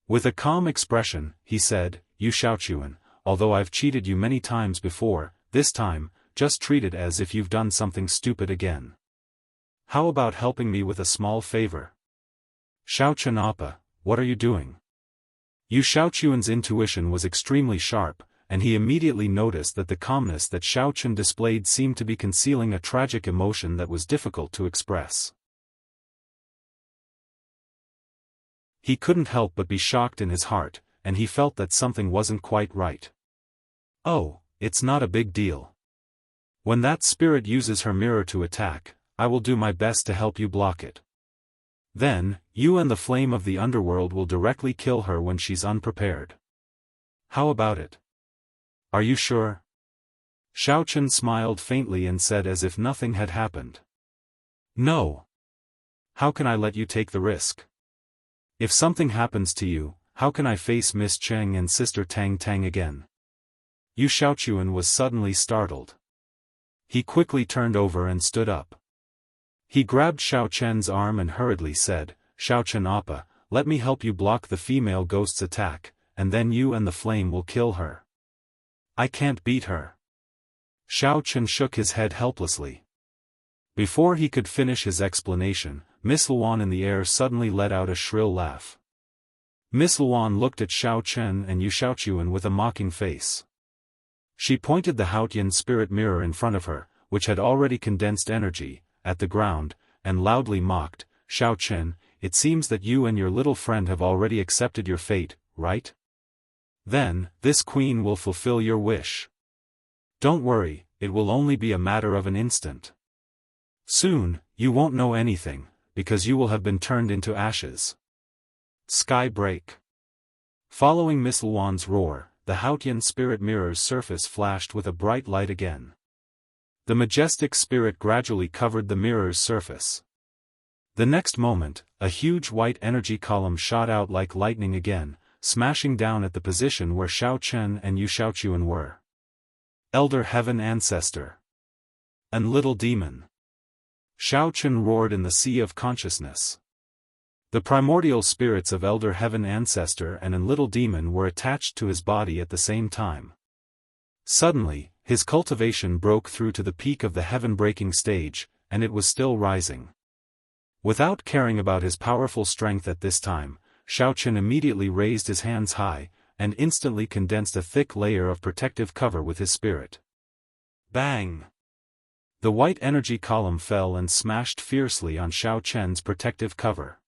With a calm expression, he said, "Yu Xiaochuan, although I've cheated you many times before, this time, just treat it as if you've done something stupid again. How about helping me with a small favor?" "Xiao Chen Appa, what are you doing?" Yu Xiaochuan's intuition was extremely sharp, and he immediately noticed that the calmness that Xiao Chen displayed seemed to be concealing a tragic emotion that was difficult to express. He couldn't help but be shocked in his heart, and he felt that something wasn't quite right. "Oh, it's not a big deal. When that spirit uses her mirror to attack, I will do my best to help you block it. Then, you and the flame of the underworld will directly kill her when she's unprepared. How about it? Are you sure?" Xiao Chen smiled faintly and said as if nothing had happened. "No. How can I let you take the risk? If something happens to you, how can I face Miss Cheng and Sister Tang Tang again?" Yu Xiaochuan was suddenly startled. He quickly turned over and stood up. He grabbed Xiao Chen's arm and hurriedly said, "Xiao Chen Appa, let me help you block the female ghost's attack, and then you and the flame will kill her." "I can't beat her." Xiao Chen shook his head helplessly. Before he could finish his explanation, Miss Luan in the air suddenly let out a shrill laugh. Miss Luan looked at Xiao Chen and Yu Xiaochuan with a mocking face. She pointed the Haotian spirit mirror in front of her, which had already condensed energy, at the ground, and loudly mocked, "Xiao Chen, it seems that you and your little friend have already accepted your fate, right? Then, this queen will fulfill your wish. Don't worry, it will only be a matter of an instant. Soon, you won't know anything, because you will have been turned into ashes." Sky break. Following Miss Luan's roar, the Haotian spirit mirror's surface flashed with a bright light again. The majestic spirit gradually covered the mirror's surface. The next moment, a huge white energy column shot out like lightning again, smashing down at the position where Xiao Chen and Yu Xiaochuan were. Elder Heaven Ancestor. And Little Demon. Xiao Chen roared in the sea of consciousness. The primordial spirits of Elder Heaven Ancestor and Little Demon were attached to his body at the same time. Suddenly, his cultivation broke through to the peak of the heaven-breaking stage, and it was still rising. Without caring about his powerful strength at this time, Xiao Chen immediately raised his hands high, and instantly condensed a thick layer of protective cover with his spirit. Bang! The white energy column fell and smashed fiercely on Xiao Chen's protective cover.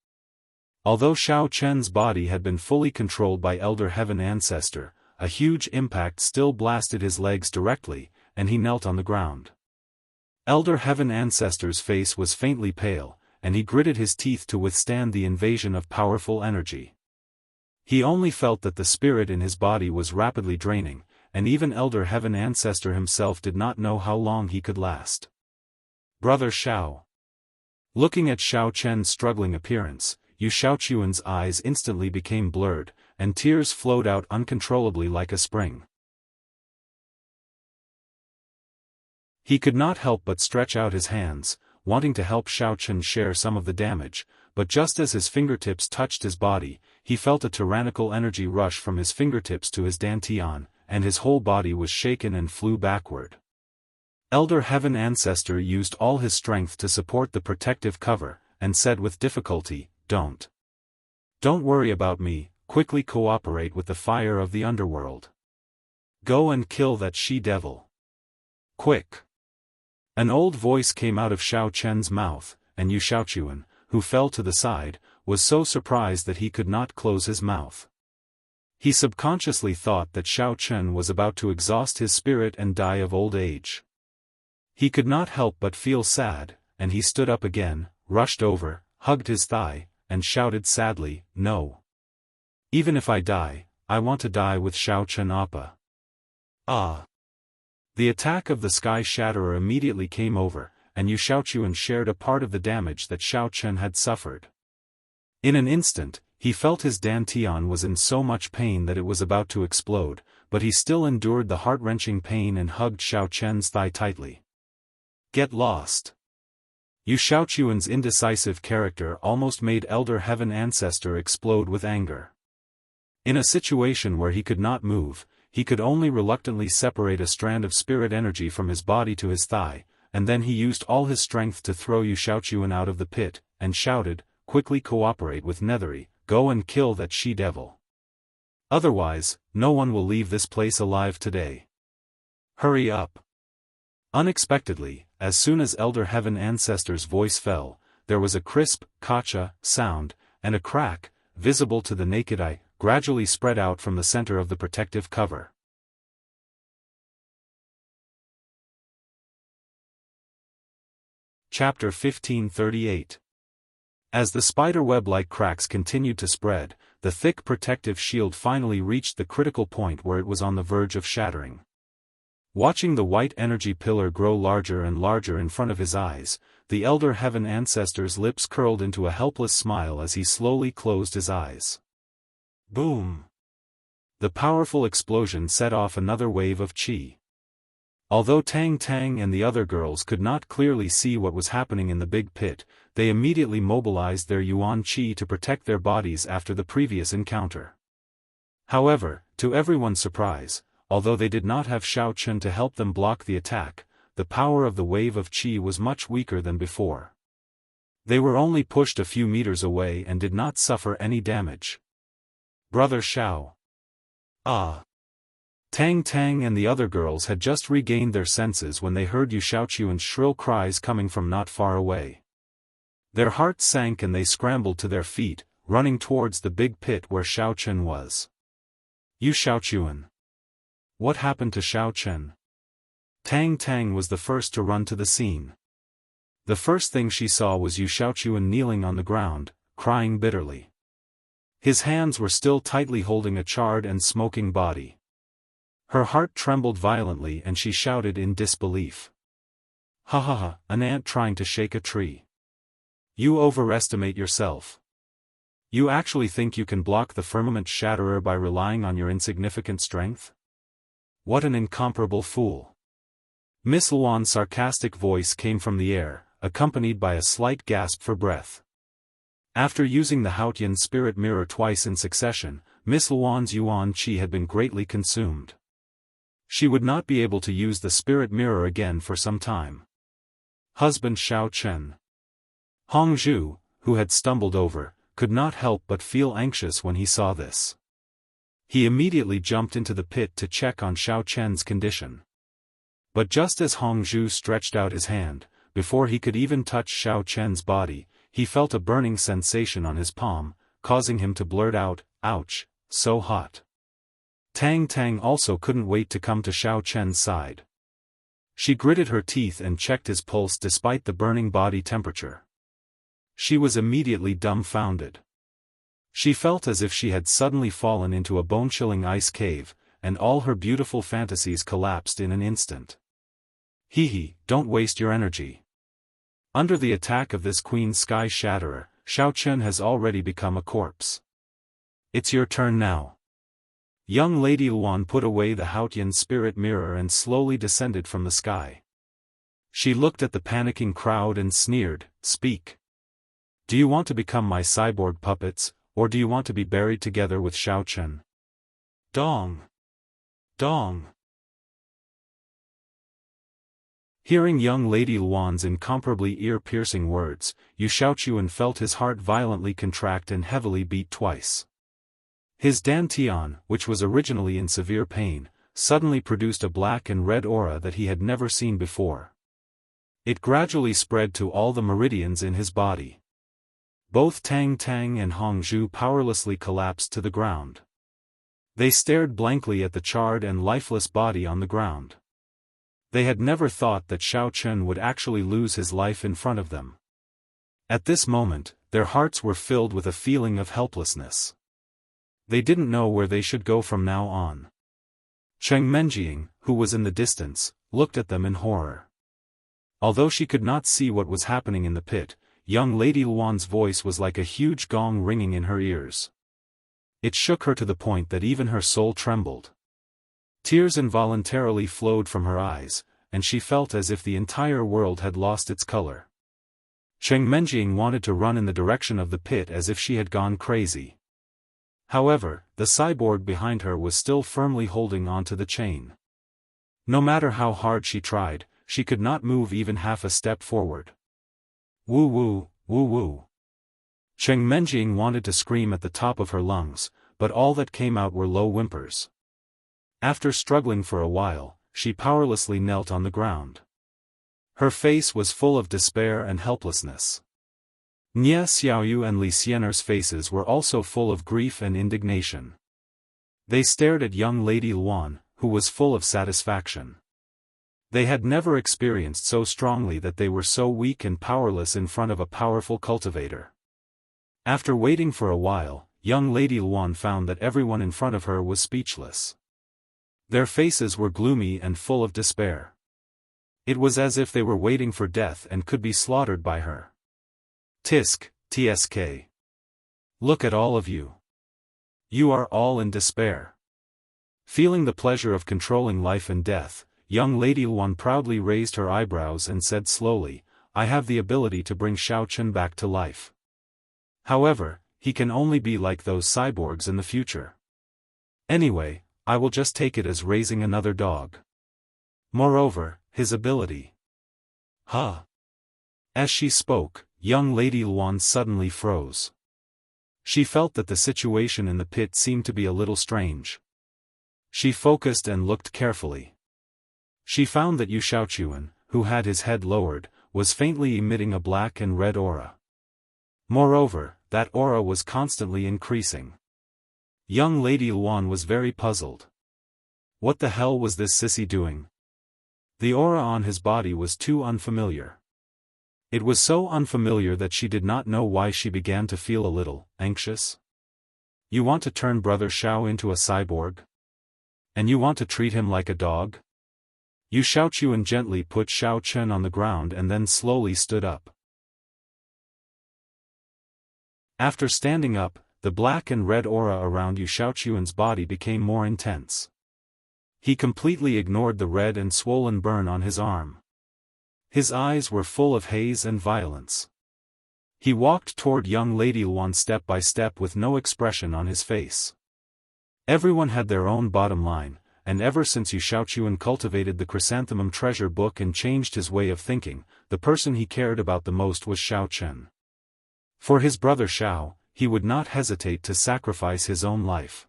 Although Xiao Chen's body had been fully controlled by Elder Heaven Ancestor, a huge impact still blasted his legs directly, and he knelt on the ground. Elder Heaven Ancestor's face was faintly pale, and he gritted his teeth to withstand the invasion of powerful energy. He only felt that the spirit in his body was rapidly draining, and even Elder Heaven Ancestor himself did not know how long he could last. Brother Xiao. Looking at Xiao Chen's struggling appearance, Yu Xiaochuan's eyes instantly became blurred, and tears flowed out uncontrollably like a spring. He could not help but stretch out his hands, wanting to help Xiao Chen share some of the damage, but just as his fingertips touched his body, he felt a tyrannical energy rush from his fingertips to his dantian, and his whole body was shaken and flew backward. Elder Heaven Ancestor used all his strength to support the protective cover, and said with difficulty, Don't worry about me, quickly cooperate with the fire of the underworld. Go and kill that she-devil. Quick. An old voice came out of Xiao Chen's mouth, and Yu Xiaochuan, who fell to the side, was so surprised that he could not close his mouth. He subconsciously thought that Xiao Chen was about to exhaust his spirit and die of old age. He could not help but feel sad, and he stood up again, rushed over, hugged his thigh, and shouted sadly, "No. Even if I die, I want to die with Xiao Chen Appa." Ah! The attack of the Sky Shatterer immediately came over, and Yu Xiaochuan shared a part of the damage that Xiao Chen had suffered. In an instant, he felt his dantian was in so much pain that it was about to explode, but he still endured the heart-wrenching pain and hugged Xiao Chen's thigh tightly. Get lost. Yu Xiaochuan's indecisive character almost made Elder Heaven Ancestor explode with anger. In a situation where he could not move, he could only reluctantly separate a strand of spirit energy from his body to his thigh, and then he used all his strength to throw Yu Xiaochuan out of the pit, and shouted, "Quickly cooperate with Nethery, go and kill that she-devil. Otherwise, no one will leave this place alive today. Hurry up." Unexpectedly, as soon as Elder Heaven Ancestor's voice fell, there was a crisp, kacha sound, and a crack, visible to the naked eye, gradually spread out from the center of the protective cover. Chapter 1538. As the spider-web-like cracks continued to spread, the thick protective shield finally reached the critical point where it was on the verge of shattering. Watching the white energy pillar grow larger and larger in front of his eyes, the Elder Heaven Ancestor's lips curled into a helpless smile as he slowly closed his eyes. Boom! The powerful explosion set off another wave of qi. Although Tang Tang and the other girls could not clearly see what was happening in the big pit, they immediately mobilized their yuan qi to protect their bodies after the previous encounter. However, to everyone's surprise, although they did not have Xiao Chen to help them block the attack, the power of the wave of qi was much weaker than before. They were only pushed a few meters away and did not suffer any damage. Brother Xiao. Ah! Tang Tang and the other girls had just regained their senses when they heard Yu Xiaochuan's shrill cries coming from not far away. Their hearts sank and they scrambled to their feet, running towards the big pit where Xiao Chen was. Yu Xiaochuan. What happened to Xiao Chen? Tang Tang was the first to run to the scene. The first thing she saw was Yu Xiaochuan kneeling on the ground, crying bitterly. His hands were still tightly holding a charred and smoking body. Her heart trembled violently and she shouted in disbelief. Ha ha ha, an ant trying to shake a tree. You overestimate yourself. You actually think you can block the firmament shatterer by relying on your insignificant strength? What an incomparable fool. Miss Luan's sarcastic voice came from the air, accompanied by a slight gasp for breath. After using the Haotian spirit mirror twice in succession, Miss Luan's Yuan Qi had been greatly consumed. She would not be able to use the spirit mirror again for some time. Husband Xiao Chen. Hong Zhu, who had stumbled over, could not help but feel anxious when he saw this. He immediately jumped into the pit to check on Xiao Chen's condition. But just as Hong Zhu stretched out his hand, before he could even touch Xiao Chen's body, he felt a burning sensation on his palm, causing him to blurt out, "Ouch, so hot." Tang Tang also couldn't wait to come to Xiao Chen's side. She gritted her teeth and checked his pulse despite the burning body temperature. She was immediately dumbfounded. She felt as if she had suddenly fallen into a bone-chilling ice cave, and all her beautiful fantasies collapsed in an instant. Hee, don't waste your energy. Under the attack of this Queen Sky Shatterer, Xiao Chen has already become a corpse. It's your turn now. Young Lady Luan put away the Haotian spirit mirror and slowly descended from the sky. She looked at the panicking crowd and sneered, "Speak. Do you want to become my cyborg puppets, or do you want to be buried together with Xiao Chen?" Dong! Dong! Hearing young Lady Luan's incomparably ear-piercing words, Yu Xiaochuan felt his heart violently contract and heavily beat twice. His dantian, which was originally in severe pain, suddenly produced a black and red aura that he had never seen before. It gradually spread to all the meridians in his body. Both Tang Tang and Hong Zhu powerlessly collapsed to the ground. They stared blankly at the charred and lifeless body on the ground. They had never thought that Xiao Chen would actually lose his life in front of them. At this moment, their hearts were filled with a feeling of helplessness. They didn't know where they should go from now on. Cheng Menjing, who was in the distance, looked at them in horror. Although she could not see what was happening in the pit, young Lady Luan's voice was like a huge gong ringing in her ears. It shook her to the point that even her soul trembled. Tears involuntarily flowed from her eyes, and she felt as if the entire world had lost its color. Cheng Menjing wanted to run in the direction of the pit as if she had gone crazy. However, the cyborg behind her was still firmly holding onto the chain. No matter how hard she tried, she could not move even half a step forward. Woo woo, woo woo. Cheng Menjing wanted to scream at the top of her lungs, but all that came out were low whimpers. After struggling for a while, she powerlessly knelt on the ground. Her face was full of despair and helplessness. Nye Xiaoyu and Li Xiener's faces were also full of grief and indignation. They stared at young Lady Luan, who was full of satisfaction. They had never experienced so strongly that they were so weak and powerless in front of a powerful cultivator. After waiting for a while, young Lady Luan found that everyone in front of her was speechless. Their faces were gloomy and full of despair. It was as if they were waiting for death and could be slaughtered by her. Tisk, tsk. Look at all of you. You are all in despair. Feeling the pleasure of controlling life and death, young Lady Luan proudly raised her eyebrows and said slowly, "I have the ability to bring Xiao Chen back to life. However, he can only be like those cyborgs in the future. Anyway, I will just take it as raising another dog. Moreover, his ability. Huh? As she spoke, young Lady Luan suddenly froze. She felt that the situation in the pit seemed to be a little strange. She focused and looked carefully. She found that Yu Xiaochuan, who had his head lowered, was faintly emitting a black and red aura. Moreover, that aura was constantly increasing. Young Lady Luan was very puzzled. What the hell was this sissy doing? The aura on his body was too unfamiliar. It was so unfamiliar that she did not know why she began to feel a little anxious. You want to turn Brother Xiao into a cyborg? And you want to treat him like a dog? Yu Xiaochuan gently put Xiao Chen on the ground and then slowly stood up. After standing up, the black and red aura around Yu Xiaochuan's body became more intense. He completely ignored the red and swollen burn on his arm. His eyes were full of haze and violence. He walked toward young Lady Luan step by step with no expression on his face. Everyone had their own bottom line, and ever since Yu Xiaochuan cultivated the Chrysanthemum Treasure Book and changed his way of thinking, the person he cared about the most was Xiao Chen. For his brother Xiao, he would not hesitate to sacrifice his own life.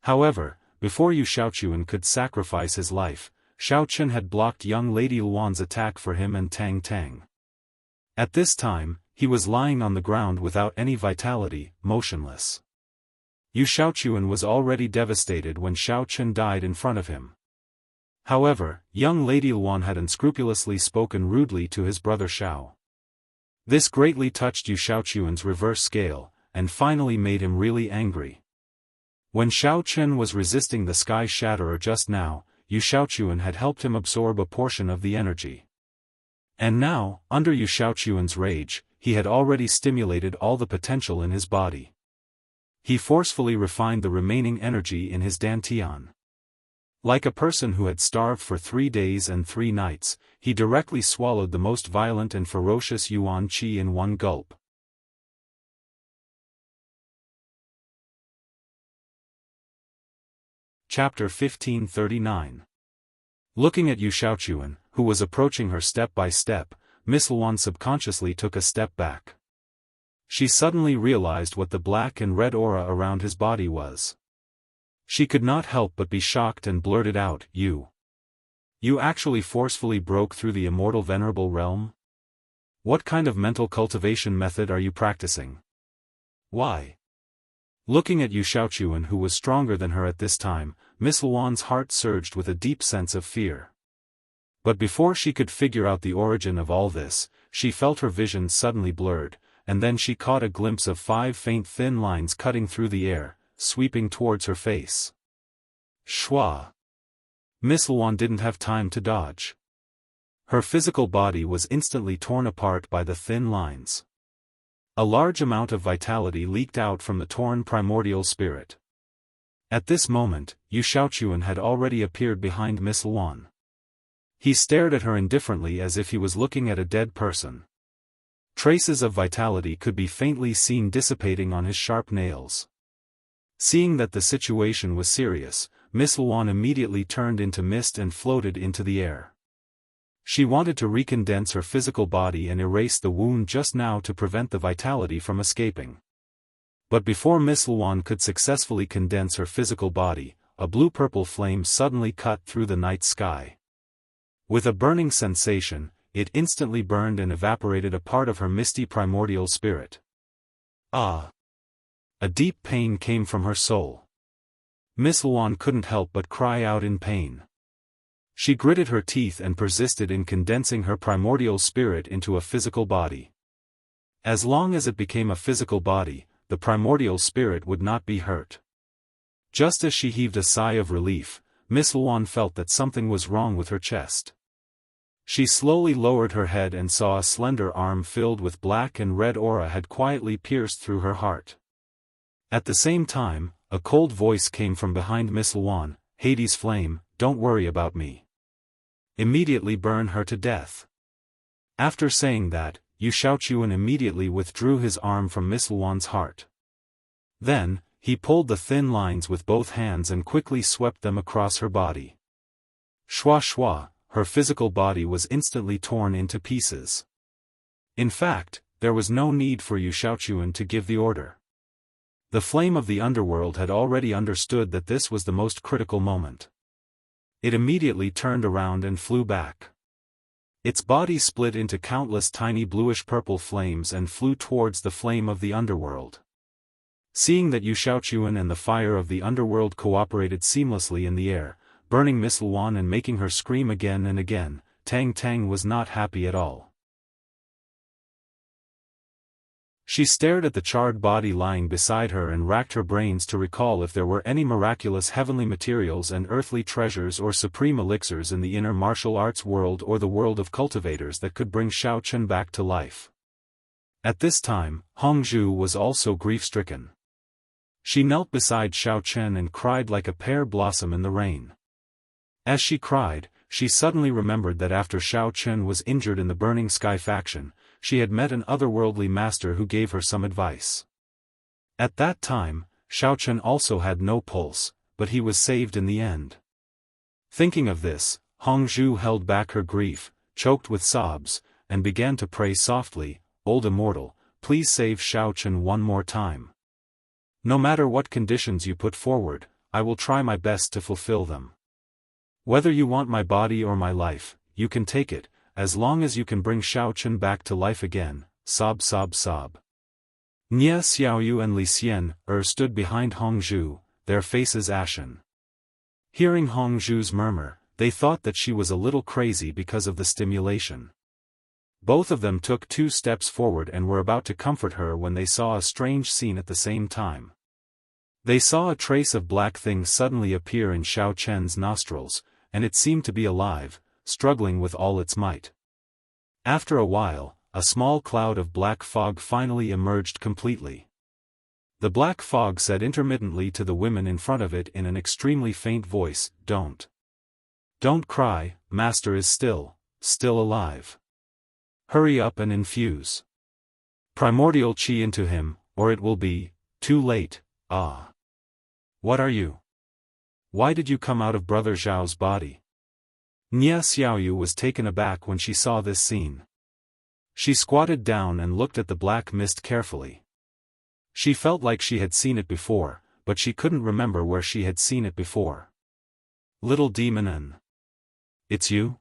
However, before Yu Xiaochuan could sacrifice his life, Xiao Chen had blocked young Lady Luan's attack for him and Tang Tang. At this time, he was lying on the ground without any vitality, motionless. Yu Xiaochuan was already devastated when Xiao Chen died in front of him. However, young Lady Luan had unscrupulously spoken rudely to his brother Xiao. This greatly touched Yu Xiaochuan's reverse scale, and finally made him really angry. When Xiao Chen was resisting the Sky Shatterer just now, Yu Xiaochuan had helped him absorb a portion of the energy. And now, under Yu Xiaochuan's rage, he had already stimulated all the potential in his body. He forcefully refined the remaining energy in his dantian. Like a person who had starved for 3 days and 3 nights, he directly swallowed the most violent and ferocious yuan qi in one gulp. Chapter 1539. Looking at Yu Xiaochuan, who was approaching her step by step, Miss Luan subconsciously took a step back. She suddenly realized what the black and red aura around his body was. She could not help but be shocked and blurted out, You actually forcefully broke through the immortal venerable realm? What kind of mental cultivation method are you practicing? Why? Looking at Yu Xiaochuan, who was stronger than her at this time, Miss Luan's heart surged with a deep sense of fear. But before she could figure out the origin of all this, she felt her vision suddenly blurred, and then she caught a glimpse of 5 faint thin lines cutting through the air, sweeping towards her face. Shwa! Miss Luan didn't have time to dodge. Her physical body was instantly torn apart by the thin lines. A large amount of vitality leaked out from the torn primordial spirit. At this moment, Yu Xiaochuan had already appeared behind Miss Luan. He stared at her indifferently as if he was looking at a dead person. Traces of vitality could be faintly seen dissipating on his sharp nails. Seeing that the situation was serious, Miss Luan immediately turned into mist and floated into the air. She wanted to recondense her physical body and erase the wound just now to prevent the vitality from escaping. But before Miss Luan could successfully condense her physical body, a blue-purple flame suddenly cut through the night sky. With a burning sensation, it instantly burned and evaporated a part of her misty primordial spirit. Ah! A deep pain came from her soul. Miss Luan couldn't help but cry out in pain. She gritted her teeth and persisted in condensing her primordial spirit into a physical body. As long as it became a physical body, the primordial spirit would not be hurt. Just as she heaved a sigh of relief, Miss Luan felt that something was wrong with her chest. She slowly lowered her head and saw a slender arm filled with black and red aura had quietly pierced through her heart. At the same time, a cold voice came from behind Miss Luan, Hades' flame, don't worry about me. Immediately burn her to death. After saying that, Yu Xiaochuan immediately withdrew his arm from Miss Luan's heart. Then, he pulled the thin lines with both hands and quickly swept them across her body. Shwa shwa, her physical body was instantly torn into pieces. In fact, there was no need for Xiaofan to give the order. The flame of the underworld had already understood that this was the most critical moment. It immediately turned around and flew back. Its body split into countless tiny bluish-purple flames and flew towards the flame of the underworld. Seeing that Xiaofan and the fire of the underworld cooperated seamlessly in the air, burning Miss Luan and making her scream again and again, Tang Tang was not happy at all. She stared at the charred body lying beside her and racked her brains to recall if there were any miraculous heavenly materials and earthly treasures or supreme elixirs in the inner martial arts world or the world of cultivators that could bring Xiaofan back to life. At this time, Hongzhu was also grief-stricken. She knelt beside Xiaofan and cried like a pear blossom in the rain. As she cried, she suddenly remembered that after Xiaofan was injured in the Burning Sky faction, she had met an otherworldly master who gave her some advice. At that time, Xiaofan also had no pulse, but he was saved in the end. Thinking of this, Hongzhu held back her grief, choked with sobs, and began to pray softly, "Old Immortal, please save Xiaofan one more time. No matter what conditions you put forward, I will try my best to fulfill them. Whether you want my body or my life, you can take it, as long as you can bring Xiaofan back to life again." Sob sob sob. Nye Xiaoyu and Li Xian stood behind Hongzhu, their faces ashen. Hearing Hongzhu's murmur, they thought that she was a little crazy because of the stimulation. Both of them took 2 steps forward and were about to comfort her when they saw a strange scene at the same time. They saw a trace of black things suddenly appear in Xiaofan's nostrils, and it seemed to be alive, struggling with all its might. After a while, a small cloud of black fog finally emerged completely. The black fog said intermittently to the women in front of it in an extremely faint voice, Don't cry, Master is still alive. Hurry up and infuse primordial qi into him, or it will be too late." "Ah. What are you? Why did you come out of Brother Zhao's body?" Nye Xiaoyu was taken aback when she saw this scene. She squatted down and looked at the black mist carefully. She felt like she had seen it before, but she couldn't remember where she had seen it before. "Little demon, it's you?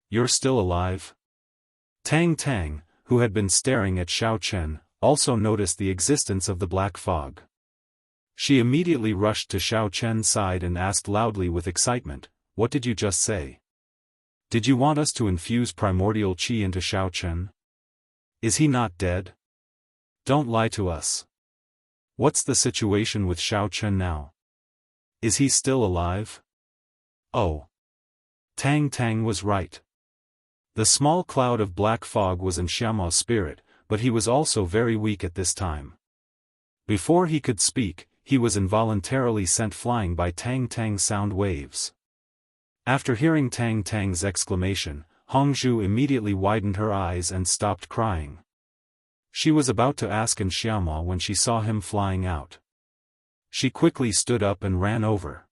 You're still alive?" Tang Tang, who had been staring at Xiaofan, also noticed the existence of the black fog. She immediately rushed to Xiaofan's side and asked loudly with excitement, "What did you just say? Did you want us to infuse primordial qi into Xiaofan? Is he not dead? Don't lie to us. What's the situation with Xiaofan now? Is he still alive?" Oh. Tang Tang was right. The small cloud of black fog was in Xiaoma's spirit, but he was also very weak at this time. Before he could speak, he was involuntarily sent flying by Tang Tang's sound waves. After hearing Tang Tang's exclamation, Hongzhu immediately widened her eyes and stopped crying. She was about to ask in Xiaoma when she saw him flying out. She quickly stood up and ran over.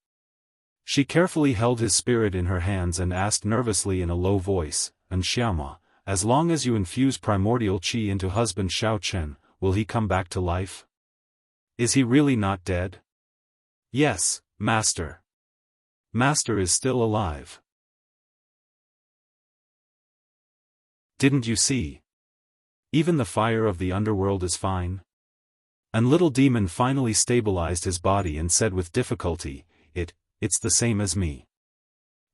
She carefully held his spirit in her hands and asked nervously in a low voice, "And Xiaoma, as long as you infuse primordial qi into husband Xiaofan, will he come back to life? Is he really not dead?" "Yes, Master. Master is still alive." "Didn't you see? Even the fire of the underworld is fine." And little demon finally stabilized his body and said with difficulty, It's the same as me.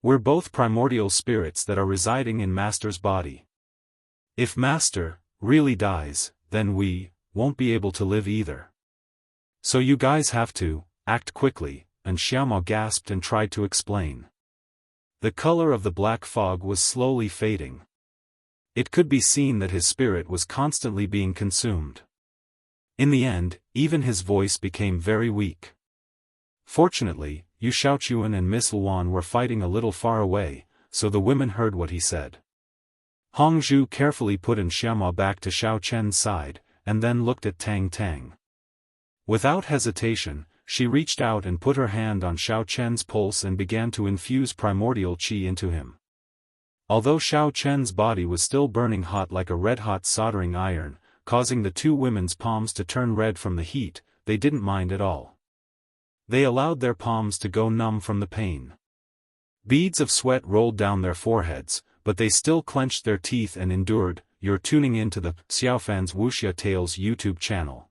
We're both primordial spirits that are residing in Master's body. If Master really dies, then we won't be able to live either. So you guys have to act quickly," and Xiaoma gasped and tried to explain. The color of the black fog was slowly fading. It could be seen that his spirit was constantly being consumed. In the end, even his voice became very weak. Fortunately, Xiaofan and Miss Luan were fighting a little far away, so the women heard what he said. Hongzhu carefully put Xiaoma back to Xiaofan's side, and then looked at Tang Tang. Without hesitation, she reached out and put her hand on Xiaofan's pulse and began to infuse primordial qi into him. Although Xiao Chen's body was still burning hot like a red-hot soldering iron, causing the two women's palms to turn red from the heat, they didn't mind at all. They allowed their palms to go numb from the pain. Beads of sweat rolled down their foreheads, but they still clenched their teeth and endured. You're tuning in to the Xiaofan's Wuxia Tales YouTube channel.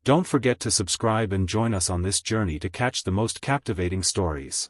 Don't forget to subscribe and join us on this journey to catch the most captivating stories.